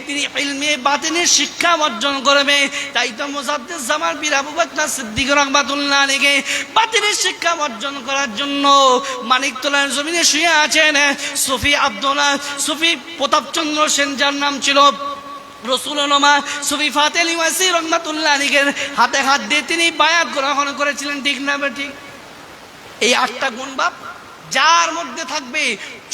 [SPEAKER 1] তিনি ইলমে বাতিনের শিক্ষা অর্জন করবে। তাই তো মুজাদ্দিদ জামান পীর আবু বকর সিদ্দিক রাহমাতুল্লাহ আলাইহি বাতিনের শিক্ষা অর্জন করার জন্য মানিকতলার জমিনে শুয়ে আছেন সুফি আব্দুল্লাহ, সুফি প্রতাপচন্দ্র সেন, যার নাম ছিল রসুলুল্লাহ সুফি ফাতেলি ওয়াসি রাহমাতুল্লাহ আলাইহির হাতে হাত দিয়ে তিনি বায়াত গ্রহণ করেছিলেন। ঠিক না ঠিক? এই 8টা গুণ বাপ যার মধ্যে থাকবে,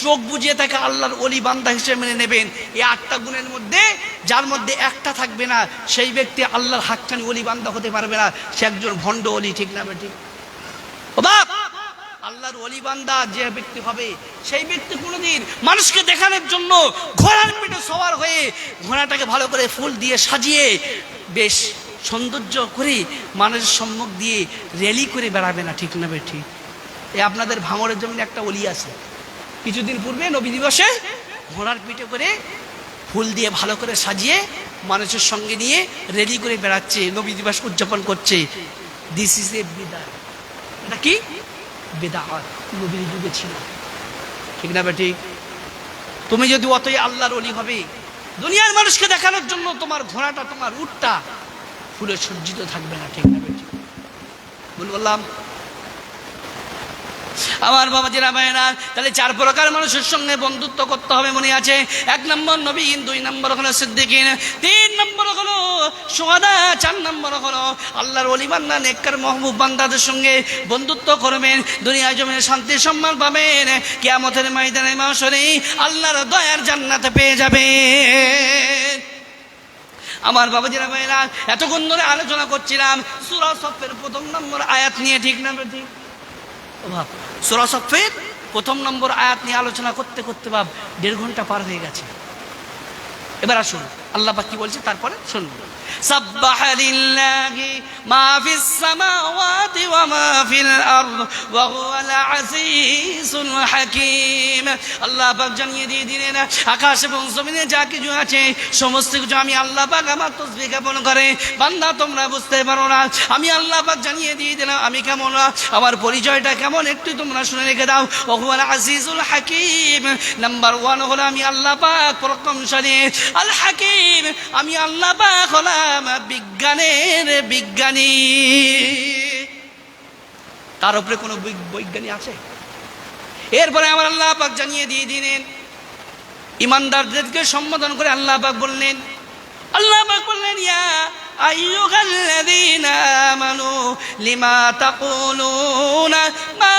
[SPEAKER 1] চোখ বুজিয়ে তাকে আল্লাহর ওলি বান্দা হিসেবে মেনে নেবেন। এই 8টা গুণের মধ্যে যার মধ্যে একটা থাকবে না, সেই ব্যক্তি আল্লাহর হাক্কানি ওলি বান্দা হতে পারবে না, সে একজন ভণ্ড ওলি। ঠিক না ঠিক? ও বাপ, আল্লাহর ওলি বান্দা যে ব্যক্তি হবে, সেই ব্যক্তি কোনোদিন মানুষকে দেখানোর জন্য ঘোড়ার পিঠে সওয়ার হয়ে ঘোড়াটাকে ভালো করে ফুল দিয়ে সাজিয়ে বেশ সৌন্দর্য করে মানুষের সম্মুখ দিয়ে র্যালি করে বেড়াবে না। ঠিক না ঠিক? এই আপনাদের ভাঙড়ের জমিনে একটা ওলি আছে, কিছুদিন পূর্বে নবী দিবসে ঘোড়ার পিঠে করে ফুল দিয়ে ভালো করে সাজিয়ে মানুষের সঙ্গে নিয়ে র্যালি করে বেড়াচ্ছে, নবী দিবস উদযাপন করছে। দিস ইজ এ বিদআত। এটা কি বিদআত? নবীর যুগে ছিল। ঠিক না ঠিক? তুমি যদি অতই আল্লাহর ওলি হবে, দুনিয়ার মানুষকে দেখানোর জন্য তোমার ঘোড়াটা, তোমার উটটা ফুলে সজ্জিত থাকবে না। ঠিক না ঠিক? বললাম আমার বাবা জিরা ভাইরা, তাহলে 4 প্রকার মানুষের সঙ্গে বন্ধুত্ব করতে হবে, মনে আছে? 1 নম্বর নবীন, 2 নম্বর হলো সিদ্দিকিন, 3 নম্বর হলো শুহাদা, 4 নম্বর হলো আল্লাহর ওলি বান্দা নেককার মাহবুব বান্দাদের সঙ্গে বন্ধুত্ব করবেন, দুনিয়া জমিনে শান্তি সম্মান পাবেন, কিয়ামতের ময়দানে মাশরে আল্লাহর দয়ার জান্নাতে পেয়ে যাবেন। আমার বাবাজিরা ভাইরা, এতক্ষণ ধরে আলোচনা করছিলাম সূরা সফের 1 নম্বর আয়াত নিয়ে। ঠিক না ঠিক? সূরা সফের 1 নম্বর আয়াত নিয়ে আলোচনা করতে করতে বাপ 1.5 ঘন্টা পার হয়ে গেছে। এবার আসুন আল্লাহ পাক কি বলছে, তারপরে শুনুন। সাব্বাহা লিল্লাহি মা ফিস সামাওয়াতি ওয়া মা ফিল আরদ ওয়া হুয়াল আজিজুল হাকীম। আল্লাহ পাক জানিয়ে দিয়ে দিলেন, আকাশ এবং জমিনে যা কিছু আছে সমস্ত কিছু আমি আল্লাহ পাক আমার তাসবিহ জ্ঞাপন করে। বান্দা তোমরা বুঝতে পারো না, আমি আল্লাহ পাক জানিয়ে দিয়ে দিলাম আমি কেমন, আমার পরিচয়টা কেমন, একটু তোমরা শুনে রেখে দাও। ওয়া হুয়াল আজিজুল হাকীম। নাম্বার 1 হলো আমি আল্লাহ পাক পরাক্রমশালী। আল হাকীম, আমি আল্লাহ পাক হলাম বিজ্ঞানের বিজ্ঞানী। তার উপরে কোনো বৈজ্ঞানী আছে? এরপরে আমার আল্লাহ পাক জানিয়ে দিয়ে দিলেন, ইমানদারদেরকে সম্বোধন করে আল্লাহ পাক বললেন, ইয়া আইয়ুহাল্লাযীনা আমানু লিমা তাকুলুনা মা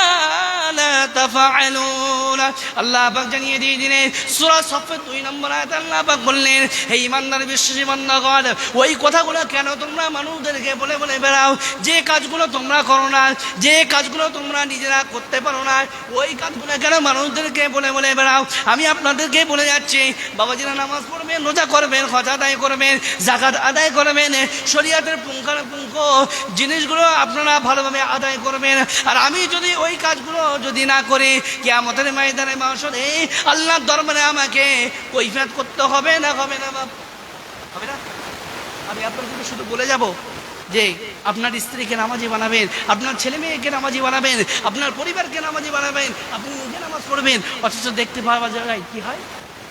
[SPEAKER 1] লা তাফআলুন। আল্লাহ পাক জানিয়ে দিয়ে দিলেন সূরা সফের 2 নম্বর আয়াতে আল্লাহ পাক বললেন, হে ঈমানদার বিশ্বাসী বান্দাগণ, ওই কথাগুলো কেন তোমরা মানুষদেরকে বলে বলে বেড়াও, যে কাজগুলো তোমরা করো না, যে কাজগুলো তোমরা নিজেরা করতে পারো না, ওই কাজগুলো কেন মানুষদেরকে বলে বলে বেড়াও। আমি আপনাদেরকে বলে যাচ্ছি, বাবাজিরা নামাজ পড়বেন, রোজা করবেন, হজ আদায় করবেন, যাকাত আদায় করবেন, শরীয়তের পুঙ্খানুপুঙ্খ জিনিসগুলো আপনারা ভালোভাবে আদায় করবেন। আর আমি যদি ওই কাজগুলো যদি না করি, কিয়ামতের ময়দানে মাহশরে আল্লাহর দরবারে আমাকে কৈফিয়ত করতে হবে না হবে না বাপ? হবে না? আমি আপনাদেরকে শুধু বলে যাব যে আপনার স্ত্রীকে নামাজি বানাবেন, আপনার ছেলে মেয়েকে নামাজি বানাবেন, আপনার পরিবারকে নামাজি বানাবেন, আপনি নিজে নামাজ পড়বেন, অথচ দেখতে পাওয়া জায়গায় কি হয়,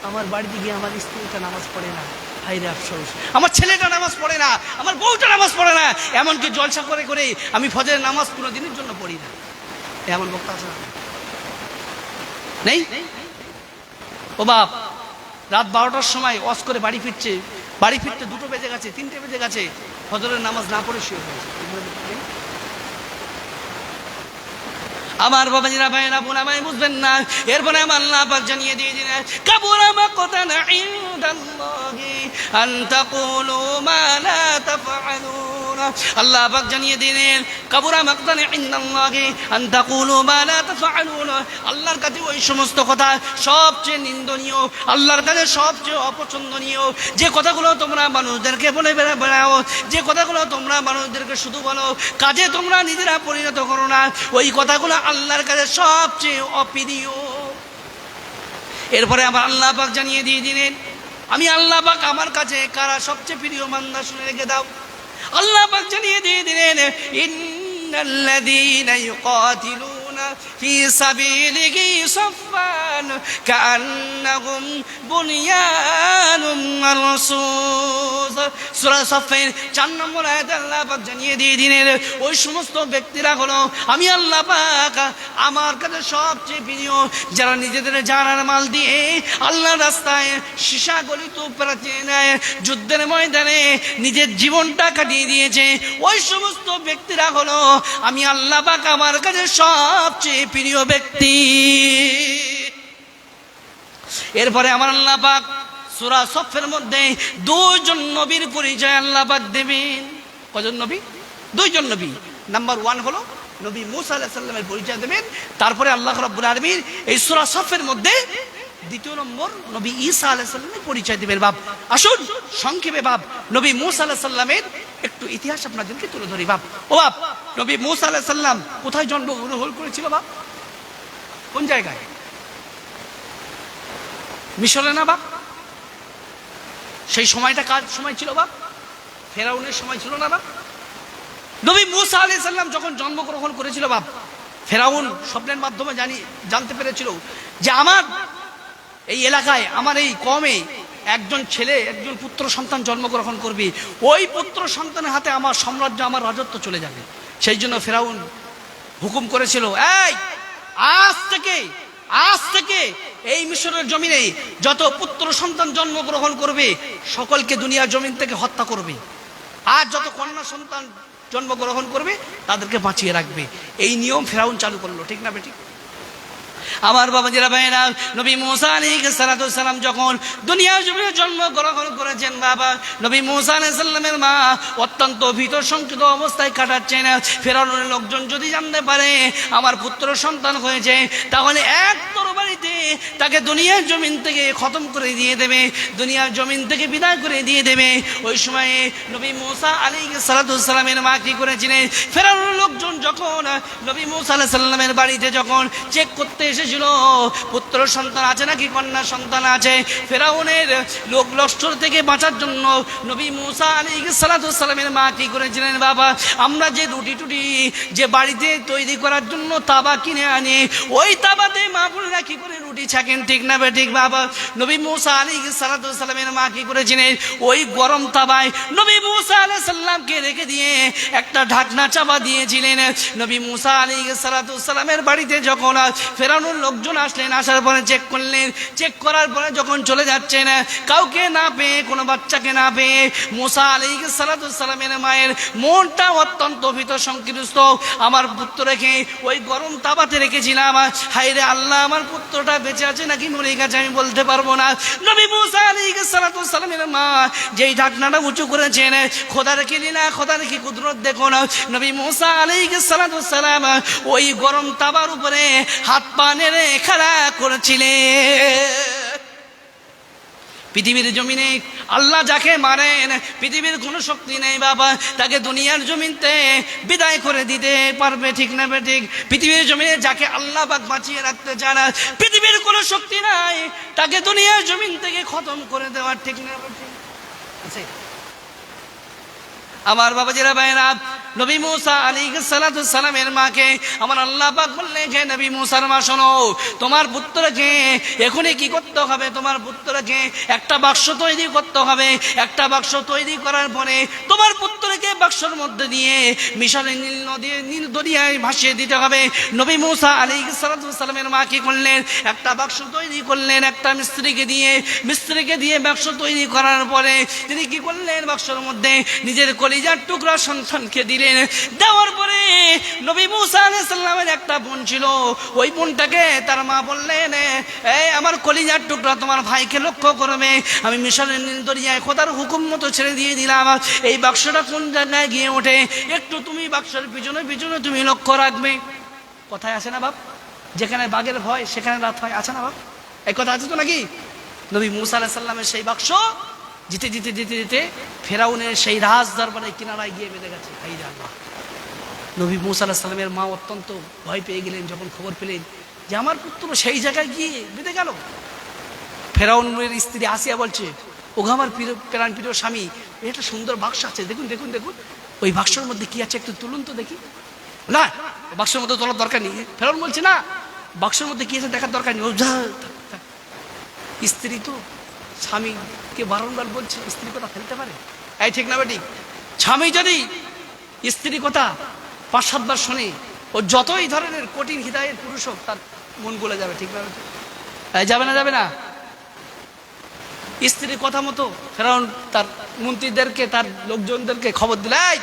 [SPEAKER 1] আমার বাড়িতে গিয়ে আমার স্ত্রীটা নামাজ পড়ে না, হায়রে আফসোস, আমার ছেলেটা নামাজ পড়ে না, আমার বউটা নামাজ পড়ে না, এমনকি জলসা করে করে আমি ফজরের নামাজ কোনো দিনের জন্য পড়ি না। এমন বক্তা আছে নেই? ও বাপ, রাত 12টার সময় ওয়াজ করে বাড়ি ফিরছে, বাড়ি ফিরতে 2টো বেজে গেছে, 3টে বেজে গেছে, ফজরের নামাজ না পড়ে শুয়ে পড়েছে। আমার বাবাজিরা ভাইরা বোনা ভাই বুঝবেন না। এরপরে আমার আল্লাহ পাক জানিয়ে দিয়ে দিলেন, কাবুরা মাকতান ইনদাল্লাহি আন তাকুলু মা লা তাফআলুন। আল্লাহ পাক জানিয়ে দিলেন, কাবুরা মাকতান ইনদাল্লাহি আন তাকুলু মা লা তাফআলুন। আল্লাহর কাছে ওই সমস্ত কথা সবচেয়ে নিন্দনীয়, আল্লাহর কাছে সবচেয়ে অপছন্দনীয় যে কথাগুলো তোমরা মানুষদেরকে বলে বেড়াও, যে কথাগুলো তোমরা মানুষদেরকে শুধু বলো, কাজে তোমরা নিজেরা পরিণত করো না, ওই কথাগুলো আল্লাহর কাছে সবচেয়ে অপ্রিয়। এরপরে আবার আল্লাহ পাক জানিয়ে দিয়ে দিলেন, আমি আল্লাহ পাক আমার কাছে কারা সবচেয়ে প্রিয় বান্দা শুনে রেখে দাও। আল্লাহ পাক জানিয়ে দিয়ে দিলেন, ইন্নাল্লাযীনা ইউকাতিলুনা ফি সাবিলিহি সাফফান কাআন্নাহুম বুনিয়ানুম মারসুস। সূরা সাফের 4 নম্বর আয়াতে আল্লাহ পাক জানিয়ে দিয়ে দিলেন, ওই সমস্ত ব্যক্তিরা হলো আমি আল্লাহ পাক আমার কাছে সবচেয়ে প্রিয়, যারা নিজেদের জানার মাল দিয়ে আল্লাহর রাস্তায় সীসা গলিত প্রাচীনে যুদ্ধের ময়দানে নিজের জীবনটা কাটিয়ে দিয়েছে, ওই সমস্ত ব্যক্তিরা হলো আমি আল্লাহ পাক আমার কাছে সবচেয়ে প্রিয় ব্যক্তি। এরপরে আমার আল্লাহ পাক সূরা সফের মধ্যে 2 জন নবীর পরিচয় আল্লাহ পাক দেবেন। কজন নবী? 2 জন নবী। নাম্বার 1 হলো নবী মূসা আলাইহিস সালামের পরিচয় দেবেন। তারপরে আল্লাহ রাব্বুল আলামিন এই সূরা সফের মধ্যে 2 নম্বর নবী ঈসা আলাইহিস সালামের পরিচয় দিবেন। বাপ আসুন সংক্ষেপে বাপ নবী মূসা আলাইহিস সালামের একটু ইতিহাস আপনাদেরকে তুলে ধরি। বাপ ও বাপ, নবী মূসা আলাইহিস সালাম কোথায় জন্মগ্রহণ করেছিল বাপ? কোন জায়গায়? মিশরে না বাপ? সেই সময়টা কার সময় ছিল বাপ? ফেরাউনের সময় ছিল না বাপ? নবী মূসা আলাইহিস সালাম যখন জন্মগ্রহণ করেছিল বাপ, ফেরাউন স্বপ্নের মাধ্যমে জানতে পেরেছিল যে আমার এই এলাকায়, আমার এই কমে একজন ছেলে, একজন পুত্র সন্তান জন্মগ্রহণ করবে, ওই পুত্র সন্তানের হাতে আমার সাম্রাজ্য, আমার রাজত্ব চলে যাবে। সেই জন্য ফেরাউন হুকুম করেছিল, এই আজ থেকে এই মিশরের জমিনে যত পুত্র সন্তান জন্মগ্রহণ করবে সকলকে দুনিয়ার জমিন থেকে হত্যা করবে, আর যত কন্যা সন্তান জন্মগ্রহণ করবে তাদেরকে বাঁচিয়ে রাখবে। এই নিয়ম ফেরাউন চালু করলো, ঠিক না বেঠিক? আমার বাবাজিরা ভাইরা, নবী মূসা আলাইহিস সালাম যখন দুনিয়ার জমিনে জন্মগ্রহণ করেছেন বাবা, নবী মূসা আলাইহিস সালামের মা অত্যন্ত ভীত শঙ্কিত অবস্থায় কাটাচ্ছেন। ফেরাউনের লোকজন যদি জানতে পারে আমার পুত্র সন্তান হয়েছে, তাহলে এক তরবারিতে তাকে দুনিয়ার জমিন থেকে খতম করে দিয়ে দেবে, দুনিয়ার জমিন থেকে বিদায় করে দিয়ে দেবে। ওই সময়ে নবী মূসা আলাইহিস সালামের মা কি করেছিলেন, ফেরাউনের লোকজন যখন নবী মূসা আলাইহিস সালামের বাড়িতে যখন চেক করতে এসেছিল পুত্র সন্তান আছে নাকি কন্যা সন্তান আছে, ফেরাউনের লোক লস্কর থেকে বাঁচার জন্য নবী মূসা আলাইহিস সালামের মা কি করেছিলেন বাবা, আমরা যে রুটি টুটি যে বাড়িতে তৈরি করার জন্য তাবা কিনে আনি, ওই তাবাতে মা বোনেরা কি করে রুটি ছাকেন, ঠিক না ঠিক বাবা? নবী মুসা আলাইহিস সালাতু ওয়াস সালামের মা কি করেছিলেন? ওই গরম তাওয়ায় নবী মুসা আলাইহিস সালামকে রেখে দিয়ে একটা ঢাকনা চাপা দিয়েছিলেন। নবী মুসা আলাইহিস সালাতু ওয়াস সালামের বাড়িতে যখন ফেরাউনের লোকজন আসলেন, আসার পরে চেক করলেন, চেক করার পরে যখন চলে যাচ্ছেন, কাউকে না পেয়ে, কোনো বাচ্চাকে না পেয়ে, মুসা আলাইহিস সালাতু ওয়াস সালামের মায়ের মনটা অত্যন্ত ভীত সংকীর্ণ। আমার পুত্রকে ওই গরম তাওয়াতে রেখেছিলাম, হায়রে আল্লাহ, আমার পুত্রটা বেঁচে আছে নাকি মরে গেছে আমি বলতে পারবো না। নবী মুসা আলাইহিস সালাতু ওয়াস সালামের মা যেই ঢাকনাটা উঁচু করেছেন, খোদার কি লীলা, খোদার কি কুদরত দেখো না। নবী মুসা আলাইহিস সালাতু ওয়াস সালাম ওই গরম তাওয়ার উপরে হাত পা নেড়ে খেলা করেছিলেন। পৃথিবীর জমিনে আল্লাহ যাকে মারেন, পৃথিবীর কোনো শক্তি নেই বাবা তাকে দুনিয়ার জমিনতে বিদায় করে দিতে পারবে, ঠিক না ঠিক? পৃথিবীর জমিনে যাকে আল্লাহ পাক বাঁচিয়ে রাখতে চান, পৃথিবীর কোনো শক্তি নাই তাকে দুনিয়ার জমিন থেকে খতম করে দেওয়ার, ঠিক না ঠিক? আছে আমার বাবাজিরা ভাইরা, নবী মুসা আলাইহিস সালাতু ওয়াস সালামের মাকে আমার আল্লাহ পাক বললেন যে নবী মুসার মা শোনো, তোমার পুত্রকে এখনই কি করতে হবে? তোমার পুত্রকে একটা বাক্স তৈরি করতে হবে। একটা বাক্স তৈরি করার পরে তোমার পুত্রকে বাক্সের মধ্যে দিয়ে মিশরের নীল দরিয়ায় ভাসিয়ে দিতে হবে। নবী মুসা আলাইহিস সালাতু ওয়াস সালামের মা কি করলেন? একটা বাক্স তৈরি করলেন, একটা মিস্ত্রিকে দিয়ে বাক্স তৈরি করার পরে তিনি কি করলেন? বাক্সের মধ্যে নিজের কলিজার টুকরা সন্তানকে দিলেন। দেওয়ার পরে নবী মুসা আলাইহিস সালামের একটা বোন ছিল, ওই বোনটাকে তার মা বললেন, এই আমার কলিজার টুকরা, তোমার ভাইকে লক্ষ্য করবে, আমি মিশরের নীল দরিয়ায় খোদার হুকুম মতো ছেড়ে দিয়ে দিলাম। এই বাক্সটা কোন জায়গায় গিয়ে ওঠে একটু তুমি বাক্সের পিছনে পিছনে তুমি লক্ষ্য রাখবে। কথায় আছে না বাপ, যেখানে বাঘের ভয় সেখানে রাত হয়, আছে না বাপ? এই কথা আছে তো নাকি? নবী মুসা আলাইহিস সালামের সেই বাক্স যেতে যেতে যেতে যেতে ফেরাউনের সেই রাজ দরবারের কিনারায় গিয়ে বেঁধে গেছে। হায়রে আল্লাহ! নবী মুসা আলাইহিস সালামের মা অত্যন্ত ভয় পেয়ে গেলেন যখন খবর পেলেন যে আমার পুত্র সেই জায়গায় গিয়ে বেঁধে গেল। ফেরাউনের স্ত্রী আসিয়া বলছে, ওগো আমার প্রাণ প্রিয় স্বামী, এটা সুন্দর বাক্স আছে, দেখুন দেখুন দেখুন, ওই বাক্সের মধ্যে কি আছে একটু তুলুন তো দেখি। না, বাক্সের মধ্যে তোলার দরকার নেই। ফেরাউন বলছে, না, বাক্সের মধ্যে কি আছে দেখার দরকার নেই। ও যা, স্ত্রী তো স্বামীকে বারংবার বলছে, স্ত্রী কথা ফেলতে পারে? এই ঠিক না বেটি? স্বামী যদি স্ত্রী কথা ৫-৭ বার শোনে, ও যতই ধরনের কঠিন হৃদয়ের পুরুষ হোক তার মন গলে যাবে, ঠিক না বেটি? যাবে না, যাবে না? স্ত্রীর কথা মতো ফেরাউন তার মন্ত্রীদেরকে, তার লোকজনদেরকে খবর দিল, এই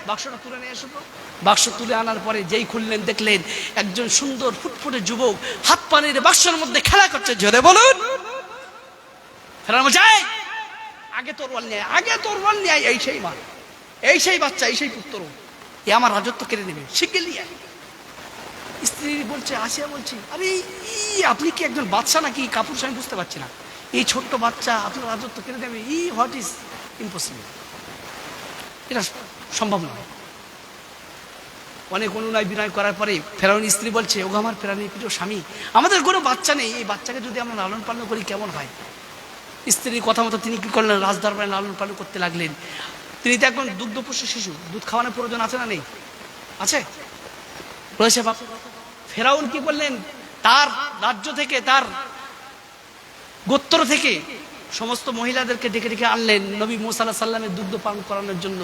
[SPEAKER 1] বাক্সটা তুলে নিয়ে এসো। বাক্স তুলে আনার পরে যেই খুললেন, দেখলেন একজন সুন্দর ফুটফুটে যুবক হাত পানির বাক্সের মধ্যে খেলা করছে। জোরে বলুন! ফেরাউন বলছে, আগে তরোয়াল নিয়ে, আগে তরোয়াল নিয়ে, এই সেই মা, এই সেই বাচ্চা, এই সেই পুত্র, এ আমার রাজত্ব কেড়ে নেবে, শিখে নিয়ে। স্ত্রী বলছে, আসিয়া বলছি, আরে আপনি কি একজন বাচ্চা নাকি কাপুরুষ? আমি বুঝতে পারছি না, এই ছোট্ট বাচ্চা আপনার রাজত্ব কেড়ে নেবে, হোয়াট ইজ ইম্পসিবল, এটা সম্ভব নয়। অনেক অনুনয় বিনয় করার পরে ফেরাউন স্ত্রী বলছে, ওগো আমার প্রাণের প্রিয় স্বামী, আমাদের কোনো বাচ্চা নেই, এই বাচ্চাকে যদি আমরা লালন পালন করি কেমন হয়? স্ত্রীর কথা মতো তিনি কি করলেন? রাজদরবারে লালন পালন করতে লাগলেন। তিনি তো এখন দুগ্ধপোষ্য শিশু, দুধ খাওয়ানোর প্রয়োজন আছে না নেই? আছে, রয়েছে বাপ। ফেরাউন কি করলেন? তার রাজ্য থেকে, তার গোত্র থেকে সমস্ত মহিলাদেরকে ডেকে ডেকে আনলেন নবী মুসা আলাইহিস সালামের দুগ্ধ পান করানোর জন্য।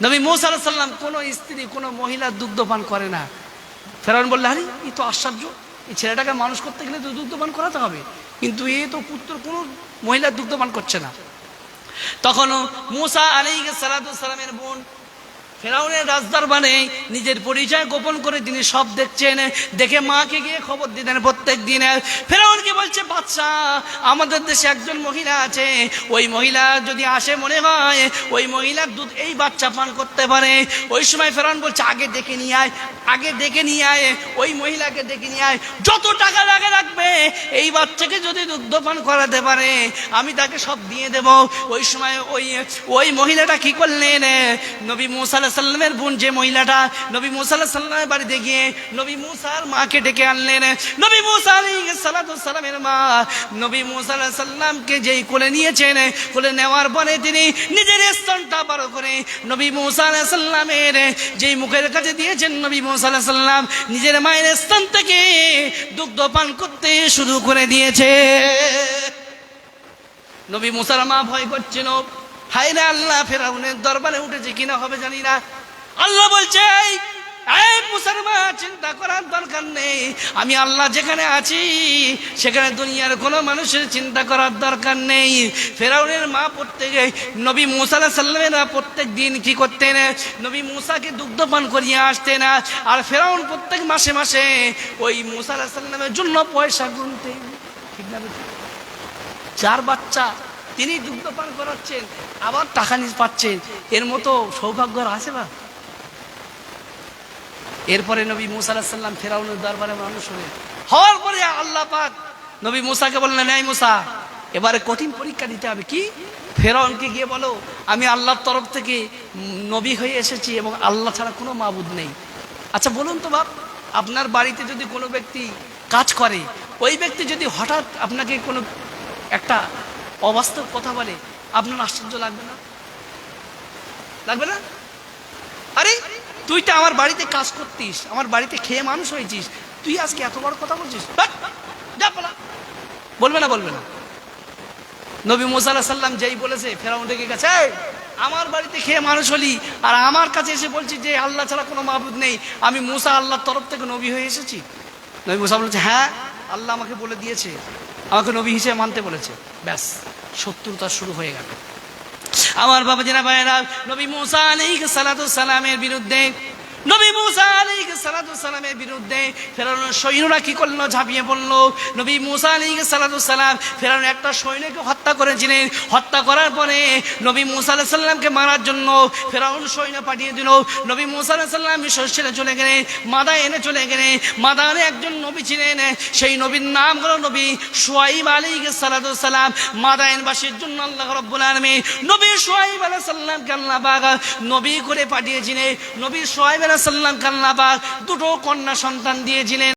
[SPEAKER 1] নবী মুসা আলাইহিস সালাম কোনো স্ত্রী, কোনো মহিলার দুগ্ধ পান করে না। ফেরাউন বললেন, আরে এই তো আশ্চর্য, এই ছেলেটাকে মানুষ করতে গেলে তো দুগ্ধ পান করাতে হবে, কিন্তু এ তো পুত্র কোনো মহিলার দুগ্ধ পান করছে না। তখনও মুসা আলাইহিস সালামের বোন ফেরাউনের রাজদরবারে নিজের পরিচয় গোপন করে তিনি সব দেখছেন। দেখে মাকে গিয়ে খবর দিতেন প্রত্যেক দিন। ফেরাউনকে বলছে, বাদশা, আমাদের দেশে একজন মহিলা আছে, ওই মহিলা যদি আসে মনে হয় ওই মহিলার দুধ এই বাচ্চা পান করতে পারে। ওই সময় ফেরাউন বলছে, আগে ডেকে নিয়ে আয়, আগে ডেকে নিয়ে আয়, ওই মহিলাকে ডেকে নিয়ে আয়, যত টাকা লাগে রাখবে, এই বাচ্চাকে যদি দুগ্ধ পান করাতে পারে আমি তাকে সব দিয়ে দেব। ওই সময় ওই মহিলাটা কি করলেন? নবী মুসা আলাইহিস আলাইহিস সাল্লামের বোন যে মহিলাটা নবী মুসা আলাইহিস সাল্লামের বাড়িতে গিয়ে নবী মুসার মাকে ডেকে আনলেন। নবী মুসা আলাইহিস সালামের মা নবী মুসা আলাইহিস সাল্লামকে যেই কোলে নিয়েছেন, কোলে নেওয়ার পরে তিনি নিজের স্তনটা বড় করে নবী মুসা আলাইহিস সাল্লামের যেই মুখের কাছে দিয়েছেন, নবী মুসা আলাইহিস সাল্লাম নিজের মায়ের স্তন থেকে দুগ্ধ পান করতে শুরু করে দিয়েছে। নবী মুসার মা ভয় করছিল, হায় রে আল্লাহ, ফেরাউনের দরবারে উঠেছে কিনা হবে জানি না। আল্লাহ বলছে, এই মুসার মা, চিন্তা করার দরকার নেই, আমি আল্লাহ যেখানে আছি সেখানে দুনিয়ার কোনো মানুষের চিন্তা করার দরকার নেই। ফেরাউনের মা প্রত্যেকে নবী মুসা আলাইহিস সাল্লামের প্রত্যেক দিন কি করতেন, নবী মুসাকে দুগ্ধপান করিয়ে আসতেন, আর ফেরাউন প্রত্যেক মাসে মাসে ওই মুসা আলাইহিস সাল্লামের জন্য পয়সা গুনতেন। ঠিক না? 4 বাচ্চা তিনি দুগ্ধপান করাচ্ছেন, আবার টাকা নিয়ে পাচ্ছেন, এর মতো সৌভাগ্য আছে না? এরপরে নবী মুসা আলাইহিস সাল্লাম ফেরাউনের দরবারে মানুষ হওয়ার পরে আল্লাহ পাক নবী মুসাকে বললেন, এই মুসা, এবারে কঠিন পরীক্ষা দিতে হবে। কি? ফেরাউনকে গিয়ে বলো আমি আল্লাহর তরফ থেকে নবী হয়ে এসেছি এবং আল্লাহ ছাড়া কোনো মাবুদ নেই। আচ্ছা বলুন তো বাপ, আপনার বাড়িতে যদি কোনো ব্যক্তি কাজ করে, ওই ব্যক্তি যদি হঠাৎ আপনাকে কোনো একটা অবাস্তব কথা বলে, আপনার আশ্চর্য লাগবে না? লাগবে না? আরে তুই তো আমার বাড়িতে কাজ করতিস, আমার বাড়িতে খেয়ে মানুষ হয়েছিস, তুই আজকে এত বড় কথা বলছিস, যা পালা। বলবে না? বলবে না? নবী মুসা আলাইহিস সাল্লাম যেই বলেছে, ফেরাউন রেগে গেছে, আমার বাড়িতে খেয়ে মানুষ হলি আর আমার কাছে এসে বলছি যে আল্লাহ ছাড়া কোনো মাবুদ নেই, আমি মুসা আল্লাহর তরফ থেকে নবী হয়ে এসেছি। নবী মুসা বলেছে, হ্যাঁ আল্লাহ আমাকে বলে দিয়েছে, আমাকে নবী হিসেবে মানতে বলেছে। ব্যাস, শত্রুতা শুরু হয়ে গেল। আমার বাবা জেনা ভাইরা, নবী মুসা আলাইহিস সালামের বিরুদ্ধে ফেরাউনের সৈন্যরা কি করলো? ঝাঁপিয়ে পড়লো। নবী মুসা আলাইহিস সালাম ফেরাউন একটা সৈন্যকে হত্যা করেছিলেন। হত্যা করার পরে নবী মুসা আলাইহিস সালামকে মারার জন্য ফেরাউন সৈন্য পাঠিয়ে দিল। নবী মুসা আলাইহিস সালাম মিশর ছেড়ে চলে গেলেন, মাদায়েনে চলে গেলেন। মাদায়েনে একজন নবী ছিলেন, সেই নবীর নাম হলো নবী শুআয়ব আলাইহিস সালাম। মাদায়েনবাসীর জন্য আল্লাহ রাব্বুল আলামিন নবী শুআয়ব আলাইহিস সালামকে আল্লাহ পাক নবী করে পাঠিয়েছিলেন। নবী শুআয়ব আলাইহিস সালামকে আল্লাহ পাক 2 কন্যা সন্তান দিয়েছিলেন।